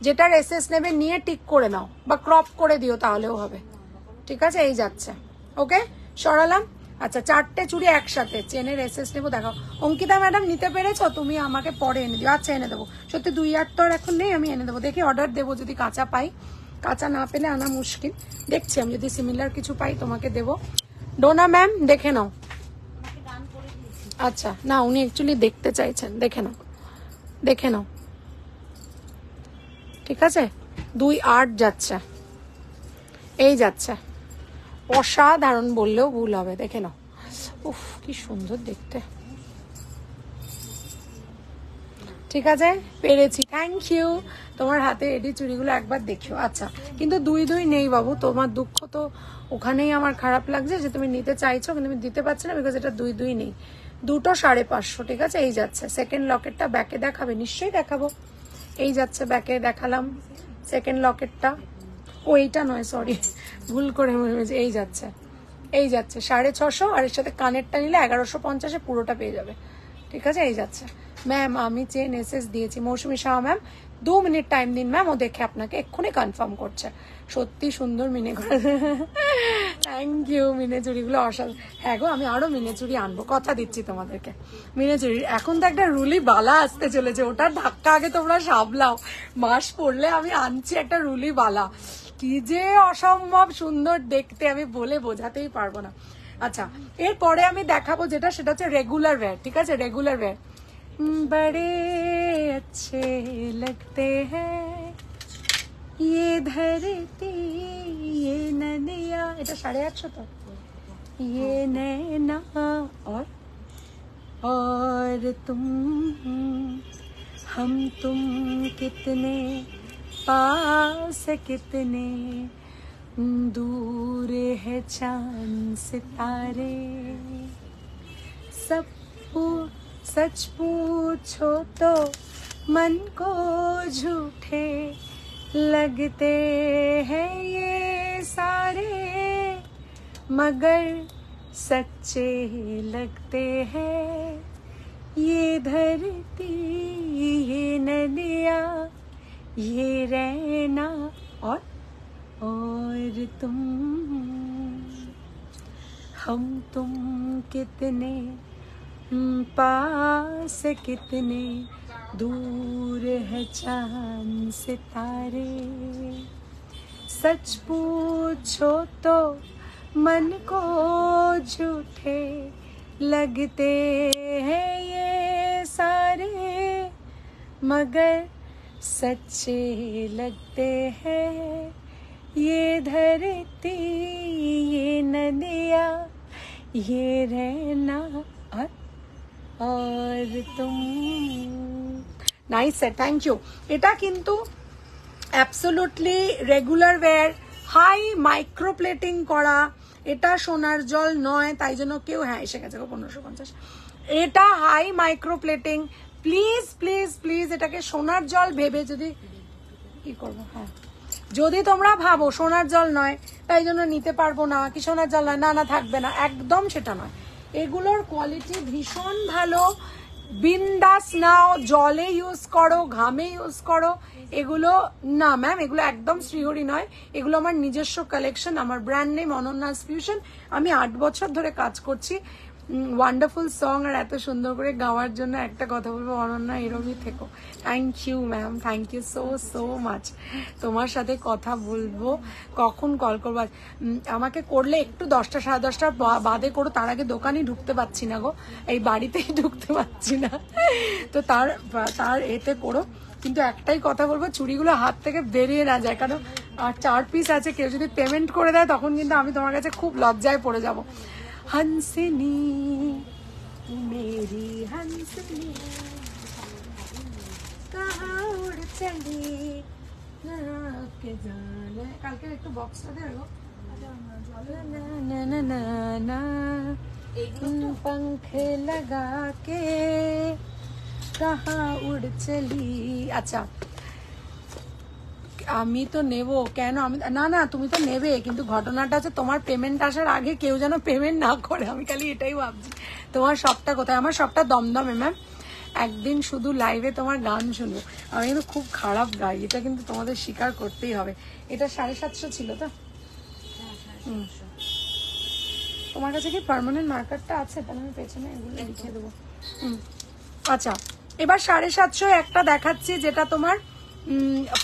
যেটার এসএস নেবে নিয়ে টিক করে নাও বা ক্রপ করে দিও, তাহলেও হবে, ঠিক আছে? এই যাচ্ছে, ওকে, সরালাম। আচ্ছা, 4টে চুড়ি একসাথে, চেনের এসএস নেবো, দেখাও। অঙ্কিতা ম্যাডাম নিতে পেরেছো? তুমি আমাকে পরে এনে দিও। আচ্ছা, এনে দেবো। সত্যি 2-8 তো এখন নেই, আমি এনে দেবো। দেখি অর্ডার দেবো, যদি কাঁচা পাই। কাঁচা না পেলে আনা মুশকিল, দেখছি আমি যদি সিমিলার কিছু পাই তোমাকে দেবো। ডোনা ম্যাম দেখে নাও। আচ্ছা, না উনি অ্যাকচুয়ালি দেখতে চাইছেন, দেখে নাও, দেখে নাও, ঠিক আছে? 2-8 যাচ্ছে, এই যাচ্ছে, অসাধারণ বললেও ভুল হবে, দেখে নাও। উফ, কি সুন্দর দেখতে, ঠিক আছে, পেরেছি, থ্যাংক ইউ। তোমার হাতে এডি চুড়িগুলো একবার দেখিও। আচ্ছা, কিন্তু 2 নেই বাবু, তোমার দুঃখ তো ওখানেই। আমার খারাপ লাগছে যে তুমি নিতে চাইছো কিন্তু আমি দিতে পারছি না, বিকজ এটা 2 নেই। 2টো 550, ঠিক আছে? এই যাচ্ছে। সেকেন্ড লকেটটা ব্যাকে দেখাবে? নিশ্চয়ই দেখাবো। এই যাচ্ছে, ব্যাকে দেখালাম সেকেন্ড লকেটটা। ও এইটা নয়, সরি, ভুল করে ভেবেছি। এই যাচ্ছে, এই যাচ্ছে 650, আর এর সাথে কানেরটা নিলে 1150-এ পুরোটা পেয়ে যাবে, ঠিক আছে? এই যাচ্ছে। ম্যাম আমি চেন এসএস দিয়েছি। মৌসুমী শাহ ম্যাম 2 মিনিট টাইম দিন ম্যাম, ও দেখে আপনাকে এক্ষুনি কনফার্ম করছে। সত্যি সুন্দর মিনে করে, থ্যাংক ইউ। মিনে চুড়িগুলো অসাধারণ। হ্যাঁ গো, আমি আরো মিনে চুড়ি আনবো, কথা দিচ্ছি তোমাদেরকে। মিনে চুড়ি এখন তো একটা রুলি বালা আসতে চলেছে, ওটার ধাক্কা আগে তোমরা সামলাও। মাস পড়লে আমি আনছি একটা রুলি বালা, কি যে অসম্ভব সুন্দর দেখতে, আমি বলে বোঝাতেই পারবো না। আচ্ছা, এরপরে আমি দেখাবো যেটা, সেটা হচ্ছে রেগুলার ওয়্যার, ঠিক আছে? Regular wire. बड़े अच्छे लगते हैं ये धरती ये नदिया, এটা 850 তো। ये नैना और तुम, हम तुम कितने पास कितने दूर है चांद सितारे, सब सच पूछो तो मन को झूठे लगते हैं ये सारे, मगर सच्चे लगते हैं ये धरती ये नदिया ये रहना और तुम, हम तुम कितने पास कितने दूर है चांद सितारे, सच पूछो तो मन को झूठे लगते हैं ये सारे, मगर सच्चे लगते हैं ये धरती ये नदिया ये रहना और तुम। नाइस है, थैंक यू। এটা কিন্তু অ্যাবসলিউটলি রেগুলার ওয়্যার, হাই মাইক্রোপ্লেটিং করা, এটা সোনার জল নয়, তাই জন্য কেউ, হ্যাঁ এসে গেছে 1550। এটা হাই মাইক্রোপ্লেটিং, প্লিজ প্লিজ প্লিজ এটাকে সোনার জল ভেবে, যদি কি করবো, হ্যাঁ যদি তোমরা ভাবো সোনার জল নয় তাই জন্য নিতে পারবো না, কি সোনার জল নয়, না না থাকবে না, একদম সেটা নয়। এগুলোর কোয়ালিটি ভীষণ ভালো, বিন্দাস নাও, জলে ইউজ করো, ঘামে ইউজ করো। এগুলো না ম্যাম, এগুলো একদম শ্রীহরি নয়, এগুলো আমার নিজস্ব কালেকশন, আমার ব্র্যান্ড নেম অনন্যাস ফিউশন। আমি 8 বছর ধরে কাজ করছি। ওয়ান্ডারফুল সং আর এত সুন্দর করে গাওয়ার জন্য একটা কথা বলবো, অনন্যা এরমই থেকো। Thank you ma'am, thank you so so much. তোমার সাথে কথা বলবো, কখন কল করবো আমাকে করলে একটু 10টা 10:30 বাদে করো, তার আগে দোকানেই ঢুকতে পারছি না গো, এই বাড়িতেই ঢুকতে পারছি না, তো তার এতে করো। কিন্তু একটাই কথা বলবো, চুড়িগুলো হাত থেকে বেরিয়ে না যায়, কারণ আর 4 পিস আছে, কেউ যদি পেমেন্ট করে দেয় তখন কিন্তু আমি তোমার কাছে খুব লজ্জায় পড়ে যাবো। हंसनी मेरी हंसनी कहाँ उड़ चली के जाने, কালকে একটু বক্সটা দেবো। पंख लगा के कहाँ उड़ चली। আচ্ছা আমি তো নেব কেন, আমি না না তুমি তো নেবে, কিন্তু ঘটনাটা হচ্ছে তোমার পেমেন্ট আসার আগে কেউ যেন পেমেন্ট না করে, আমি খালি এটাই ভাবছি। তোমার শপটা কোথায়? আমার শপটা দমদমে ম্যাম। একদিন শুধু লাইভে তোমার গান শুনবো। আমি কিন্তু খুব খারাপ গাই, এটা কিন্তু তোমাদের স্বীকার করতেই হবে। এটা 750 ছিল তো? তোমার কাছে কি পার্মানেন্ট মার্কারটা আছে? তাহলে আমি পেছনে এগুলো লিখে দেবো। আচ্ছা এবার 750 একটা দেখাচ্ছি, যেটা তোমার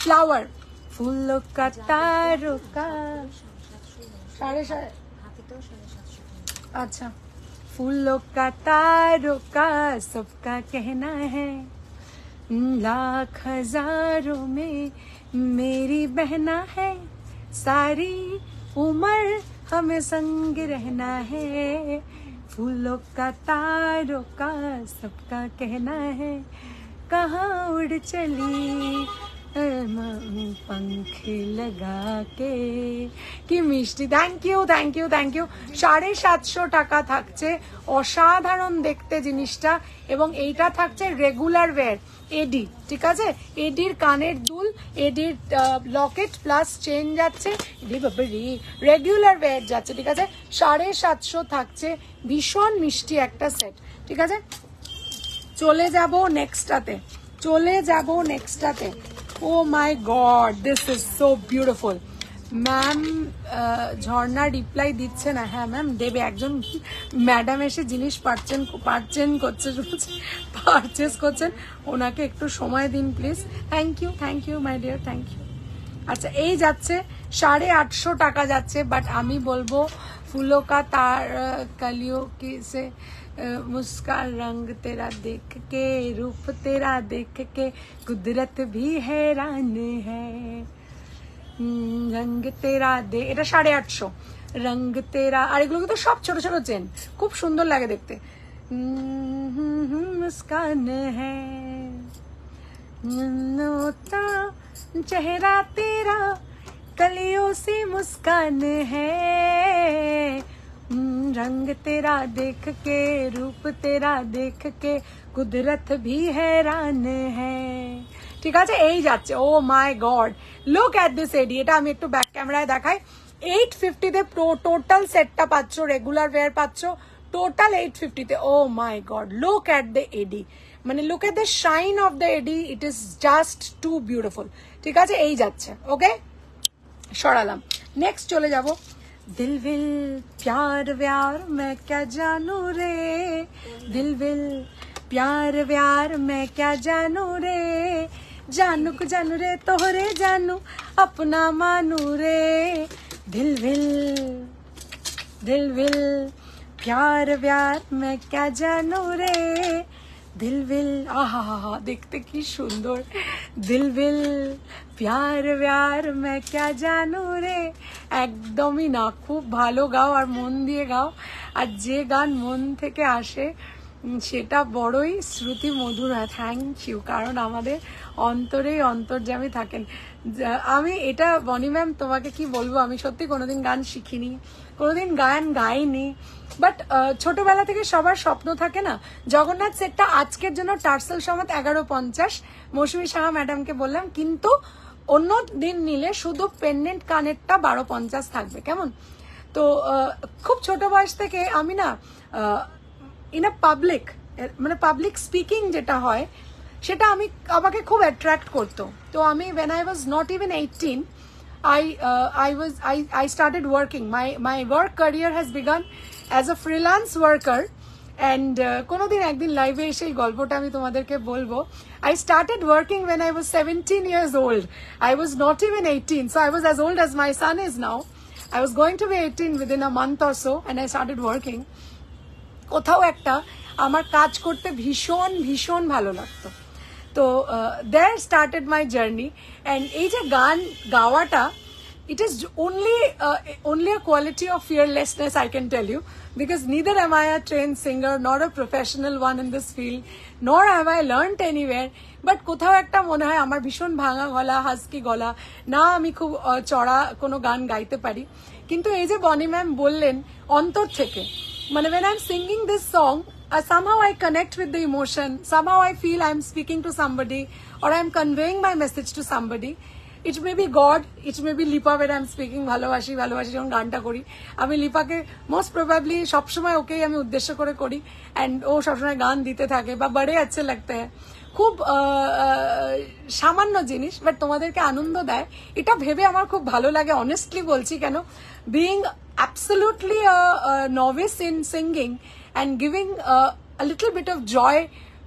ফ্লাওয়ার ফুল কা তারো কা 750। अच्छा फूलों का तारों का सबका कहना है, लाख हजारों में मेरी बहना है, सारी उम्र हमें संग रहना है, फूलों का तारों का सबका कहना है, कहाँ उड़ चली पंख लगा के। কি মিষ্টি, thank you thank you thank you. 750 টাকা থাকছে, অসাধারণ দেখতে জিনিসটা। এবং এইটা থাকছে রেগুলার ওয়্যার এডি, ঠিক আছে? এডির কানের দুল, এডির লকেট প্লাস চেন যাচ্ছে, রেগুলার ওয়্যার যাচ্ছে, ঠিক আছে? 750 থাকছে, ভীষণ মিষ্টি একটা সেট, ঠিক আছে? চলে যাব নেক্সটটাতে। Oh my god, this is so beautiful. Ma'am Jharna reply দিচ্ছে না। হ্যাঁ ম্যাম দেবে, একজন ম্যাডাম এসে জিনিস পারচেস করছেন, ওনাকে একটু সময় দিন please. Thank you my dear, thank you. আচ্ছা এই যাচ্ছে 850 টাকা যাচ্ছে, বাট আমি বলবো ফুলো কা তার কলিও কি সে मुस्का रंग तेरा देख के, रूप तेरा देख के कुदरत भी हैरान है, रंग तेरा दे, এটা 850। रंग तेरा, আর এগুলো কিন্তু সব ছোট ছোট চেন, খুব সুন্দর লাগে দেখতে। मुस्कान है नोता चेहरा तेरा कलियों सी मुस्कान है, रंग तेरा देख के, रूप तेरा देख के कुदरत भी हैरान है, ঠিক আছে? এই যাচ্ছে। ও my God, look at this এডি। এটা আমি একটু ব্যাক ক্যামেরায় দেখাই। 850 তে টোটাল সেটটা পাচ্ছ, রেগুলার ওয়্যার পাচ্ছ টোটাল 850 তে। Oh my God, look at the AD, মানে look at the shine of the AD, it is just too beautiful, ঠিক আছে? এই যাচ্ছে, ওকে সরালাম। নেক্সট চলে যাব। दिल विल प्यार व्यार मैं क्या जानू रे, दिल विल प्यार व्यार मैं क्या जानू रे, जानू रे तोहरे जानू अपना मानू रे, दिल विल प्यार व्यार मैं क्या जानू रे, दिल विल, आहा हा हा देखते की सुंदर, दिल विल प्यार व्यार मैं क्या जानू रे। একদমই না, খুব ভালো গাও আর মন দিয়ে গাও, আর যে গান মন থেকে আসে সেটা বড়ই শ্রুতি মধুর হয়। থ্যাংক ইউ, কারণ আমাদের অন্তরেই অন্তর্যামী থাকেন। আমি এটা বনি ম্যাম তোমাকে কি বলবো, আমি সত্যি কোনোদিন গান শিখিনি, কোনোদিন গান গাইনি, বাট ছোটবেলা থেকে সবার স্বপ্ন থাকে না। জগন্নাথ সেটটা আজকের জন্য টার্সেল সমেত 1150, মৌসুমী সাহা ম্যাডামকে বললাম, কিন্তু অন্য দিন নিলে শুধু পেন্ডেন্ট কানেরটা 1250 থাকবে, কেমন? তো খুব ছোট বয়স থেকে আমি না মানে পাবলিক স্পিকিং যেটা হয় সেটা আমাকে খুব অ্যাট্রাক্ট করতো। তো আমি when I was not even 18 I started working. My work career has begun as a freelance worker, and কোনোদিন একদিন লাইভে এসে এই গল্পটা আমি তোমাদেরকে বলবো। I started working when I was 17 years old. I was not even 18, so I was as old as my son is now. I was going to be 18 within a month or so, and I started working. কোথাও একটা আমার কাজ করতে ভীষণ ভীষণ ভালো লাগতো। তো there started my journey, and এই যে গান গাওয়াটা it is only a quality of fearlessness, I can tell you, because neither am I a trained singer nor a professional one in this field, nor have I learned anywhere. But কোথাও একটা মনে হয় আমার ভীষণ ভাঙা গলা, husky গলা, না আমি খুব চড়া কোনো গান গাইতে পারি, কিন্তু এই যে বনি ম্যাম বললেন অন্তর থেকে, মানে when I'm singing this song, somehow I connect with the emotion, somehow I feel I'm speaking to somebody or I'm conveying my message to somebody. It may be God, it may be Lipa when I'm speaking ভালোবাসি ভালোবাসি যখন গানটা করি, আমি লিপাকে most probably সবসময় ওকেই আমি উদ্দেশ্য করে করি, অ্যান্ড ও সবসময় গান দিতে থাকে বা বড়ে আচ্ছে লাগতে হয়। খুব সামান্য জিনিস, বাট তোমাদেরকে আনন্দ দেয়, এটা ভেবে আমার খুব ভালো লাগে, অনেস্টলি বলছি। কেন, being absolutely a novice in singing and giving a little bit of joy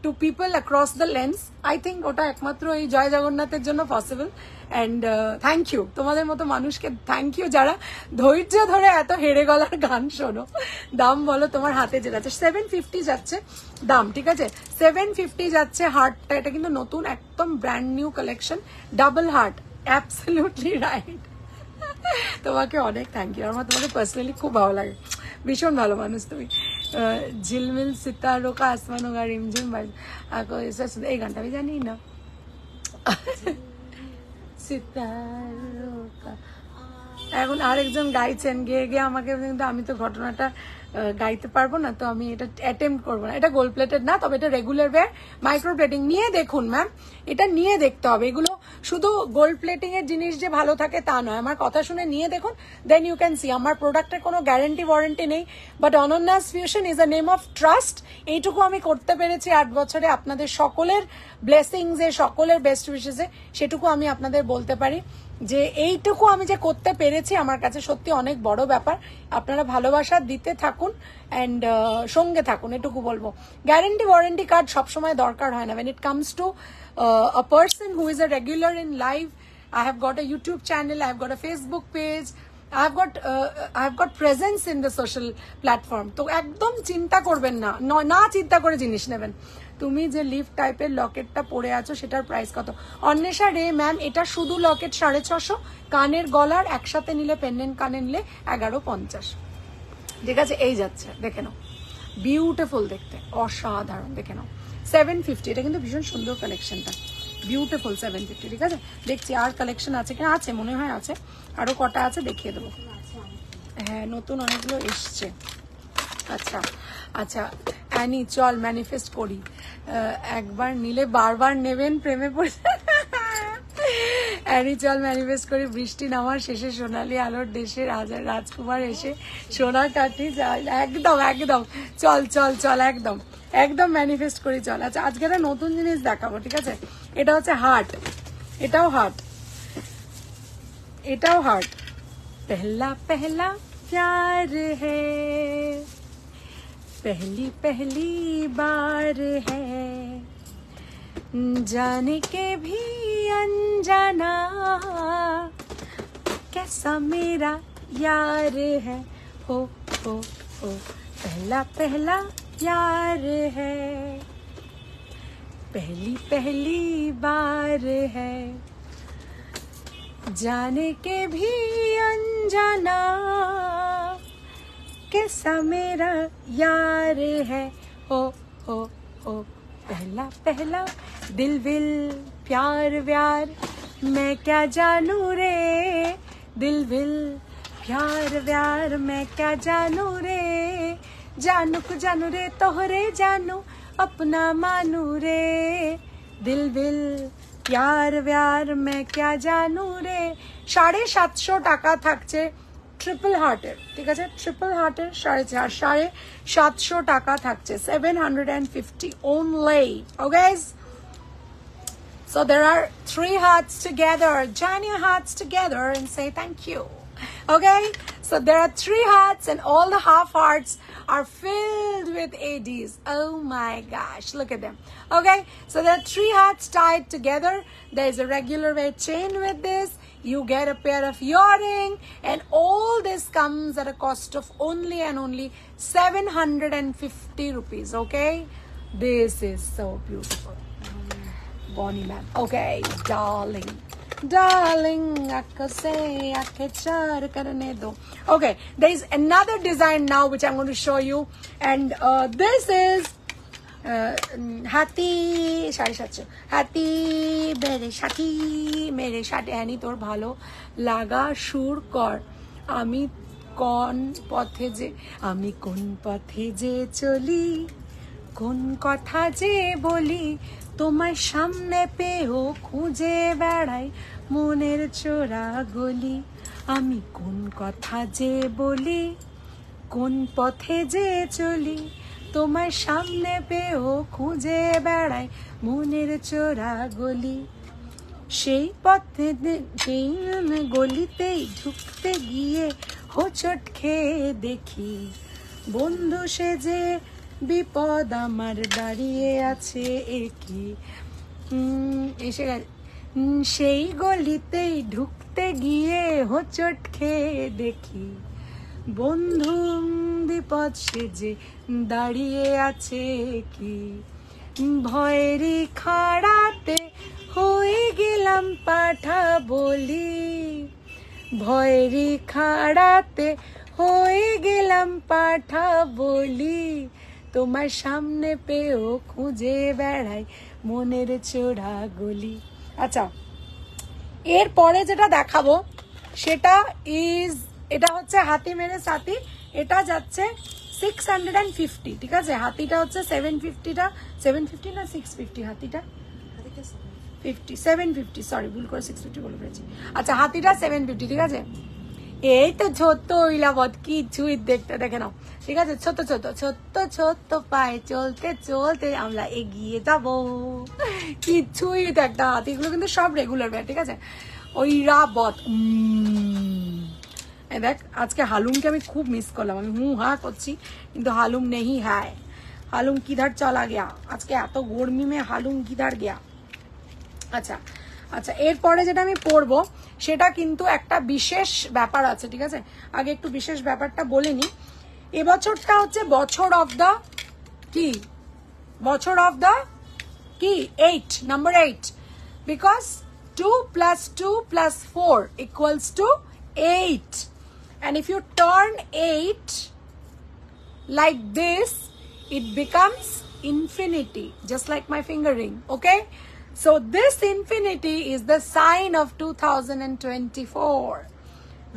to people across the lens, I think ওটা একমাত্র এই জয় জগন্নাথের জন্য পসিবল। অ্যান্ড থ্যাংক ইউ তোমাদের মতো মানুষকে, থ্যাংক ইউ যারা ধৈর্য ধরে এত হেড়ে গলার গান শোনো। দাম বলো তোমার হাতে যে যাচ্ছে, 750 যাচ্ছে দাম, ঠিক আছে, 750 যাচ্ছে। হার্টটা এটা কিন্তু নতুন একদম brand new collection, double heart, absolutely right. তোমাকে অনেক থ্যাংক ইউ, আমার তোমাকে পার্সোনালি খুব ভালো লাগে, ভীষণ ভালো মানুষ তুমি। ঝিলমিল সিতারো কা আসমানো গা রিমঝিম, এই গানটা আমি জানি না। সিতারো কা, এখন আরেকজন গাইছেন, গিয়ে গিয়ে আমাকে, কিন্তু আমি তো ঘটনাটা গাইতে পারবো না, তো আমি এটা অ্যাটেম্প্ট করবো না। এটা গোল্ড প্লেটেড না, তবে এটা রেগুলার ওয়্যার মাইক্রো প্লেটিং। নিয়ে দেখুন ম্যাম, এটা নিয়ে দেখতে হবে। এগুলো শুধু গোল্ড প্লেটিং এর জিনিস যে ভালো থাকে তা নয়, আমার কথা শুনে নিয়ে দেখুন, দেন ইউ ক্যান সি। আমার প্রোডাক্টের কোনো গ্যারান্টি ওয়ারেন্টি নেই, but অনন্যাস fusion is a name of trust. এইটুকু আমি করতে পেরেছি 8 বছরে, আপনাদের সকলের ব্লেসিংসে, সকলের বেস্ট উইশেসে, সেটুকু আমি আপনাদের বলতে পারি যে এইটুকু আমি যে করতে পেরেছি আমার কাছে সত্যি অনেক বড় ব্যাপার। আপনারা ভালোবাসা দিতে থাকুন অ্যান্ড সঙ্গে থাকুন, এটুকু বলবো। গ্যারান্টি ওয়ারেন্টি কার্ড সবসময় দরকার হয় না। when it comes to a person who is a regular in live, I have got a YouTube channel, I have got a Facebook page, I have got presence in the social platform. তো একদম চিন্তা করবেন না, না চিন্তা করে জিনিস নেবেন। তুমি যে লিফট টাইপের লকেটটা পরে আছো সেটার প্রাইস কত? অন্বেষা রে ম্যাম, এটা শুধু লকেট 650, কানের গলার একসাথে নিলে, পেন্ডেন্ট কানে নিলে 1150, ঠিক আছে? এই যাচ্ছে, দেখে নাও, বিউটিফুল দেখতে, অসাধারণ, দেখে নাও। 750, এটা কিন্তু ভীষণ সুন্দর কালেকশনটা, বিউটিফুল 750, ঠিক আছে? দেখছি আর কালেকশন আছে কিনা, আছে মনে হয়, আছে আরো কটা আছে, দেখিয়ে দেবো। হ্যাঁ, নতুন অনেকগুলো এসছে। আচ্ছা আচ্ছা, অ্যানি চল ম্যানিফেস্ট করি, একবার নিলে বারবার নেবেন, প্রেমে পড়ে। অ্যানি চল ম্যানিফেস্ট করি, বৃষ্টি নামার শেষে সোনালি আলোর দেশে রাজকুমার এসে সোনার কাঠি, একদম একদম, চল চল চল, একদম একদম ম্যানিফেস্ট করি, চল। আচ্ছা, আজকে একটা নতুন জিনিস দেখাবো, ঠিক আছে? এটা হচ্ছে হার্ট, এটাও হার্ট, এটাও হার্ট। পহলা পহলা प्यार है, पहली पहली बार है, जाने के भी अनजाना, कैसा मेरा यार है, हो पहला पहला प्यार है, पहली पहली बार है, जाने के भी अनजाना, कैसा मेरा यार है, हो पहला पहला दिल विल प्यार व्यार, मैं क्या जानू रे, दिल विल प्यार व्यार, मैं क्या जानू रे, जानू रे तोहरे जानू, अपना मानू रे, दिल विल प्यार व्यार, मैं क्या जानू रे। 750 টাকা থাকছে ট্রিপল হার্টের, ঠিক আছে? ট্রিপল হার্টের 750 টাকা থাকছে, 750 only. Okay, so there are 3 hearts together. Join your hearts together and say thank you. Okay, so there are 3 hearts and all the half hearts are filled with ADs. Oh my gosh, look at them. Okay, so there are 3 hearts tied together. There is a regular weight chain with this. You get a pair of earring, and all this comes at a cost of only and only 750 rupees. Okay, this is so beautiful. Bonnie ma'am. Okay, darling. darling, aankhon se aankhein char karne do. Okay, there is another design now which I'm going to show you, and this is হাতি 750 হাতি মেরে সাথে হ্যানি তোর ভালো লাগা সুর কর আমি কোন পথে যে চলি কোন কথা যে বলি তোমার সামনে পেয়েও খুঁজে বেড়াই মনের চোরা গলি আমি কোন কথা যে বলি কোন পথে যে চলি তোমার সামনে পেয়েও খুঁজে বেড়াই মনের চোরা গলি সেই পথে সেই গলিতেই ঢুকতে গিয়ে হোঁচট খেয়ে দেখি বন্ধু সে যে বিপদ আমার দাঁড়িয়ে আছে একই এসে সেই গলিতেই ঢুকতে গিয়ে হোঁচট খেয়ে দেখি বন্ধু বিপদ সেজে দাঁড়িয়ে আছে কি ভয়েরই খাড়াতে হয়ে গেলাম পাঠা বলি ভয়েরই খাড়াতে হয়ে গেলাম পাঠা বলি তোমার সামনে পেয়েও খুঁজে বেড়াই মনের চোরা গলি। আচ্ছা, এরপরে যেটা দেখাবো সেটা এটা হচ্ছে হাতি মেরে সাথী, এটা যাচ্ছে 650, ঠিক আছে। হাতিটা হচ্ছে 750টা 750 না 650 হাতিটা 750 সরি ভুল করে 650 বলে ফেলেছি। আচ্ছা, হাতিটা 750, ঠিক আছে। এই তো ছোট্ট ইলাবত কিছুই দেখে নাও, ঠিক আছে। ছোট্ট ছোট্ট পায়ে চলতে চলতে আমরা এগিয়ে যাব, কিছুই তো একটা হাতি। এগুলো কিন্তু সব রেগুলার ব্যাট, ঠিক আছে। ওই রাবত দেখ, আজকে হালুমকে আমি খুব মিস করলাম, আমি হা করছি কিন্তু হালুম নেই হ্যায়, হালুম কিধার চলা গিয়া, আজকে এত গরমি মে হালুম কিধার গিয়া। আচ্ছা আচ্ছা, এরপরে যেটা আমি পড়বো সেটা কিন্তু একটা বিশেষ ব্যাপার আছে, ঠিক আছে। আগে একটু বিশেষ ব্যাপারটা বলে নি। এবছরটা হচ্ছে বছর অফ দ্য কি, বছর অফ দ্য কি 8, number 8, because 2 + 2 + 4 = 8, and if you turn 8 like this it becomes infinity, just like my finger ring, okay. So this infinity is the sign of 2024.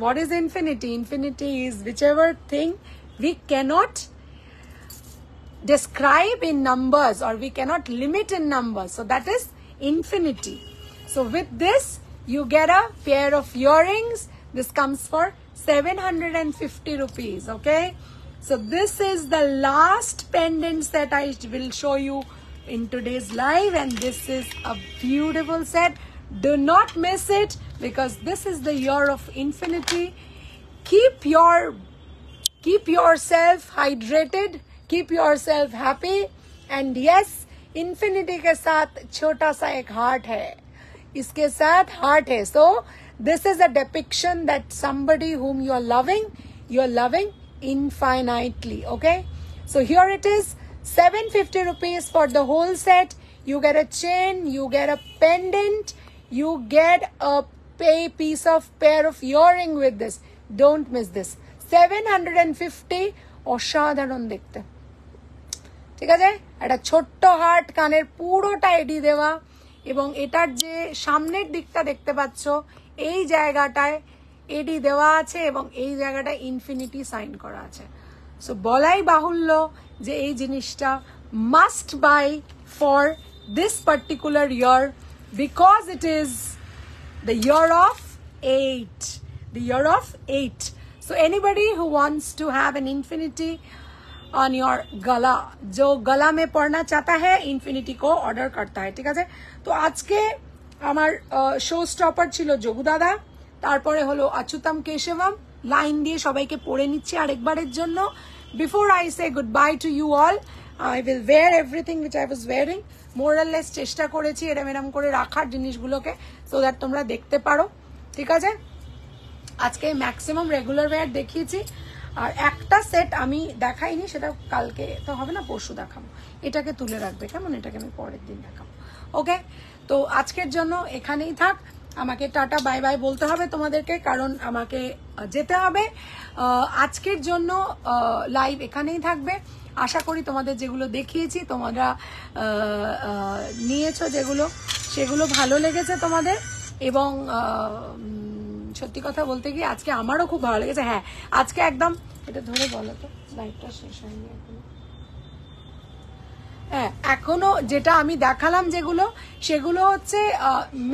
What is infinity? Infinity is whichever thing we cannot describe in numbers or we cannot limit in numbers. So that is infinity. So with this you get a pair of earrings. This comes for 750 rupees, okay. So this is the last pendant set I will show you in today's live, and this is a beautiful set. Do not miss it, because this is the year of infinity. Keep yourself hydrated, keep yourself happy, and yes, infinity ke sath chota sa ek heart hai, iske sath heart hai. So this is a depiction that somebody whom you are loving infinitely, okay. So here it is, 750 rupees for the whole set. You get a chain, you get a pendant, you get a piece of pair of earring with this. Don't miss this. 750, অসাধারণ দেখতে, ঠিক আছে। একটা ছোট্ট heart, কানের পুরোটা এডি দেওয়া, এবং এটার যে সামনের দিকটা দেখতে পাচ্ছ এই জায়গাটায় এডি দেওয়া আছে এবং এই জায়গাটায় ইনফিনিটি সাইন করা আছে। সো বলাই বাহুল্য যে এই জিনিসটা must by for this particular year, because it is the year of 8, the year of 8. So anybody who wants to have an infinity on your gala, जो गला में पड़ना चाहता है, infinity को order करता है, ঠিক আছে। তো আজকে আমার শো স্টপার ছিল যোগু দাদা, তারপরে হলো অচ্যুতম কেশবম, লাইন দিয়ে সবাইকে পড়ে নিচ্ছি আরেকবারের জন্য। Before I say goodbye to you all, I will wear everything which I was wearing. More or less চেষ্টা করেছি এরম করে রাখার জিনিসগুলোকে, so that তোমরা দেখতে পারো, ঠিক আছে। আজকে ম্যাক্সিমাম রেগুলার ওয়্যার দেখিয়েছি, আর একটা সেট আমি দেখাইনি, সেটা কালকে তো হবে না, পরশু দেখাবো। এটাকে তুলে রাখবে কেমন, এটাকে আমি পরের দিন দেখাবো, ওকে। তো আজকের জন্য এখানেই থাক। আমাকে টাটা বাই বাই বলতে হবে তোমাদেরকে, কারণ আমাকে যেতে হবে। আজকের জন্য লাইভ এখানেই থাকবে। আশা করি তোমাদের যেগুলো দেখিয়েছি তোমরা নিয়েছো, যেগুলো সেগুলো ভালো লেগেছে তোমাদের। এবং সত্যি কথা বলতে গিয়ে আজকে আমারও খুব ভালো লেগেছে। হ্যাঁ, আজকে একদম এটা ধরে বলো তো, লাইভটা শেষ হয়নি এখনো। হ্যাঁ, এখনো যেটা আমি দেখালাম যেগুলো, সেগুলো হচ্ছে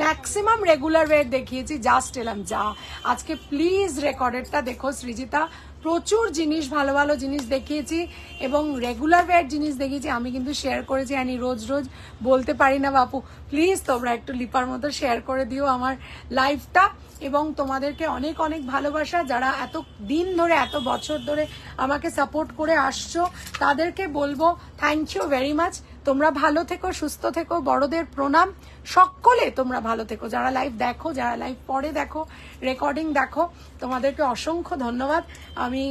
ম্যাক্সিমাম রেগুলার ওয়ের দেখিয়েছি। জাস্ট এলাম যা আজকে প্লিজ রেকর্ডেডটা দেখো সৃজিতা, প্রচুর জিনিস, ভালো ভালো জিনিস দেখিয়েছি এবং রেগুলার ওয়ের জিনিস দেখিয়েছি। আমি কিন্তু শেয়ার করেছি, আমি রোজ রোজ বলতে পারি না বাপু, প্লিজ তোমরা একটু লিপার মতো শেয়ার করে দিও আমার লাইফটা। এবং তোমাদেরকে অনেক অনেক ভালোবাসা, যারা এত দিন ধরে, এত বছর ধরে আমাকে সাপোর্ট করে আসছো, তাদেরকে বলবো থ্যাংক ইউ ভেরি মাচ। তোমরা ভালো থেকো, সুস্থ থেকো, বড়দের প্রণাম। সকলে তোমরা ভালো থেকো, যারা লাইভ দেখো, যারা লাইভ পরে দেখো, রেকর্ডিং দেখো, তোমাদেরকে অসংখ্য ধন্যবাদ। আমি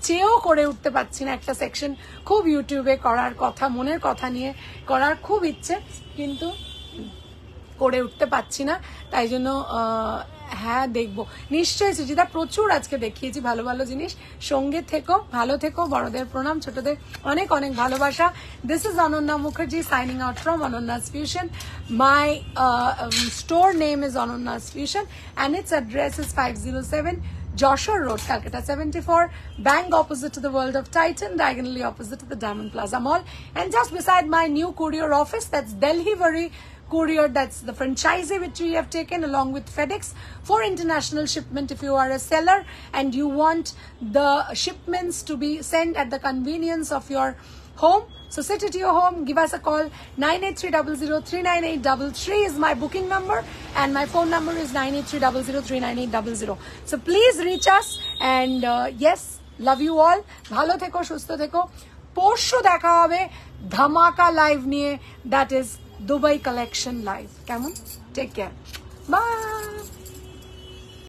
চেয়েও করে উঠতে পারছি না একটা সেকশন খুব ইউটিউবে করার কথা, মনের কথা নিয়ে করার খুব ইচ্ছে, কিন্তু করে উঠতে পারছি না। তাই জন্য হ্যাঁ দেখবো নিশ্চয়ই সুজিতা, প্রচুর আজকে দেখিয়েছি ভালো ভালো জিনিস। সঙ্গে থেকো, ভালো থেকো, বড়দের প্রণাম, ছোটদের অনেক অনেক ভালোবাসা। This is Ananya Mukherjee signing out from Anonna's Fusion. My store name is Anonna's Fusion and its address is 507 Joshua Road, Calcutta 74, bang opposite to the World of Titan, diagonally opposite to the Diamond Plaza Mall, and just beside my new courier office, that's Delhivery Courier. That's the franchisee which we have taken along with FedEx for international shipment. If you are a seller and you want the shipments to be sent at the convenience of your home, so sit at your home, give us a call. 9830039833 is my booking number and my phone number is 9830039800. So please reach us and yes, love you all. Bhalo theko, shusto theko. Porshu dekha hobe dhamaka live niye, that is Dubai collection live. Come on, take care. Bye.